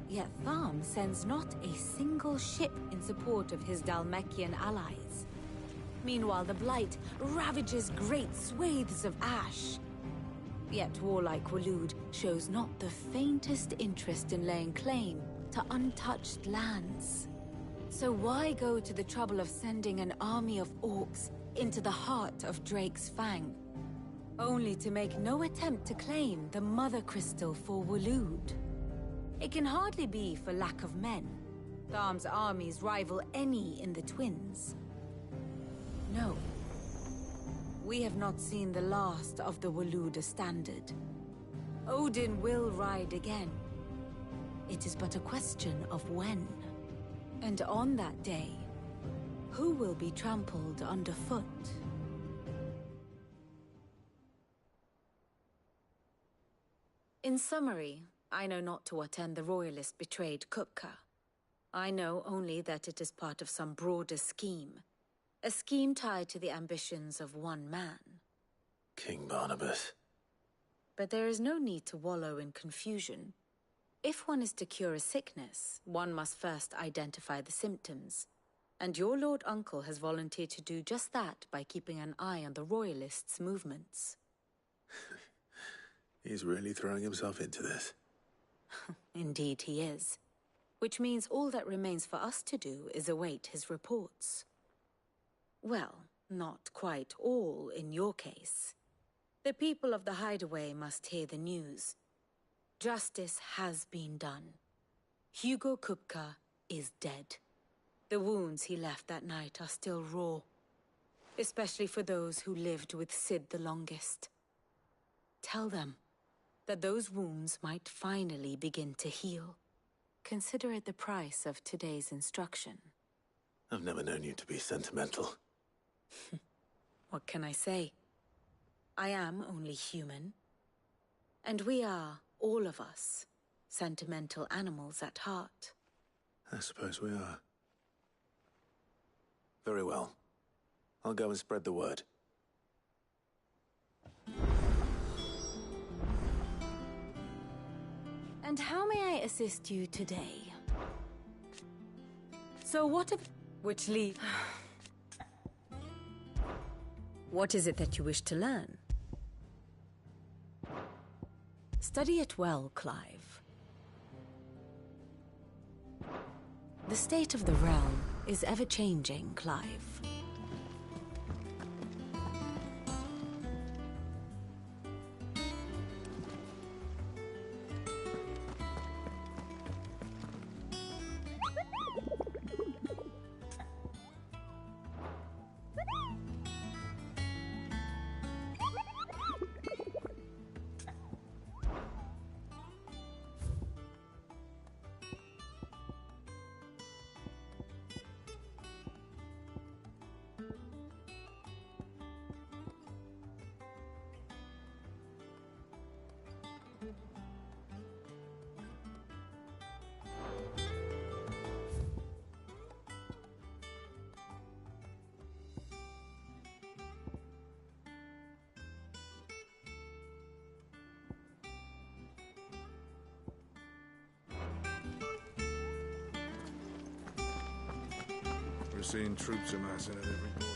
Yet Tharm sends not a single ship in support of his Dhalmekian allies. Meanwhile, the Blight ravages great swathes of Ash. Yet warlike Walud shows not the faintest interest in laying claim to untouched lands. So why go to the trouble of sending an army of orcs into the heart of Drake's Fang, only to make no attempt to claim the Mother Crystal for Walud? It can hardly be for lack of men. Tharm's armies rival any in the Twins. No. We have not seen the last of the Waluda standard. Odin will ride again. It is but a question of when. And on that day, who will be trampled underfoot? In summary, I know not to what end the Royalists betrayed Kupka. I know only that it is part of some broader scheme. A scheme tied to the ambitions of one man. King Barnabas. But there is no need to wallow in confusion. If one is to cure a sickness, one must first identify the symptoms. And your Lord Uncle has volunteered to do just that by keeping an eye on the Royalists' movements. He's really throwing himself into this. Indeed he is. Which means all that remains for us to do is await his reports. Well, not quite all in your case. The people of the Hideaway must hear the news. Justice has been done. Hugo Kupka is dead. The wounds he left that night are still raw, especially for those who lived with Sid the longest. Tell them that those wounds might finally begin to heal. Consider it the price of today's instruction. I've never known you to be sentimental. What can I say? I am only human. And we are, all of us, sentimental animals at heart. I suppose we are. Very well. I'll go and spread the word. And how may I assist you today? So what if... Which lead... What is it that you wish to learn? Study it well, Clive. The state of the realm is ever-changing, Clive. We're seeing troops amassing at every border.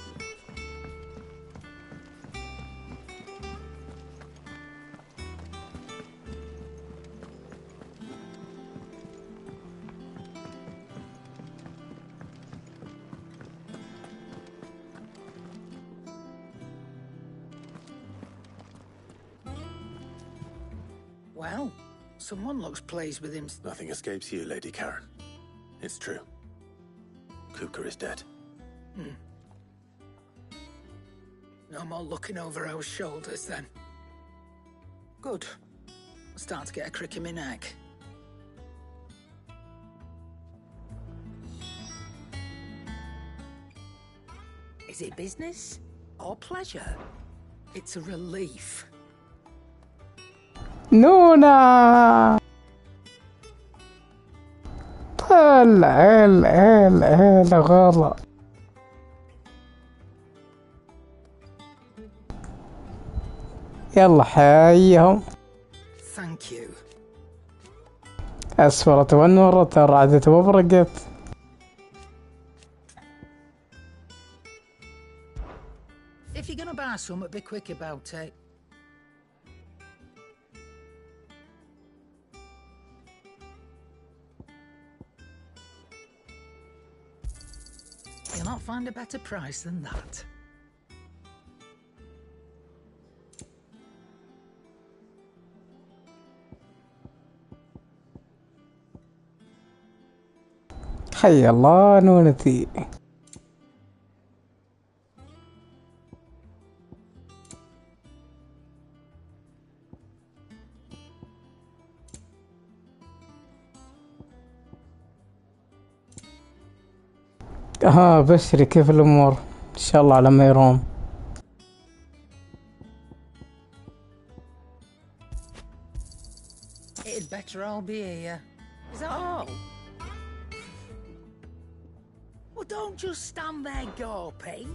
Well, someone looks pleased with him. Nothing escapes you, Lady Karen. It's true. Kupka is dead. No more looking over our shoulders, then. Good. I'm starting to get a crick in my neck. Is it business or pleasure? It's a relief. نونا هلا هلا هلا هلا غلا يلا حيهم. Thank you. أسفرت ونورت رعدت وبرقت. If you're gonna buy some, be quick about it. You'll not find a better price than that. حي الله نونتي. بشري كيف الأمور؟ إن شاء الله على ما يرام. It'd better all be here. Is that all? Well, don't just stand there gawping.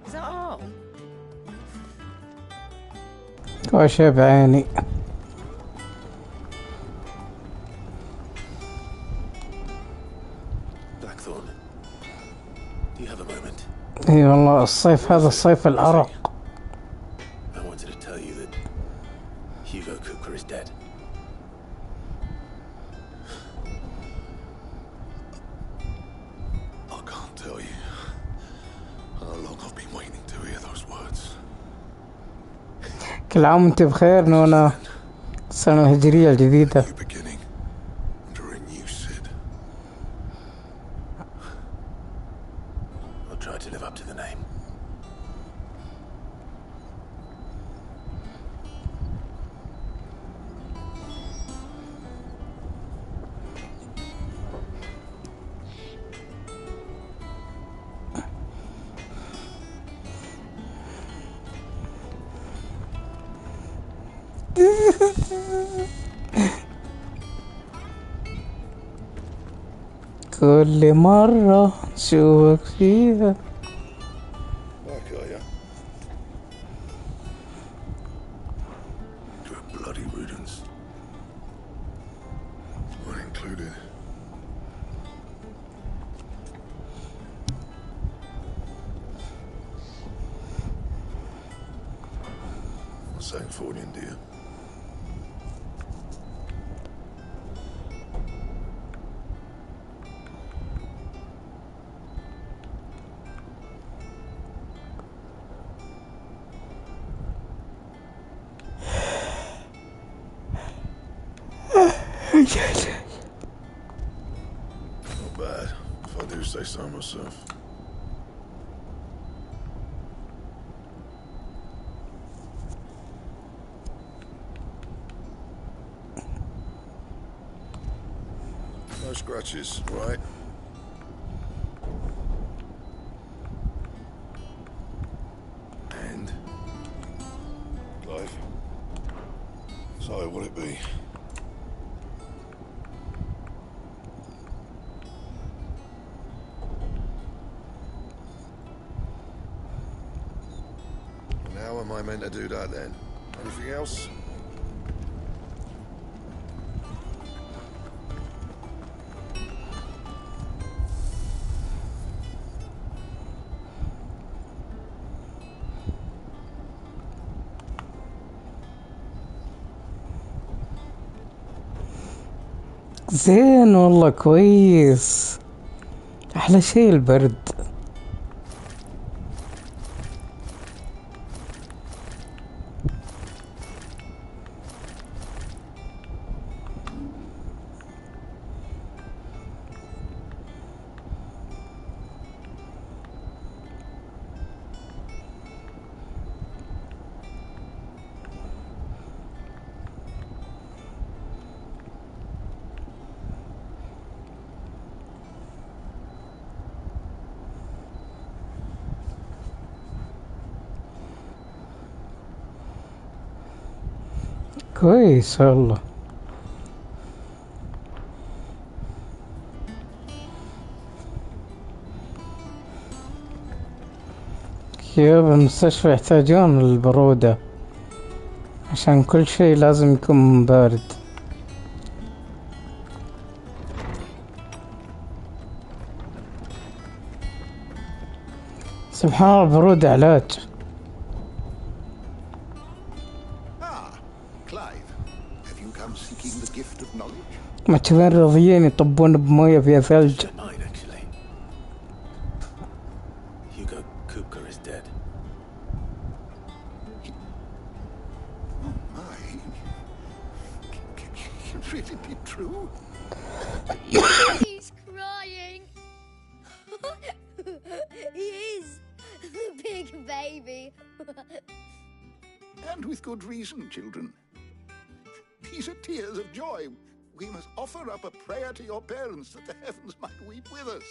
Is that all? وش بعيني. Blackthorn, do you have a moment? اي والله الصيف هذا الصيف العرق. I wanted to tell you that Hugo Cooper is dead. I can't tell you how long I've been waiting to hear those words. كل عام وانت بخير نونا. السنة الهجرية الجديدة. I'll try to live up to the name. كل مرة نشوفك فيها. Back, are ya? To a bloody riddance. Mine included. What's that for you, dear? Not bad, if I do say so myself. No scratches, right? And? Clive? So, what'll it be? And how am I meant to do that then? Anything else? زين والله كويس. أحلى شيء البرد. كويس والله. كيف المستشفى يحتاجون البرودة عشان كل شيء لازم يكون بارد. سبحان الله البرودة علاج. ما تبين رضيين يطبون بمويه فيها ثلج. Hugo Cooper is dead. Oh my. Can it really be true? He's crying. He is. Big baby. And with good reason, children. These are tears of joy. We must offer up a prayer to your parents that the heavens might weep with us.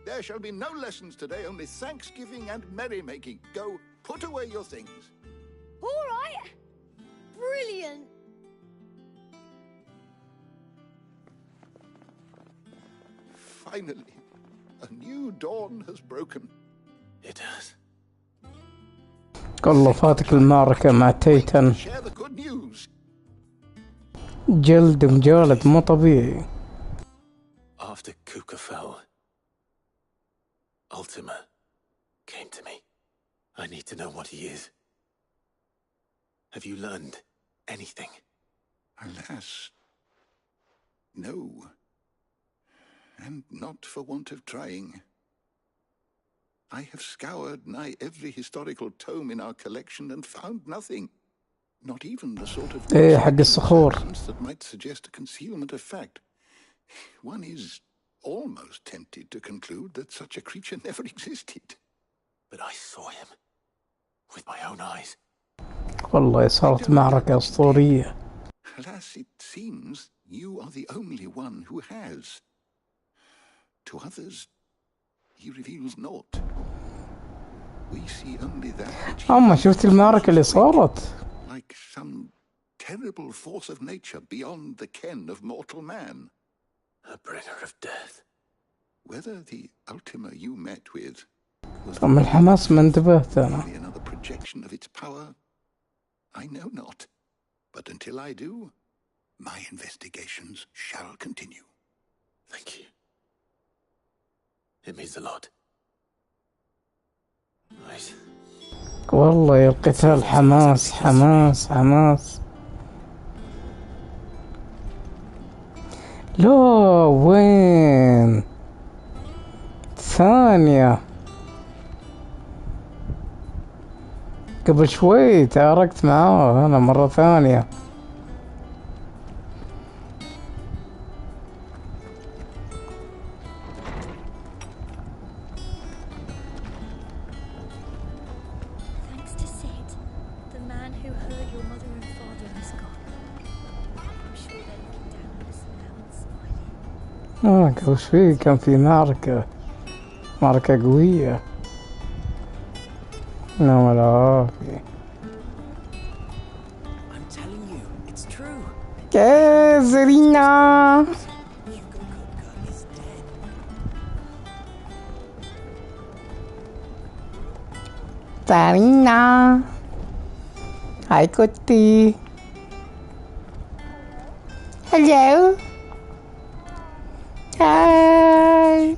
There shall be no lessons today, only thanksgiving and merrymaking. Go, put away your things. All right. Brilliant. Finally, a new dawn has broken. It has. والله فاتك المعركة مع تيتان. Share the good news. جلد مجالد مو طبيعي. After Kupka fell, Ultima came to me. I need to know what he is. Have you learned anything? Alas, no. And not for want of trying. I have scoured nigh every historical tome in our collection and found nothing. Not even the sort of حق الصخور. that might suggest a concealment of fact. One is almost tempted to conclude that such a creature never existed. But I saw him with my own eyes. والله صارت معركة أسطورية. Alas, it seems you are the only one who has. To others, he reveals naught. We see only that which أما شفت المعركة اللي صارت؟ like some terrible force of nature beyond the ken of mortal man. A bringer of death. Whether the Ultima you met with was من الحماس ما انتبهت أنا. another projection of its power, I know not. But until I do, my investigations shall continue. Thank you. It means a lot. Right. والله يا القتال حماس حماس حماس. لا وين ثانية قبل شوي تعاركت معاه أنا مرة ثانية. Thanks to Sid, the man who hurt your mother and father is gone. I'm sure they're looking down on us now and smiling. قبل شوي كان في معركة قوية. نعم العافية. I'm telling you, it's true. كازرينا. Sarina. Hi, Kutti. Hello. Hi.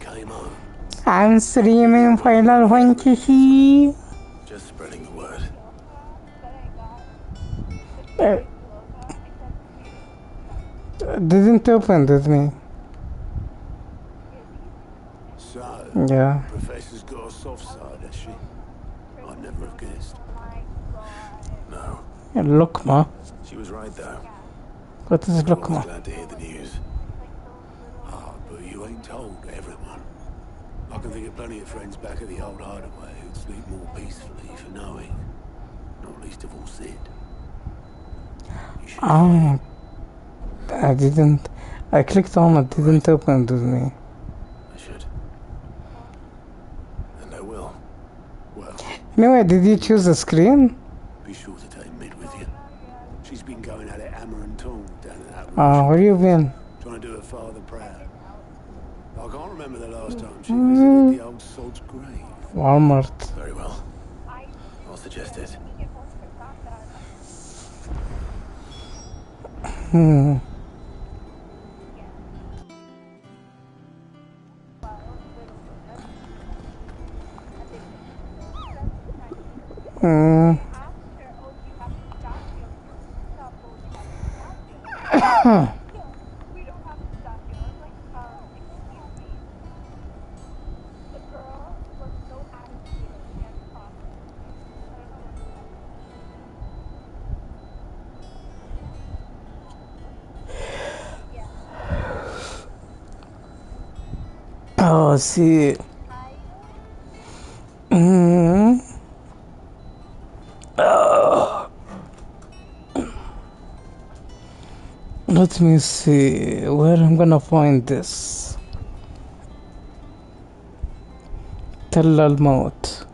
I'm streaming Final Fantasy. Just spreading the word. Didn't open with me. So, Yeah. Professor's got a soft side, has she? I'd never have guessed. No. Lukma. She was right, though. What is I was Lukma? glad to hear the news. Ah, but you ain't told everyone. I can think of plenty of friends back at the old hideaway who'd sleep more peacefully for knowing. Not least of all Sid. Oh, I didn't. I clicked on it, didn't open with me. I should. And I will. Well, Anyway, did you choose the screen? be sure to take Mid with you. She's been going at it hammer and tongue down at that Where you been? trying to do her father proud. I can't remember the last time she visited the old sod's grave. Walmart. Very well. I'll suggest it. Hmm. Hmm. Oh, see. Hmm. Let me see where I'm gonna find this. تل الموت.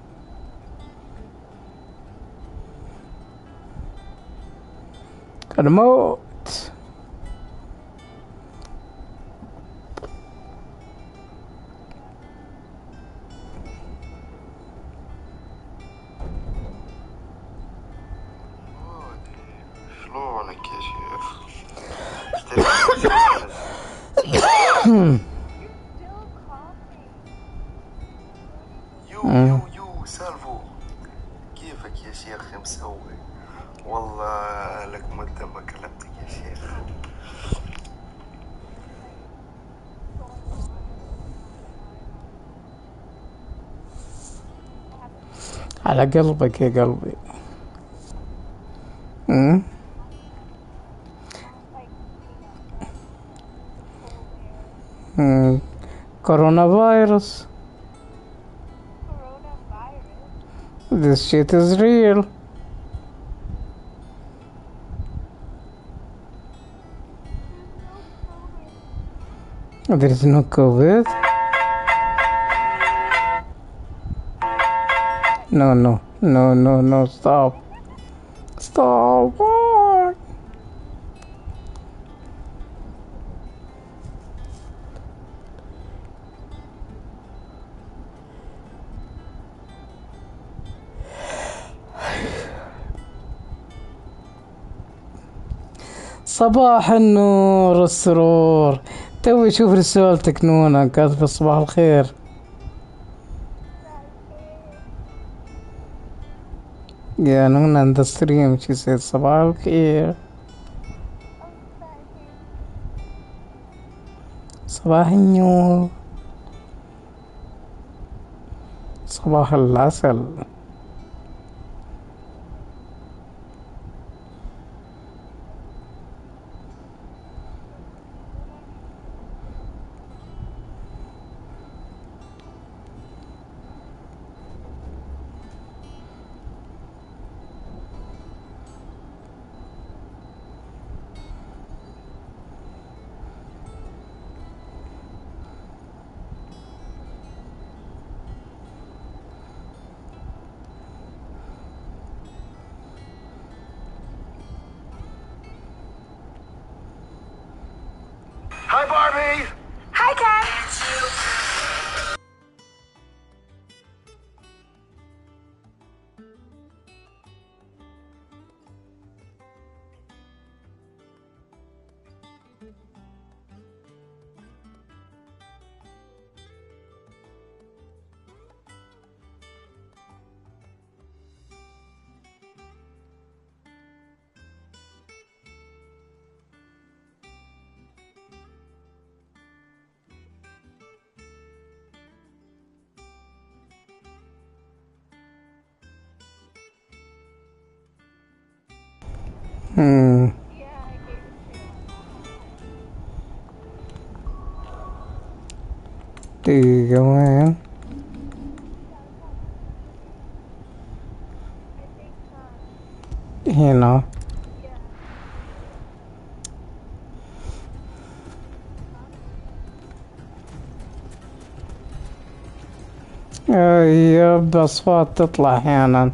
الموت. شلونك يا شيخ؟ يو سالفو، كيفك يا شيخ مسوي؟ والله لك مدة ما كلمتك يا شيخ. على قلبك يا قلبي. كورونا فيروس. This shit is real. There is no COVID. No, stop. Stop. صباح النور والسرور. توي شوف رسالتك نونا كاتبة صباح الخير. يا نونا in the stream she said صباح الخير. صباح النور. صباح العسل. Hi Barbie! Hi Ken! دقيقة وين؟ هنا. يب أصوات تطلع أحيانا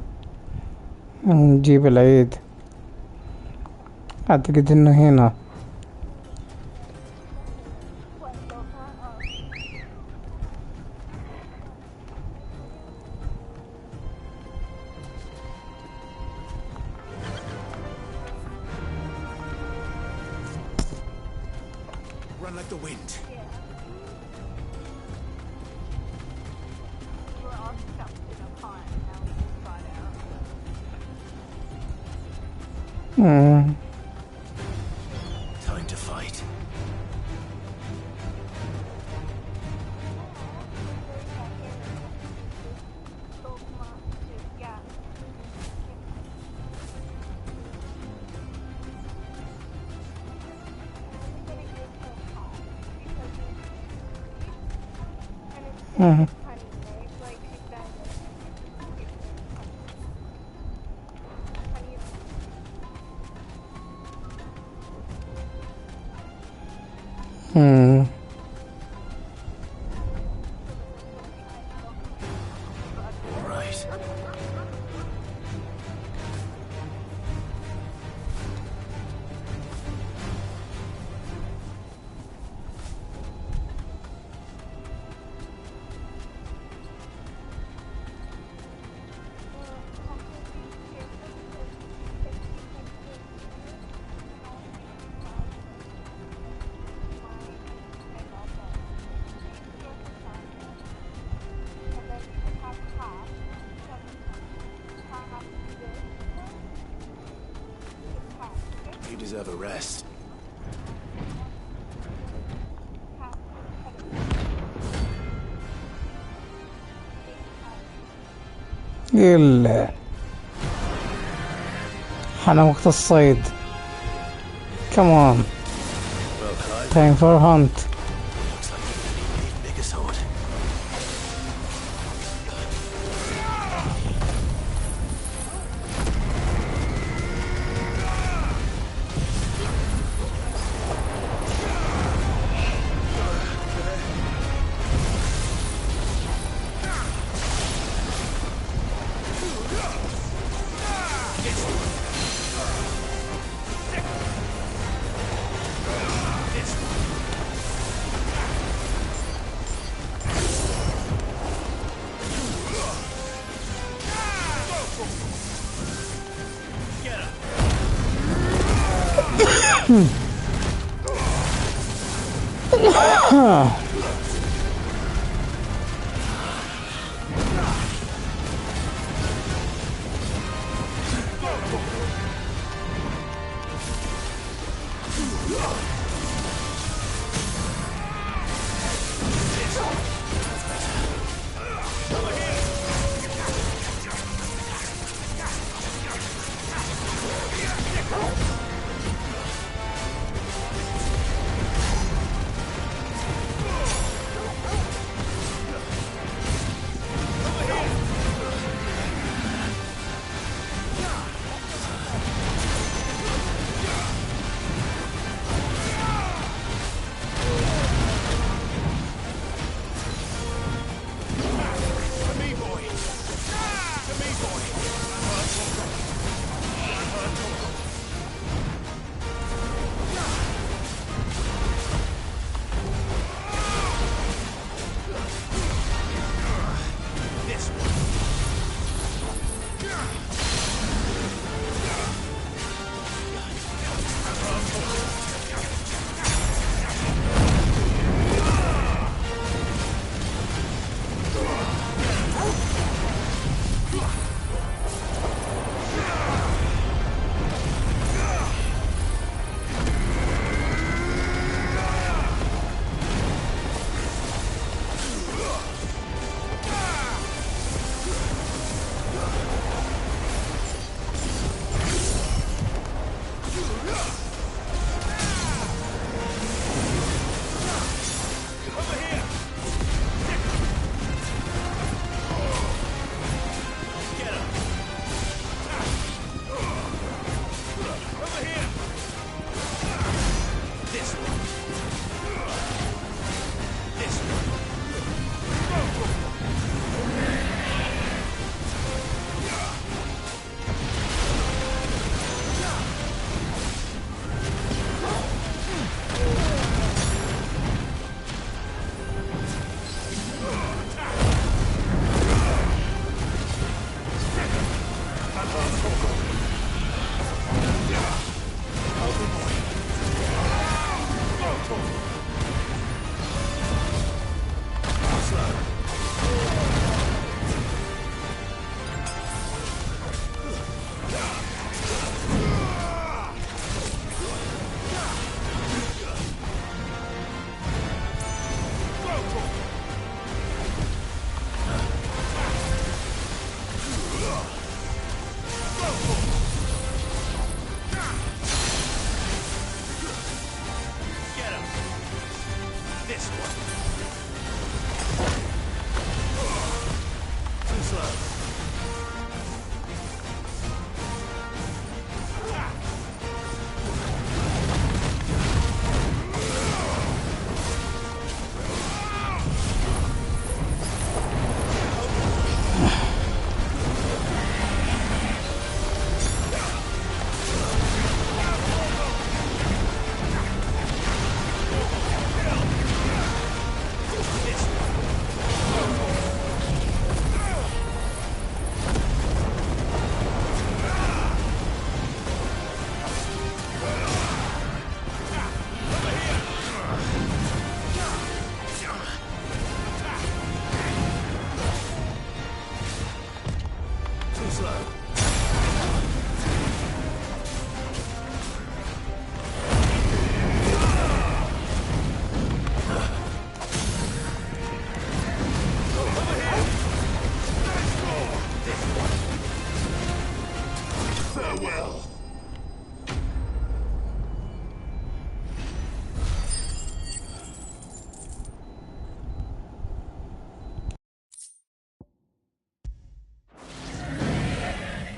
نجيب العيد. أعتقد إنه هنا. Run like the wind. Time to fight. Right. You deserve a rest. يلا حان وقت الصيد. Come on. Time for a hunt. Looks like you need an even bigger sword.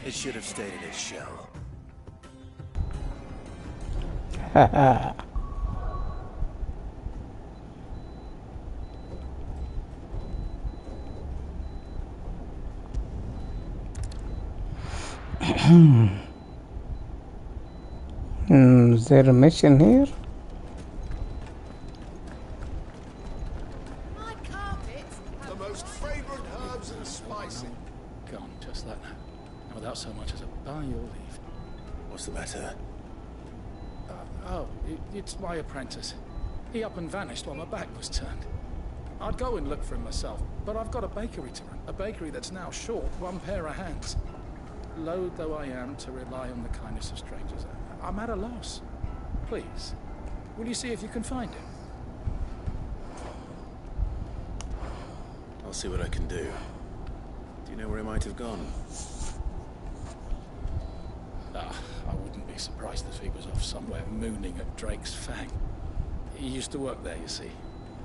It should have stayed in its shell. Haha. Is there a mission here? The most fragrant herbs and spices. Gone, just like that. And without so much as a by your leave. What's the matter? It's my apprentice. He up and vanished while my back was turned. I'd go and look for him myself, but I've got a bakery to run. A bakery that's now short one pair of hands. Loath though I am to rely on the kindness of strangers, I'm at a loss. Please, will you see if you can find him? I'll see what I can do. Do you know where he might have gone? I wouldn't be surprised if he was off somewhere mooning at Drake's Fang. He used to work there, you see.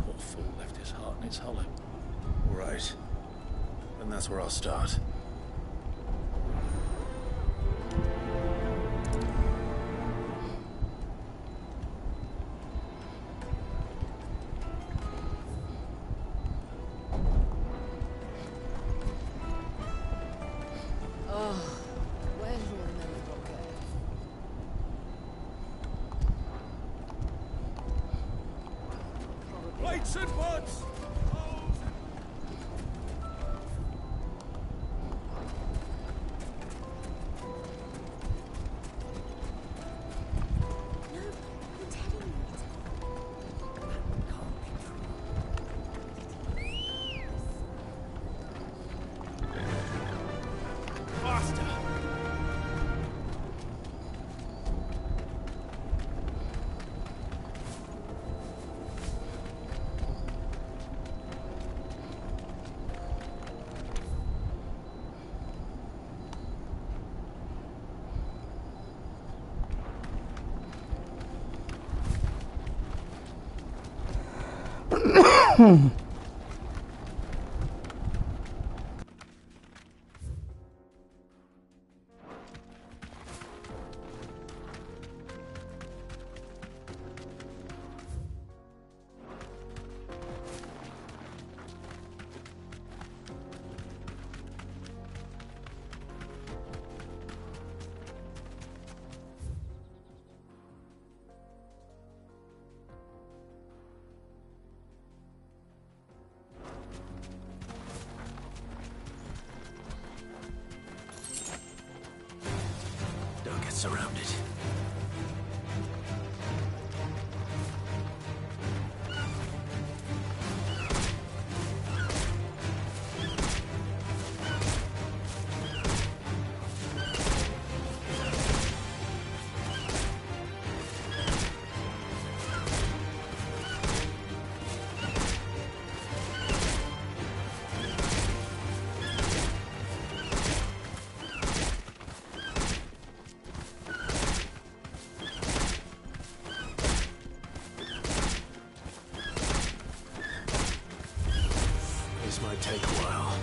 Poor fool left his heart in its hollow. All right. Then that's where I'll start. Plates and pots! Faster! Don't get surrounded. This might take a while.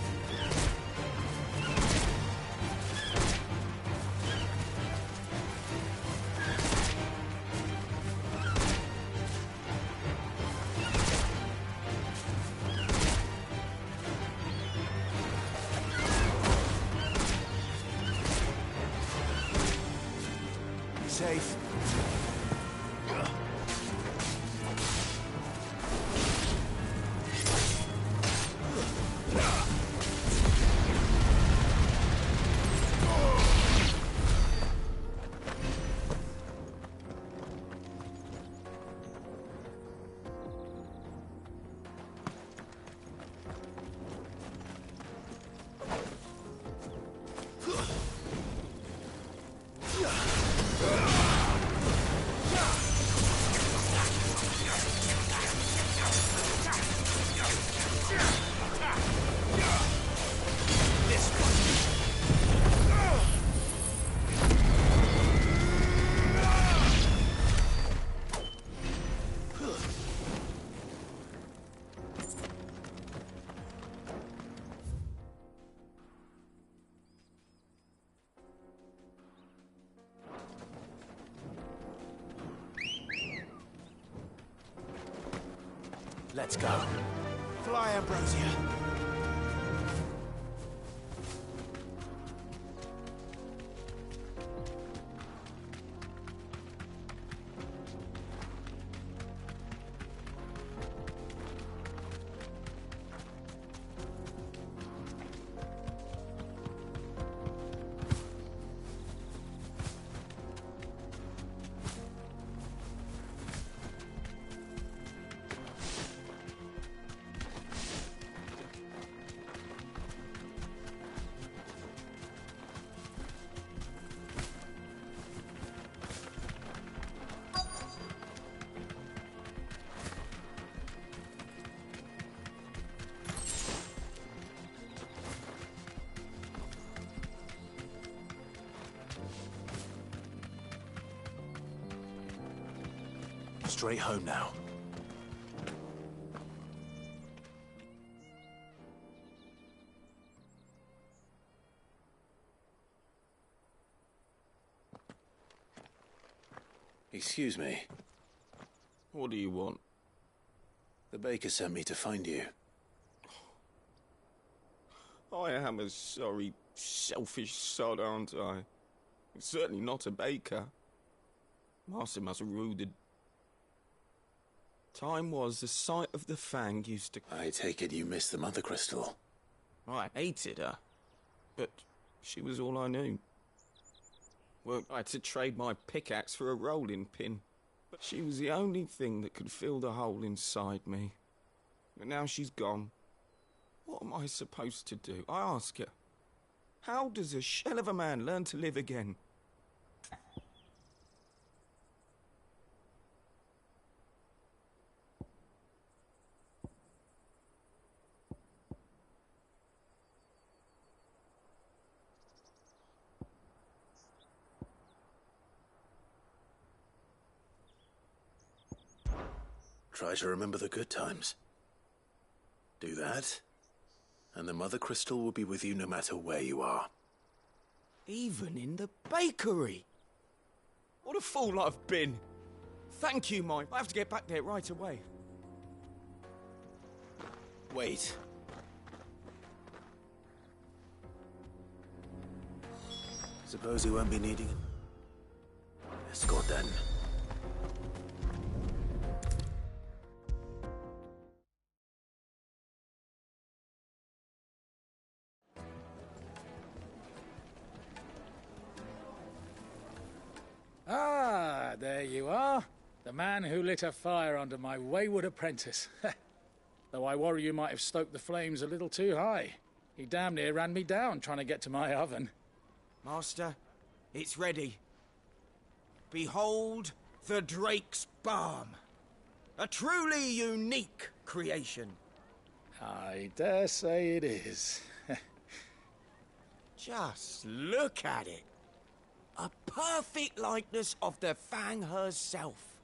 Safe. Let's go. Fly, Ambrosia. Straight home now. Excuse me. What do you want? The baker sent me to find you. I am a sorry, selfish sod, aren't I? Certainly not a baker. Master must have ruled it. Time was the sight of the Fang used to... I take it you missed the Mother Crystal. I hated her, but she was all I knew. Well, I had to trade my pickaxe for a rolling pin, but she was the only thing that could fill the hole inside me. But now she's gone. What am I supposed to do? I ask her. How does a shell of a man learn to live again? Try to remember the good times. Do that, and the Mother Crystal will be with you no matter where you are. Even in the bakery? What a fool I've been. Thank you, Mike. I have to get back there right away. Wait. Suppose you won't be needing an escort then. Ah, there you are. The man who lit a fire under my wayward apprentice. Though I worry you might have stoked the flames a little too high. He damn near ran me down trying to get to my oven. Master, it's ready. Behold the Drake's Balm. A truly unique creation. I dare say it is. Just look at it. A perfect likeness of the Fang herself.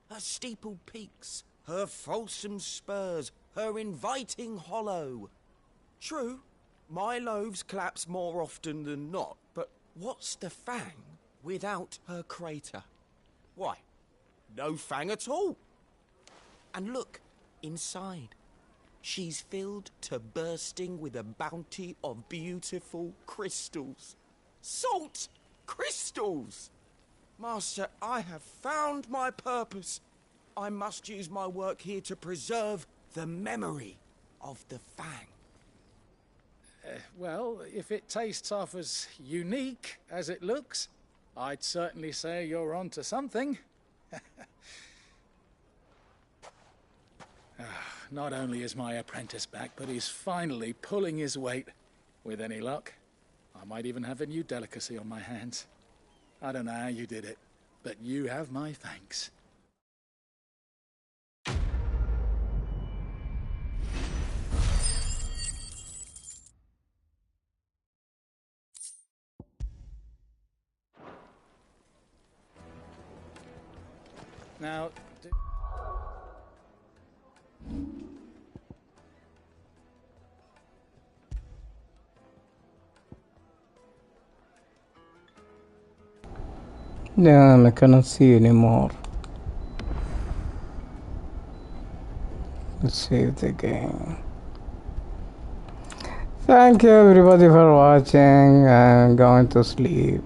Her steepled peaks, her fulsome spurs, her inviting hollow. True, my loaves collapse more often than not, but what's the Fang without her crater? Why, no Fang at all. And look, inside. She's filled to bursting with a bounty of beautiful crystals. Salt crystals! Master, I have found my purpose. I must use my work here to preserve the memory of the Fang. Well, if it tastes half as unique as it looks, I'd certainly say you're onto something. Not only is my apprentice back, but he's finally pulling his weight. With any luck, I might even have a new delicacy on my hands. I don't know how you did it, but you have my thanks. Now, Damn, I cannot see anymore. Let's save the game. Thank you everybody for watching. I'm going to sleep.